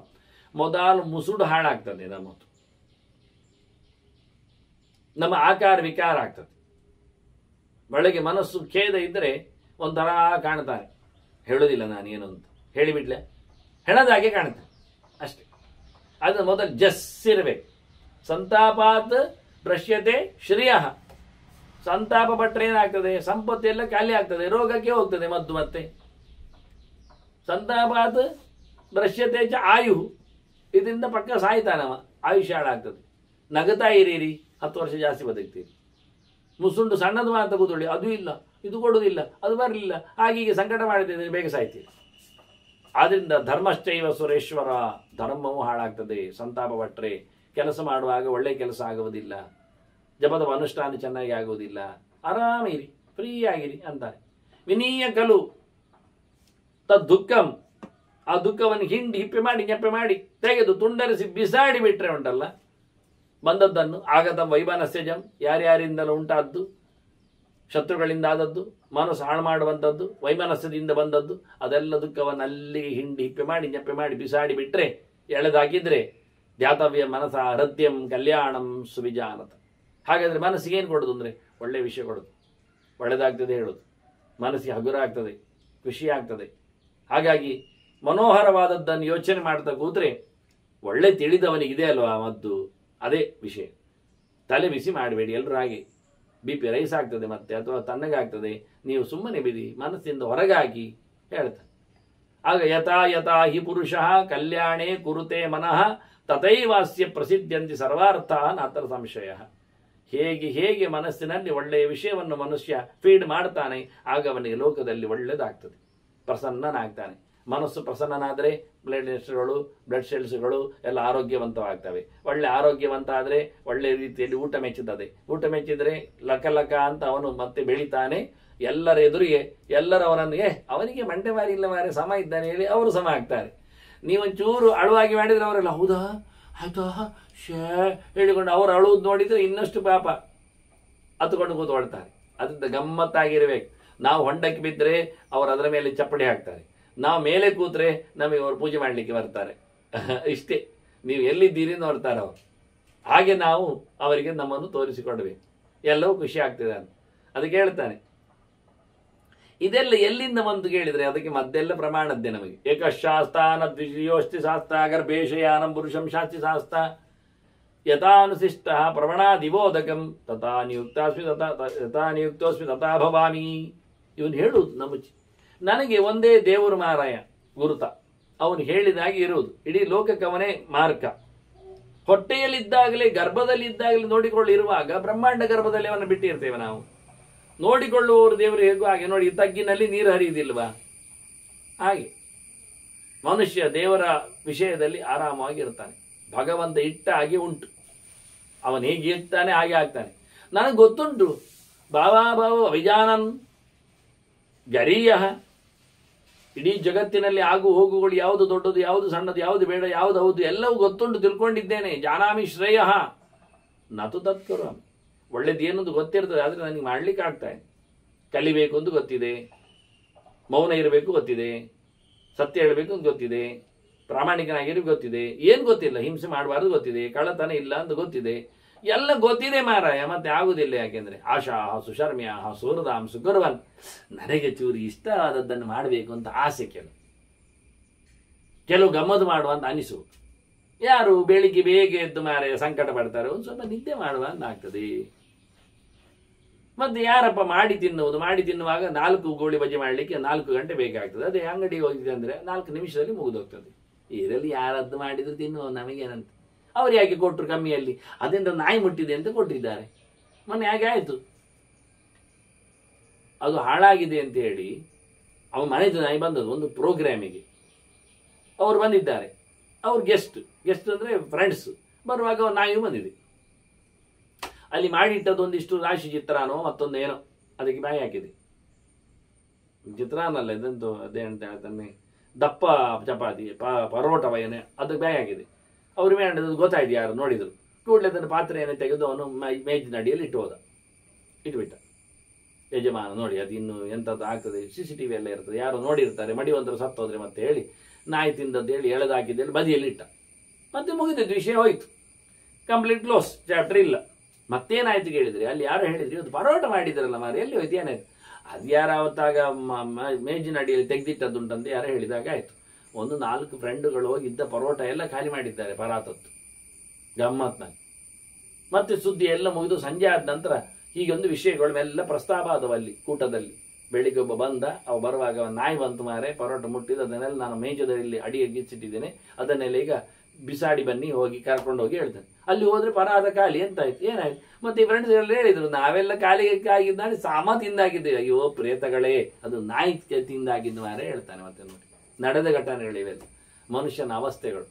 ಮೊದಲು ಮುಸುಡು ಹಾಳಾಗ್ತದೆ. ನಮ್ಮ ಆಕಾರ ವಿಕಾರ ಆಗ್ತದೆ. ಒಳಗೆ ಮನಸ್ಸು ಖೇದ ಇದ್ದರೆ ಒಂಥರ ಕಾಣ್ತಾನೆ. ಹೇಳೋದಿಲ್ಲ ನಾನೇನು ಅಂತ ಹೇಳಿಬಿಡ್ಲೆ, ಹೆಣದಾಗೆ ಕಾಣುತ್ತೆ ಅಷ್ಟೇ. ಅದು ಮೊದಲು ಜಸ್ಸಿರಬೇಕು. ಸಂತಾಪಾತ್ ದೃಶ್ಯತೆ ಶ್ರೇಯ. ಸಂತಾಪ ಪಟ್ಟರೆ ಏನಾಗ್ತದೆ? ಸಂಪತ್ತು ಎಲ್ಲ ಖಾಲಿ ಆಗ್ತದೆ, ರೋಗಕ್ಕೆ ಹೋಗ್ತದೆ ಮದ್ದು. ಮತ್ತೆ ಸಂತಾಪಾತ್ ದೃಶ್ಯತೆ ಚ ಆಯು. ಇದರಿಂದ ಪಕ್ಕ ಸಾಯ್ತಾನವ, ಆಯುಷ್ಯ ಹಾಳಾಗ್ತದೆ. ನಗತಾ ಇರೀರಿ, 10 ವರ್ಷ ಜಾಸ್ತಿ ಬದುಕ್ತೀರಿ. ಮುಸುಂಡು ಸಣ್ಣದು ಮಾತ್ರ ಕೂತ್ಕೊಳ್ಳಿ, ಅದು ಇಲ್ಲ, ಇದು ಕೊಡುವುದಿಲ್ಲ, ಅದು ಬರಲಿಲ್ಲ, ಹಾಗೀಗೆ ಸಂಕಟ ಮಾಡ್ತಿದ್ರೆ ಬೇಗ ಸಾಯ್ತೀರಿ. ಆದ್ರಿಂದ ಧರ್ಮಶ್ಚೈವ ಸುರೇಶ್ವರ, ಧರ್ಮವು ಹಾಳಾಗ್ತದೆ ಸಂತಾಪ ಪಟ್ಟರೆ. ಕೆಲಸ ಮಾಡುವಾಗ ಒಳ್ಳೆ ಕೆಲಸ ಆಗುವುದಿಲ್ಲ, ಜಪದ ಅನುಷ್ಠಾನ ಚೆನ್ನಾಗಿ ಆಗುವುದಿಲ್ಲ. ಆರಾಮಿರಿ, ಫ್ರೀ ಆಗಿರಿ ಅಂತಾರೆ. ವಿನೀಯ ಕಲು ತದ್ ದುಃಖಂ. ಆ ದುಃಖವನ್ನು ಹಿಂಡಿ ಹಿಪ್ಪೆ ಮಾಡಿ ನೆಪ್ಪೆ ಮಾಡಿ ತೆಗೆದು ತುಂಡರಿಸಿ ಬಿಸಾಡಿ ಬಿಟ್ರೆ ಉಂಟಲ್ಲ ಬಂದದ್ದನ್ನು, ಆಗತ ವೈಮನಸ್ಯಜಂ, ಯಾರ್ಯಾರಿಂದಲೂ ಉಂಟಾದ್ದು, ಶತ್ರುಗಳಿಂದ ಆದದ್ದು, ಮನಸ್ಸು ಹಾಳು ಮಾಡುವಂಥದ್ದು, ವೈಮನಸ್ಯದಿಂದ ಬಂದದ್ದು, ಅದೆಲ್ಲ ದುಃಖವನ್ನು ಅಲ್ಲಿಗೆ ಹಿಂಡಿ ಹಿಪ್ಪೆ ಮಾಡಿ ನೆಪ್ಪೆ ಮಾಡಿ ಬಿಸಾಡಿ ಬಿಟ್ರೆ, ಎಳೆದಾಕಿದ್ರೆ ಧ್ಯಾತವ್ಯ ಮನಸ ಹೃದ್ಯಂ ಕಲ್ಯಾಣಂ ಸುವಿಜಾನತ. ಹಾಗಾದರೆ ಮನಸ್ಸಿಗೆ ಏನು ಕೊಡೋದು ಅಂದರೆ ಒಳ್ಳೆಯ ವಿಷಯ ಕೊಡೋದು, ಒಳ್ಳೆದಾಗ್ತದೆ ಹೇಳೋದು, ಮನಸ್ಸಿಗೆ ಹಗುರ ಆಗ್ತದೆ, ಖುಷಿ ಆಗ್ತದೆ. ಹಾಗಾಗಿ ಮನೋಹರವಾದದ್ದನ್ನು ಯೋಚನೆ ಮಾಡ್ತಾ ಕೂತ್ರೆ ಒಳ್ಳೆ ತಿಳಿದವನಿಗೆ ಇದೆ ಅಲ್ವಾ ಮದ್ದು, ಅದೇ ವಿಷಯ. ತಲೆ ಬಿಸಿ ಮಾಡಬೇಡಿ, ಎಲ್ಲರೂ ಹಾಗೆ BP ರೈಸ್ ಆಗ್ತದೆ ಮತ್ತೆ, ಅಥವಾ ತಣ್ಣಗಾಗ್ತದೆ. ನೀವು ಸುಮ್ಮನೆ ಬಿಡಿ, ಮನಸ್ಸಿಂದ ಹೊರಗಾಗಿ ಹೇಳ್ತಾರೆ. ಆಗ ಯಥಾ ಯಥಾ ಹಿ ಪುರುಷ ಕಲ್ಯಾಣೇ ಕುರುತೆ ಮನಃ ತಥೈವಾಸ್ಯ ಪ್ರಸಿದ್ಧಂತಿ ಸರ್ವಾರ್ಥ ನಾತ್ರ ಸಂಶಯ. ಹೇಗೆ ಹೇಗೆ ಮನಸ್ಸಿನಲ್ಲಿ ಒಳ್ಳೆಯ ವಿಷಯವನ್ನು ಮನುಷ್ಯ ಫೀಡ್ ಮಾಡ್ತಾನೆ, ಆಗ ಅವನಿಗೆ ಲೋಕದಲ್ಲಿ ಒಳ್ಳೆಯದಾಗ್ತದೆ, ಪ್ರಸನ್ನನಾಗ್ತಾನೆ. ಮನಸ್ಸು ಪ್ರಸನ್ನನಾದರೆ ಬ್ಲಡ್ ಸೆಲ್ಸ್ಗಳು ಎಲ್ಲ ಆರೋಗ್ಯವಂತವಾಗ್ತವೆ. ಒಳ್ಳೆ ಆರೋಗ್ಯವಂತ ಆದರೆ ಒಳ್ಳೆ ರೀತಿಯಲ್ಲಿ ಊಟ ಮೆಚ್ಚುತ್ತದೆ. ಊಟ ಮೆಚ್ಚಿದರೆ ಲಕ ಲಕ ಅಂತ ಅವನು ಮತ್ತೆ ಬೆಳಿತಾನೆ. ಎಲ್ಲರ ಎದುರಿಗೆ ಎಲ್ಲರೂ ಅವನಿಗೆ ಮಂಡೆ ಮಾರಿ ಇಲ್ಲ ಮಾರಿ ಸಮ ಇದ್ದಾನೆ ಹೇಳಿ ಅವರು ಸಮ ಆಗ್ತಾರೆ. ನೀವೊಂಚೂರು ಅಳುವಾಗಿ ಮಾಡಿದರೆ ಅವರೆಲ್ಲ ಹೌದಾ ಆಯ್ತಾ ಶೇ ಹೇಳಿಕೊಂಡು ಅವರು ಅಳುವುದು ನೋಡಿದರೆ ಇನ್ನಷ್ಟು ಪಾಪ ಹತ್ಕೊಂಡು ಕೂತ್ಕೊಳ್ತಾರೆ. ಅದರಿಂದ ಗಮ್ಮತ್ತಾಗಿರ್ಬೇಕು. ನಾವು ಹೊಂಡಕ್ಕೆ ಬಿದ್ದರೆ ಅವರು ಅದರ ಮೇಲೆ ಚಪ್ಪಡಿ ಹಾಕ್ತಾರೆ, ನಾವು ಮೇಲೆ ಕೂತ್ರೆ ನಮಗೆ ಅವರು ಪೂಜೆ ಮಾಡಲಿಕ್ಕೆ ಬರ್ತಾರೆ. ಇಷ್ಟೇ, ನೀವು ಎಲ್ಲಿದ್ದೀರಿ ನೋಡ್ತಾರೆ ಅವರು. ಹಾಗೆ ನಾವು ಅವರಿಗೆ ನಮ್ಮನ್ನು ತೋರಿಸಿಕೊಡ್ಬೇಕು, ಎಲ್ಲವೂ ಖುಷಿ ಆಗ್ತದೆ ಅಂತ. ಅದಕ್ಕೆ ಹೇಳ್ತಾನೆ. ಇದೆಲ್ಲ ಎಲ್ಲಿಂದ ಬಂತು ಕೇಳಿದ್ರೆ ಅದಕ್ಕೆ ಮದ್ದೆಲ್ಲ ಪ್ರಮಾಣದ್ದೇ ನಮಗೆ. ಏಕಶಾಸ್ತಾನ ದ್ವಿತೀಯೋಸ್ತಿ ಶಾಸ್ತ್ರ ಗರ್ಭೇಶಯಾನಂ ಪುರುಷಂ ಶಾಸ್ತಿ ಶಾಸ್ತ್ರ ಯಥಾನುಶಿಷ್ಟ ಪ್ರವಣಾದಿಬೋಧಕಂ ತಥಾ ನಿಯುಕ್ತೋಸ್ಮಿ ತಥಾ ಭವಾಮಿ. ಇವನು ಹೇಳುವುದು ನನಗೆ ಒಂದೇ ದೇವರು ಮಾರಾಯ ಗುರುತ, ಅವನು ಹೇಳಿದಾಗೆ ಇರುವುದು. ಇಡೀ ಲೋಕಕ್ಕೆ ಅವನೇ ಮಾರ್ಗ. ಹೊಟ್ಟೆಯಲ್ಲಿದ್ದಾಗಲೇ ಗರ್ಭದಲ್ಲಿದ್ದಾಗಲೇ ನೋಡಿಕೊಳ್ಳಿರುವಾಗ ಬ್ರಹ್ಮಾಂಡ ಗರ್ಭದಲ್ಲಿ ಅವನ್ನ ಬಿಟ್ಟಿರ್ತೇವೆ ನಾವು. ನೋಡಿಕೊಳ್ಳುವವರು ದೇವರು ಹೇಗೂ ಹಾಗೆ ನೋಡಿ, ತಗ್ಗಿನಲ್ಲಿ ನೀರು ಹರಿಯುವುದಿಲ್ವಾ ಹಾಗೆ ಮನುಷ್ಯ ದೇವರ ವಿಷಯದಲ್ಲಿ ಆರಾಮವಾಗಿರ್ತಾನೆ. ಭಗವಂತ ಇಟ್ಟ ಹಾಗೆ ಉಂಟು, ಅವನು ಹೇಗೆ ಇರ್ತಾನೆ ಹಾಗೆ ಆಗ್ತಾನೆ. ನನಗೆ ಗೊತ್ತುಂಟು ಭಾವಾಭಾವ ಅವಿಜಾನನ್ ಗರೀಯ. ಇಡೀ ಜಗತ್ತಿನಲ್ಲಿ ಆಗು ಹೋಗುಗಳು ಯಾವುದು ದೊಡ್ಡದು, ಯಾವುದು ಸಣ್ಣದು, ಯಾವುದು ಬೇಡ, ಯಾವುದು ಹೌದು ಎಲ್ಲವೂ ಗೊತ್ತುಂಟು, ತಿಳ್ಕೊಂಡಿದ್ದೇನೆ. ಜಾನಾಮಿ ಶ್ರೇಯ ನತು ತತ್ಕರು. ಒಳ್ಳೇದೇನೊಂದು ಗೊತ್ತಿರ್ತದೆ, ಆದರೆ ನನಗೆ ಮಾಡ್ಲಿಕ್ಕೆ ಆಗ್ತಾನೆ. ಕಲಿಬೇಕು ಅಂತ ಗೊತ್ತಿದೆ, ಮೌನ ಇರಬೇಕು ಗೊತ್ತಿದೆ, ಸತ್ಯ ಹೇಳಬೇಕು ಅಂತ ಗೊತ್ತಿದೆ, ಪ್ರಾಮಾಣಿಕನಾಗಿರೋ ಗೊತ್ತಿದೆ, ಏನು ಗೊತ್ತಿಲ್ಲ, ಹಿಂಸೆ ಮಾಡಬಾರ್ದು ಗೊತ್ತಿದೆ, ಕಳ್ಳತನ ಇಲ್ಲ ಅಂತ ಗೊತ್ತಿದೆ, ಎಲ್ಲ ಗೊತ್ತಿದೆ ಮಾರಾಯ. ಮತ್ತೆ ಆಗುದಿಲ್ಲ. ಯಾಕೆಂದ್ರೆ ಆಶಾ ಸುಶರ್ಮ್ಯ ಸೂರದಾಂ ಸುಗರ್ವನ್. ನನಗೆ ಚೂರಿ ಇಷ್ಟ ಆದದ್ದನ್ನು ಮಾಡಬೇಕು ಅಂತ ಆಸೆ, ಕೆಲವು ಗಮ್ಮತ್ತು ಮಾಡುವಂತ ಅನಿಸು. ಯಾರು ಬೆಳಿಗ್ಗೆ ಬೇಗ ಎದ್ದು ಮಾರಾಯ ಸಂಕಟ ಪಡ್ತಾರೆ, ಒಂದು ಸ್ವಲ್ಪ ನಿದ್ದೆ ಮಾಡುವ ಅಂತ ಆಗ್ತದೆ. ಮತ್ತೆ ಯಾರಪ್ಪ ಮಾಡಿ ತಿನ್ನುವುದು, ಮಾಡಿ ತಿನ್ನುವಾಗ 4 ಗೋಳಿ ಬಜ್ಜಿ ಮಾಡಲಿಕ್ಕೆ 4 ಗಂಟೆ ಬೇಕಾಗ್ತದೆ. ಅದೇ ಅಂಗಡಿಗೆ ಹೋಗಿದೆ ಅಂದ್ರೆ 4 ನಿಮಿಷದಲ್ಲಿ ಮುಗಿದೋಗ್ತದೆ. ಇದರಲ್ಲಿ ಯಾರದ್ದು ಮಾಡಿದ್ರು ತಿನ್ನುವ ನಮಗೇನಂತ. ಅವ್ರು ಯಾಕೆ ಕೊಟ್ಟರು ಕಮ್ಮಿಯಲ್ಲಿ, ಅದರಿಂದ ನಾಯಿ ಮುಟ್ಟಿದೆ ಅಂತ ಕೊಟ್ಟಿದ್ದಾರೆ. ಮೊನ್ನೆ ಹಾಗೆ ಆಯ್ತು, ಅದು ಹಾಳಾಗಿದೆ ಅಂತ ಹೇಳಿ ಅವನ ಮನೆದು ನಾಯಿ ಬಂದದ್ದು ಒಂದು ಪ್ರೋಗ್ರಾಮಿಗೆ. ಅವ್ರು ಬಂದಿದ್ದಾರೆ, ಅವ್ರು ಗೆಸ್ಟ್ ಅಂದ್ರೆ ಫ್ರೆಂಡ್ಸ್. ಬರುವಾಗ ನಾಯಿ ಬಂದಿದೆ. ಅಲ್ಲಿ ಮಾಡಿಟ್ಟದೊಂದಿಷ್ಟು ರಾಶಿ ಚಿತ್ರಾನೋ ಮತ್ತೊಂದು ಏನೋ ಅದಕ್ಕೆ ಬಾಯಿ ಹಾಕಿದೆ. ಚಿತ್ರಾನ್ನ ಅಲ್ಲ ಇದಂತೂ, ಅದೇ ಅಂತ ಹೇಳ್ತಾನೆ, ದಪ್ಪ ಚಪಾತಿ ಪರೋಟ ಏನೇ ಅದಕ್ಕೆ ಬಾಯಿ ಹಾಕಿದೆ. ಅವ್ರು ಮಾಡಿದ್ದು ಗೊತ್ತಾಯ್ತು, ಯಾರು ನೋಡಿದ್ರು ಕೂಡಲೇ ಅದನ್ನು ಪಾತ್ರೆಯನ್ನು ತೆಗೆದು ಅವನು ಮೇಜಿನ ಅಡಿಯಲ್ಲಿ ಇಟ್ಬಿಟ್ಟ. ಯಜಮಾನ ನೋಡಿ ಅದು ಇನ್ನು ಎಂಥದ್ದು ಆಗ್ತದೆ, CCTV ಎಲ್ಲ ಇರ್ತದೆ, ಯಾರು ನೋಡಿರ್ತಾರೆ, ಮಡಿವಂತರು ಸತ್ತೋದ್ರೆ ಮತ್ತೆ ಹೇಳಿ ನಾಯಿ ತಿಂದದ್ದು ಹೇಳಿ ಎಳೆದಾಕಿದ್ದೇಳಿ ಬದಿಯಲ್ಲಿ ಇಟ್ಟ. ಮತ್ತೆ ಮುಗಿದಿದ್ದು, ವಿಷಯ ಹೋಯ್ತು, ಕಂಪ್ಲೀಟ್ ಕ್ಲೋಸ್, ಚಾಪ್ಟರ್ ಇಲ್ಲ. ಮತ್ತೇನಾಯ್ತು ಕೇಳಿದ್ರೆ ಅಲ್ಲಿ ಯಾರು ಹೇಳಿದ್ರಿ ಇವತ್ತು ಪರೋಟ ಮಾಡಿದ್ರಲ್ಲ ಮಾರಿ, ಎಲ್ಲಿ ಹೋಯ್ತು ಏನಾಯ್ತು? ಅದು ಯಾರಾವತ್ತಾಗ ಮೇಜಿನ ಅಡಿಯಲ್ಲಿ ತೆಗೆದಿಟ್ಟದ್ದುಂಟಂತ ಯಾರೋ ಹೇಳಿದಾಗ ಆಯ್ತು. ಒಂದು 4 ಫ್ರೆಂಡುಗಳು ಹೋಗಿ ಇದ್ದ ಪರೋಟ ಎಲ್ಲ ಖಾಲಿ ಮಾಡಿದ್ದಾರೆ ಪರಾತತ್ತು ಗಮ್ಮತ್ನಾಗಿ. ಮತ್ತೆ ಸುದ್ದಿ ಎಲ್ಲ ಮುಗಿದು ಸಂಜೆ ಆದ ನಂತರ ಹೀಗೊಂದು ವಿಷಯಗಳೆಲ್ಲ ಪ್ರಸ್ತಾಪ ಆದವಲ್ಲಿ ಕೂಟದಲ್ಲಿ. ಬೆಳಿಗ್ಗೆ ಒಬ್ಬ ಬಂದ, ಅವ ಬರುವಾಗ ನಾಯಿ ಬಂತು ಮಾರೆ, ಪರೋಟ ಮುಟ್ಟಿದ್ದು, ಅದನ್ನೆಲ್ಲ ನಾನು ಮೇಜದಲ್ಲಿ ಅಡಿಗೆ ಗಿಚ್ಚಿಟ್ಟಿದ್ದೇನೆ, ಅದನ್ನೆಲ್ಲ ಈಗ ಬಿಸಾಡಿ ಬನ್ನಿ, ಹೋಗಿ ಕರ್ಕೊಂಡು ಹೋಗಿ ಹೇಳ್ತೇನೆ. ಅಲ್ಲಿ ಹೋದ್ರೆ ಪರಾದ ಖಾಲಿ ಎಂತಾಯ್ತು, ಏನಾಯ್ತು? ಮತ್ತೆ ಈ ಫ್ರೆಂಡ್ಸ್ ಎಲ್ಲ ಹೇಳಿದ್ರು, ನಾವೆಲ್ಲ ಖಾಲಿ ಆಗಿದ್ದಾನೆ, ಸಾಮ ತಿಂದಾಗಿದ್ದೇವೆ. ಅಯ್ಯೋ ಪ್ರೇತಗಳೇ, ಅದು ನಾಯಿ ತಿಂದಾಗಿದ್ದು ಮಾರೆ ಹೇಳ್ತಾನೆ. ಮತ್ತೆ ನೋಡಿ ನಡೆದ ಘಟನೆಗಳಿವೆಲ್ಲ ಮನುಷ್ಯನ ಅವಸ್ಥೆಗಳು.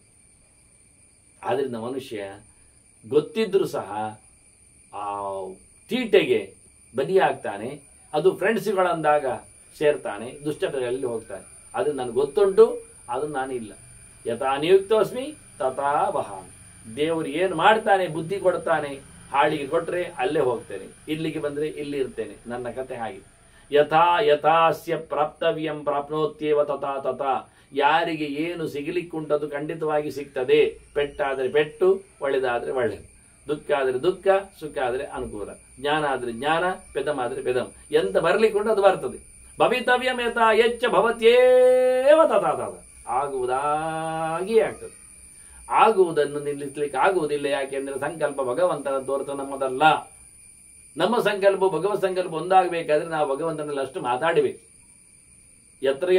ಆದ್ರಿಂದ ಮನುಷ್ಯ ಗೊತ್ತಿದ್ರು ಸಹ ಆ ತೀಟೆಗೆ ಬಲಿಯಾಗ್ತಾನೆ. ಅದು ಫ್ರೆಂಡ್ಸ್ಗಳಂದಾಗ ಸೇರ್ತಾನೆ, ದುಷ್ಟತೆಯಲ್ಲಿ ಹೋಗ್ತಾನೆ. ಅದು ನನಗೆ ಗೊತ್ತುಂಟು, ಅದು ನಾನಿಲ್ಲ. ಯಥಾ ನಿಯುಕ್ತೋಸ್ಮಿ ತಥಾ ವಹಾಮಿ. ದೇವರು ಏನು ಮಾಡ್ತಾನೆ, ಬುದ್ಧಿ ಕೊಡ್ತಾನೆ. ಹಾಳಿಗೆ ಕೊಟ್ರೆ ಅಲ್ಲೇ ಹೋಗ್ತೇನೆ, ಇಲ್ಲಿಗೆ ಬಂದ್ರೆ ಇಲ್ಲಿ ಇರ್ತೇನೆ. ನನ್ನ ಕತೆ ಹಾಗೆ. ಯಥಾ ಯಥಾಸ್ಯ ಪ್ರಾಪ್ತವ್ಯಂ ಪ್ರಾಪ್ನೋತ್ಯೇವ ತಥಾ ತಥಾ. ಯಾರಿಗೆ ಏನು ಸಿಗಲಿಕ್ಕುಂಟದು ಖಂಡಿತವಾಗಿ ಸಿಗ್ತದೆ. ಪೆಟ್ಟಾದ್ರೆ ಪೆಟ್ಟು, ಒಳ್ಳೆದಾದ್ರೆ ಒಳ್ಳೆದು, ದುಃಖ ಆದ್ರೆ ದುಃಖ, ಸುಖ ಆದ್ರೆ ಅನುಕೂಲ, ಜ್ಞಾನ ಆದ್ರೆ ಜ್ಞಾನ, ಪೆದಮ್ ಆದ್ರೆ ಪೆದಮ್. ಎಂತ ಬರ್ಲಿಕ್ಕುಂಟು ಅದು ಬರ್ತದೆ. ಭವಿತವ್ಯಂ ಯಥಾ ಯಚ್ಚ ಭವತ್ಯೇವ ತಥಾ ತಥಾ. ಆಗುವುದಾಗಿಯೇ ಆಗ್ತದೆ. ಆಗುವುದನ್ನು ನಿಲ್ಲಿಸಲಿಕ್ಕೆ ಆಗುವುದಿಲ್ಲ. ಯಾಕೆಂದ್ರೆ ಸಂಕಲ್ಪ ಭಗವಂತನ ತೋರ್ತು ನಮ್ಮದಲ್ಲ. ನಮ್ಮ ಸಂಕಲ್ಪ ಭಗವತ್ ಸಂಕಲ್ಪ ಒಂದಾಗಬೇಕಾದ್ರೆ ನಾವು ಭಗವಂತನಲ್ಲಿ ಅಷ್ಟು ಮಾತಾಡಬೇಕು. ಯತ್ರ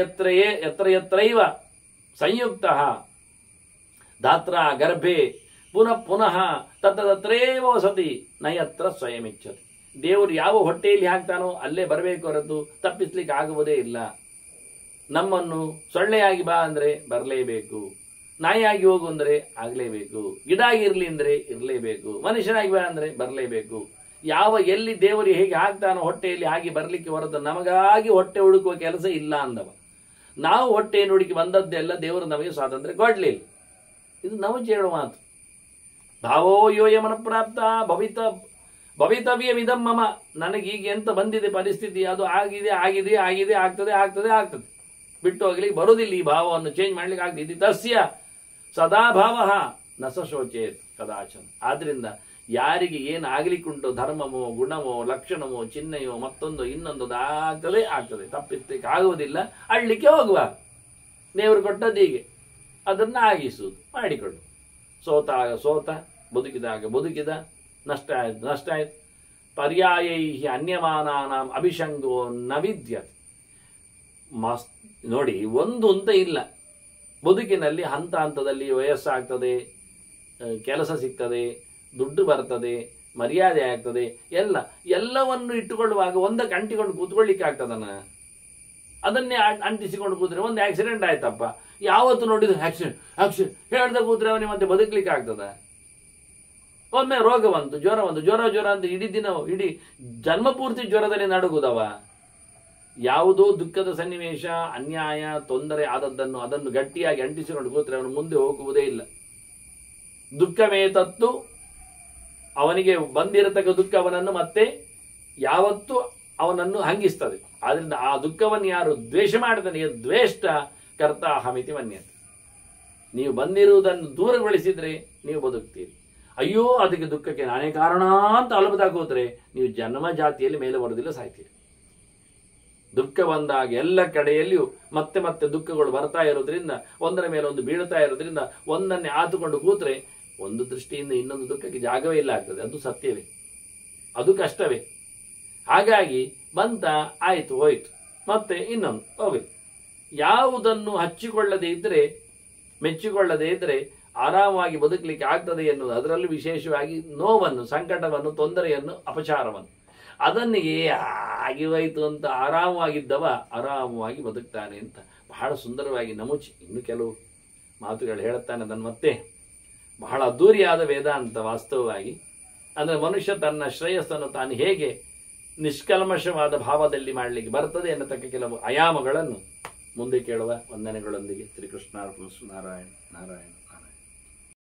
ಯತ್ರೈವ ಸಂಯುಕ್ತ ಧಾತ್ರ ಗರ್ಭೆ ಪುನಃ ಪುನಃ ತತ್ತರೇವ ವಸತಿ ನಯತ್ರ ಸ್ವಯಮಿಚ್ಛತಿ. ದೇವರು ಯಾವ ಹೊಟ್ಟೆಯಲ್ಲಿ ಹಾಕ್ತಾನೋ ಅಲ್ಲೇ ಬರಬೇಕು ಹೊರತು ತಪ್ಪಿಸ್ಲಿಕ್ಕೆ ಆಗುವುದೇ ಇಲ್ಲ. ನಮ್ಮನ್ನು ಸೊಳ್ಳೆಯಾಗಿ ಬಾ ಅಂದ್ರೆ ಬರಲೇಬೇಕು, ನಾಯಿಯಾಗಿ ಹೋಗು ಅಂದ್ರೆ ಆಗಲೇಬೇಕು, ಗಿಡ ಆಗಿರ್ಲಿ ಅಂದ್ರೆ ಇರಲೇಬೇಕು, ಮನುಷ್ಯನಾಗಿ ಬಾ ಅಂದ್ರೆ ಬರಲೇಬೇಕು. ಯಾವ ಎಲ್ಲಿ ದೇವರು ಹೇಗೆ ಹಾಕ್ತಾನೋ ಹೊಟ್ಟೆಯಲ್ಲಿ ಹಾಗೆ ಬರಲಿಕ್ಕೆ ಹೊರತು ನಮಗಾಗಿ ಹೊಟ್ಟೆ ಹುಡುಕುವ ಕೆಲಸ ಇಲ್ಲ ಅಂದವ. ನಾವು ಹೊಟ್ಟೆಯನ್ನು ಹುಡುಕಿ ಬಂದದ್ದೆಲ್ಲ ದೇವರು ನಮಗೆ ಸ್ವಾತಂತ್ರ್ಯ ಕೊಡ್ಲಿಲ್ಲ. ಇದು ನಾವು ಹೇಳುವ ಮಾತು. ಭಾವೋ ಯೋ ಯಮನ ಪ್ರಾಪ್ತ ಭವಿತವ್ಯಮಿದಂ ಮಮ. ನನಗೀಗ ಎಂತ ಬಂದಿದೆ ಪರಿಸ್ಥಿತಿ, ಅದು ಆಗಿದೆ ಆಗಿದೆ ಆಗಿದೆ, ಆಗ್ತದೆ ಆಗ್ತದೆ ಆಗ್ತದೆ, ಬಿಟ್ಟು ಹೋಗ್ಲಿಕ್ಕೆ ಬರುವುದಿಲ್ಲ. ಈ ಭಾವವನ್ನು ಚೇಂಜ್ ಮಾಡ್ಲಿಕ್ಕೆ ಆಗ್ತದೆ. ತಸ್ಯ ಸದಾ ಭಾವ ನ ಸ ಶೋಚೇತ್ ಕದಾಚನ. ಆದ್ರಿಂದ ಯಾರಿಗೆ ಏನು ಆಗ್ಲಿಕ್ಕುಂಟು, ಧರ್ಮವೋ ಗುಣವೋ ಲಕ್ಷಣವೋ ಚಿಹ್ನೆಯೋ ಮತ್ತೊಂದು ಇನ್ನೊಂದು ಆಗ್ತದೆ ಆಗ್ತದೆ, ತಪ್ಪಿಸ್ಲಿಕ್ಕೆ ಆಗುವುದಿಲ್ಲ. ಅಳ್ಳಿಕ್ಕೆ ಹೋಗುವ ದೇವರು ಕೊಟ್ಟದ್ದು ಹೀಗೆ, ಅದನ್ನು ಆಗಿಸುವುದು ಮಾಡಿಕೊಂಡು. ಸೋತಾಗ ಸೋತ, ಬದುಕಿದಾಗ ಬದುಕಿದ, ನಷ್ಟ ಆಯ್ತು ನಷ್ಟ ಆಯ್ತು. ಪರ್ಯಾಯೈ ಅನ್ಯಮಾನಾನಾಂ ಅಭಿಷಂಗೋ ನ ವಿದ್ಯತೆ. ನೋಡಿ, ಒಂದು ಅಂತ ಇಲ್ಲ ಬದುಕಿನಲ್ಲಿ. ಹಂತ ಹಂತದಲ್ಲಿ ವಯಸ್ಸಾಗ್ತದೆ, ಕೆಲಸ ಸಿಗ್ತದೆ, ದುಡ್ಡು ಬರ್ತದೆ, ಮರ್ಯಾದೆ ಆಗ್ತದೆ, ಎಲ್ಲವನ್ನು ಇಟ್ಟುಕೊಳ್ಳುವಾಗ ಒಂದಕ್ಕೆ ಅಂಟಿಕೊಂಡು ಕೂತ್ಕೊಳ್ಳಿಕ್ಕೆ ಆಗ್ತದನ? ಅದನ್ನೇ ಅಂಟಿಸಿಕೊಂಡು ಕೂತ್ರೆ ಒಂದು ಆಕ್ಸಿಡೆಂಟ್ ಆಯ್ತಪ್ಪ, ಯಾವತ್ತು ನೋಡಿದ್ರು ಆಕ್ಸಿಡೆಂಟ್ ಆಕ್ಸಿಡೆಂಟ್ ಹೇಳ್ದ ಕೂತ್ರೆ ಅವನಿಗೆ ಮತ್ತೆ ಬದುಕಲಿಕ್ಕೆ ಆಗ್ತದ? ಒಮ್ಮೆ ರೋಗ ಬಂತು, ಜ್ವರ ಬಂತು, ಜ್ವರ ಅಂತ ಇಡೀ ದಿನ ಇಡೀ ಜನ್ಮ ಪೂರ್ತಿ ಜ್ವರದಲ್ಲಿ ನಡುಗುದವ. ಯಾವುದೋ ದುಃಖದ ಸನ್ನಿವೇಶ, ಅನ್ಯಾಯ, ತೊಂದರೆ ಆದದ್ದನ್ನು ಅದನ್ನು ಗಟ್ಟಿಯಾಗಿ ಅಂಟಿಸಿಕೊಂಡು ಕೂತ್ರೆ ಅವನು ಮುಂದೆ ಹೋಗುವುದೇ ಇಲ್ಲ. ದುಃಖವೇ ತತ್ತು, ಅವನಿಗೆ ಬಂದಿರತಕ್ಕ ದುಃಖ ಅವನನ್ನು ಮತ್ತೆ ಯಾವತ್ತೂ ಅವನನ್ನು ಹಂಗಿಸ್ತದೆ. ಆದ್ರಿಂದ ಆ ದುಃಖವನ್ನು ಯಾರು ದ್ವೇಷ ಮಾಡ್ತಾನೆ, ದ್ವೇಷ್ಟ ಕರ್ತ ಅಹಮಿತಿ ಮನ್ಯತೆ. ನೀವು ಬಂದಿರುವುದನ್ನು ದೂರಗೊಳಿಸಿದ್ರೆ ನೀವು ಬದುಕ್ತೀರಿ. ಅಯ್ಯೋ ಅದಕ್ಕೆ ದುಃಖಕ್ಕೆ ನಾನೇ ಕಾರಣ ಅಂತ ಅಲಬದ ಕೂತ್ರೆ ನೀವು ಜನ್ಮ ಜಾತಿಯಲ್ಲಿ ಮೇಲೆ ಬರುವುದಿಲ್ಲ, ಸಾಯ್ತೀರಿ. ದುಃಖ ಬಂದಾಗ ಎಲ್ಲ ಕಡೆಯಲ್ಲಿಯೂ ಮತ್ತೆ ಮತ್ತೆ ದುಃಖಗಳು ಬರ್ತಾ ಇರೋದ್ರಿಂದ, ಒಂದರ ಮೇಲೆ ಒಂದು ಬೀಳ್ತಾ ಇರೋದ್ರಿಂದ ಒಂದನ್ನೇ ಆತುಕೊಂಡು ಕೂತ್ರೆ ಒಂದು ದೃಷ್ಟಿಯಿಂದ ಇನ್ನೊಂದು ದುಃಖಕ್ಕೆ ಜಾಗವೇ ಇಲ್ಲ ಆಗ್ತದೆ. ಅದು ಸತ್ಯವೇ, ಅದು ಕಷ್ಟವೇ. ಹಾಗಾಗಿ ಬಂತ ಆಯ್ತು ಹೋಯ್ತು, ಮತ್ತೆ ಇನ್ನೊಂದು ಹೋಗುತ್ತೆ. ಯಾವುದನ್ನು ಹಚ್ಚಿಕೊಳ್ಳದೆ ಇದ್ರೆ, ಮೆಚ್ಚಿಕೊಳ್ಳದೆ ಇದ್ರೆ ಆರಾಮವಾಗಿ ಬದುಕಲಿಕ್ಕೆ ಆಗ್ತದೆ ಎನ್ನುವುದು. ಅದರಲ್ಲೂ ವಿಶೇಷವಾಗಿ ನೋವನ್ನು, ಸಂಕಟವನ್ನು, ತೊಂದರೆಯನ್ನು, ಅಪಚಾರವನ್ನು, ಅದನ್ನೇ ಆಗಿ ಹೋಯ್ತು ಅಂತ ಆರಾಮವಾಗಿದ್ದವ ಆರಾಮವಾಗಿ ಬದುಕ್ತಾನೆ ಅಂತ ಬಹಳ ಸುಂದರವಾಗಿ ನಮುಚಿ ಇನ್ನು ಕೆಲವು ಮಾತುಗಳು ಹೇಳುತ್ತಾನೆ. ಅದನ್ನು ಮತ್ತೆ ಬಹಳ ಅದ್ದೂರಿಯಾದ ವೇದಾಂತ ವಾಸ್ತವವಾಗಿ. ಅಂದರೆ ಮನುಷ್ಯ ತನ್ನ ಶ್ರೇಯಸ್ಸನ್ನು ತಾನು ಹೇಗೆ ನಿಷ್ಕಲ್ಮಶವಾದ ಭಾವದಲ್ಲಿ ಮಾಡಲಿಕ್ಕೆ ಬರ್ತದೆ ಎನ್ನತಕ್ಕ ಕೆಲವು ಆಯಾಮಗಳನ್ನು ಮುಂದೆ ಕೇಳುವ ವಂದನೆಗಳೊಂದಿಗೆ ಶ್ರೀಕೃಷ್ಣಾರ್ಪಣ. ನಾರಾಯಣ ನಾರಾಯಣ.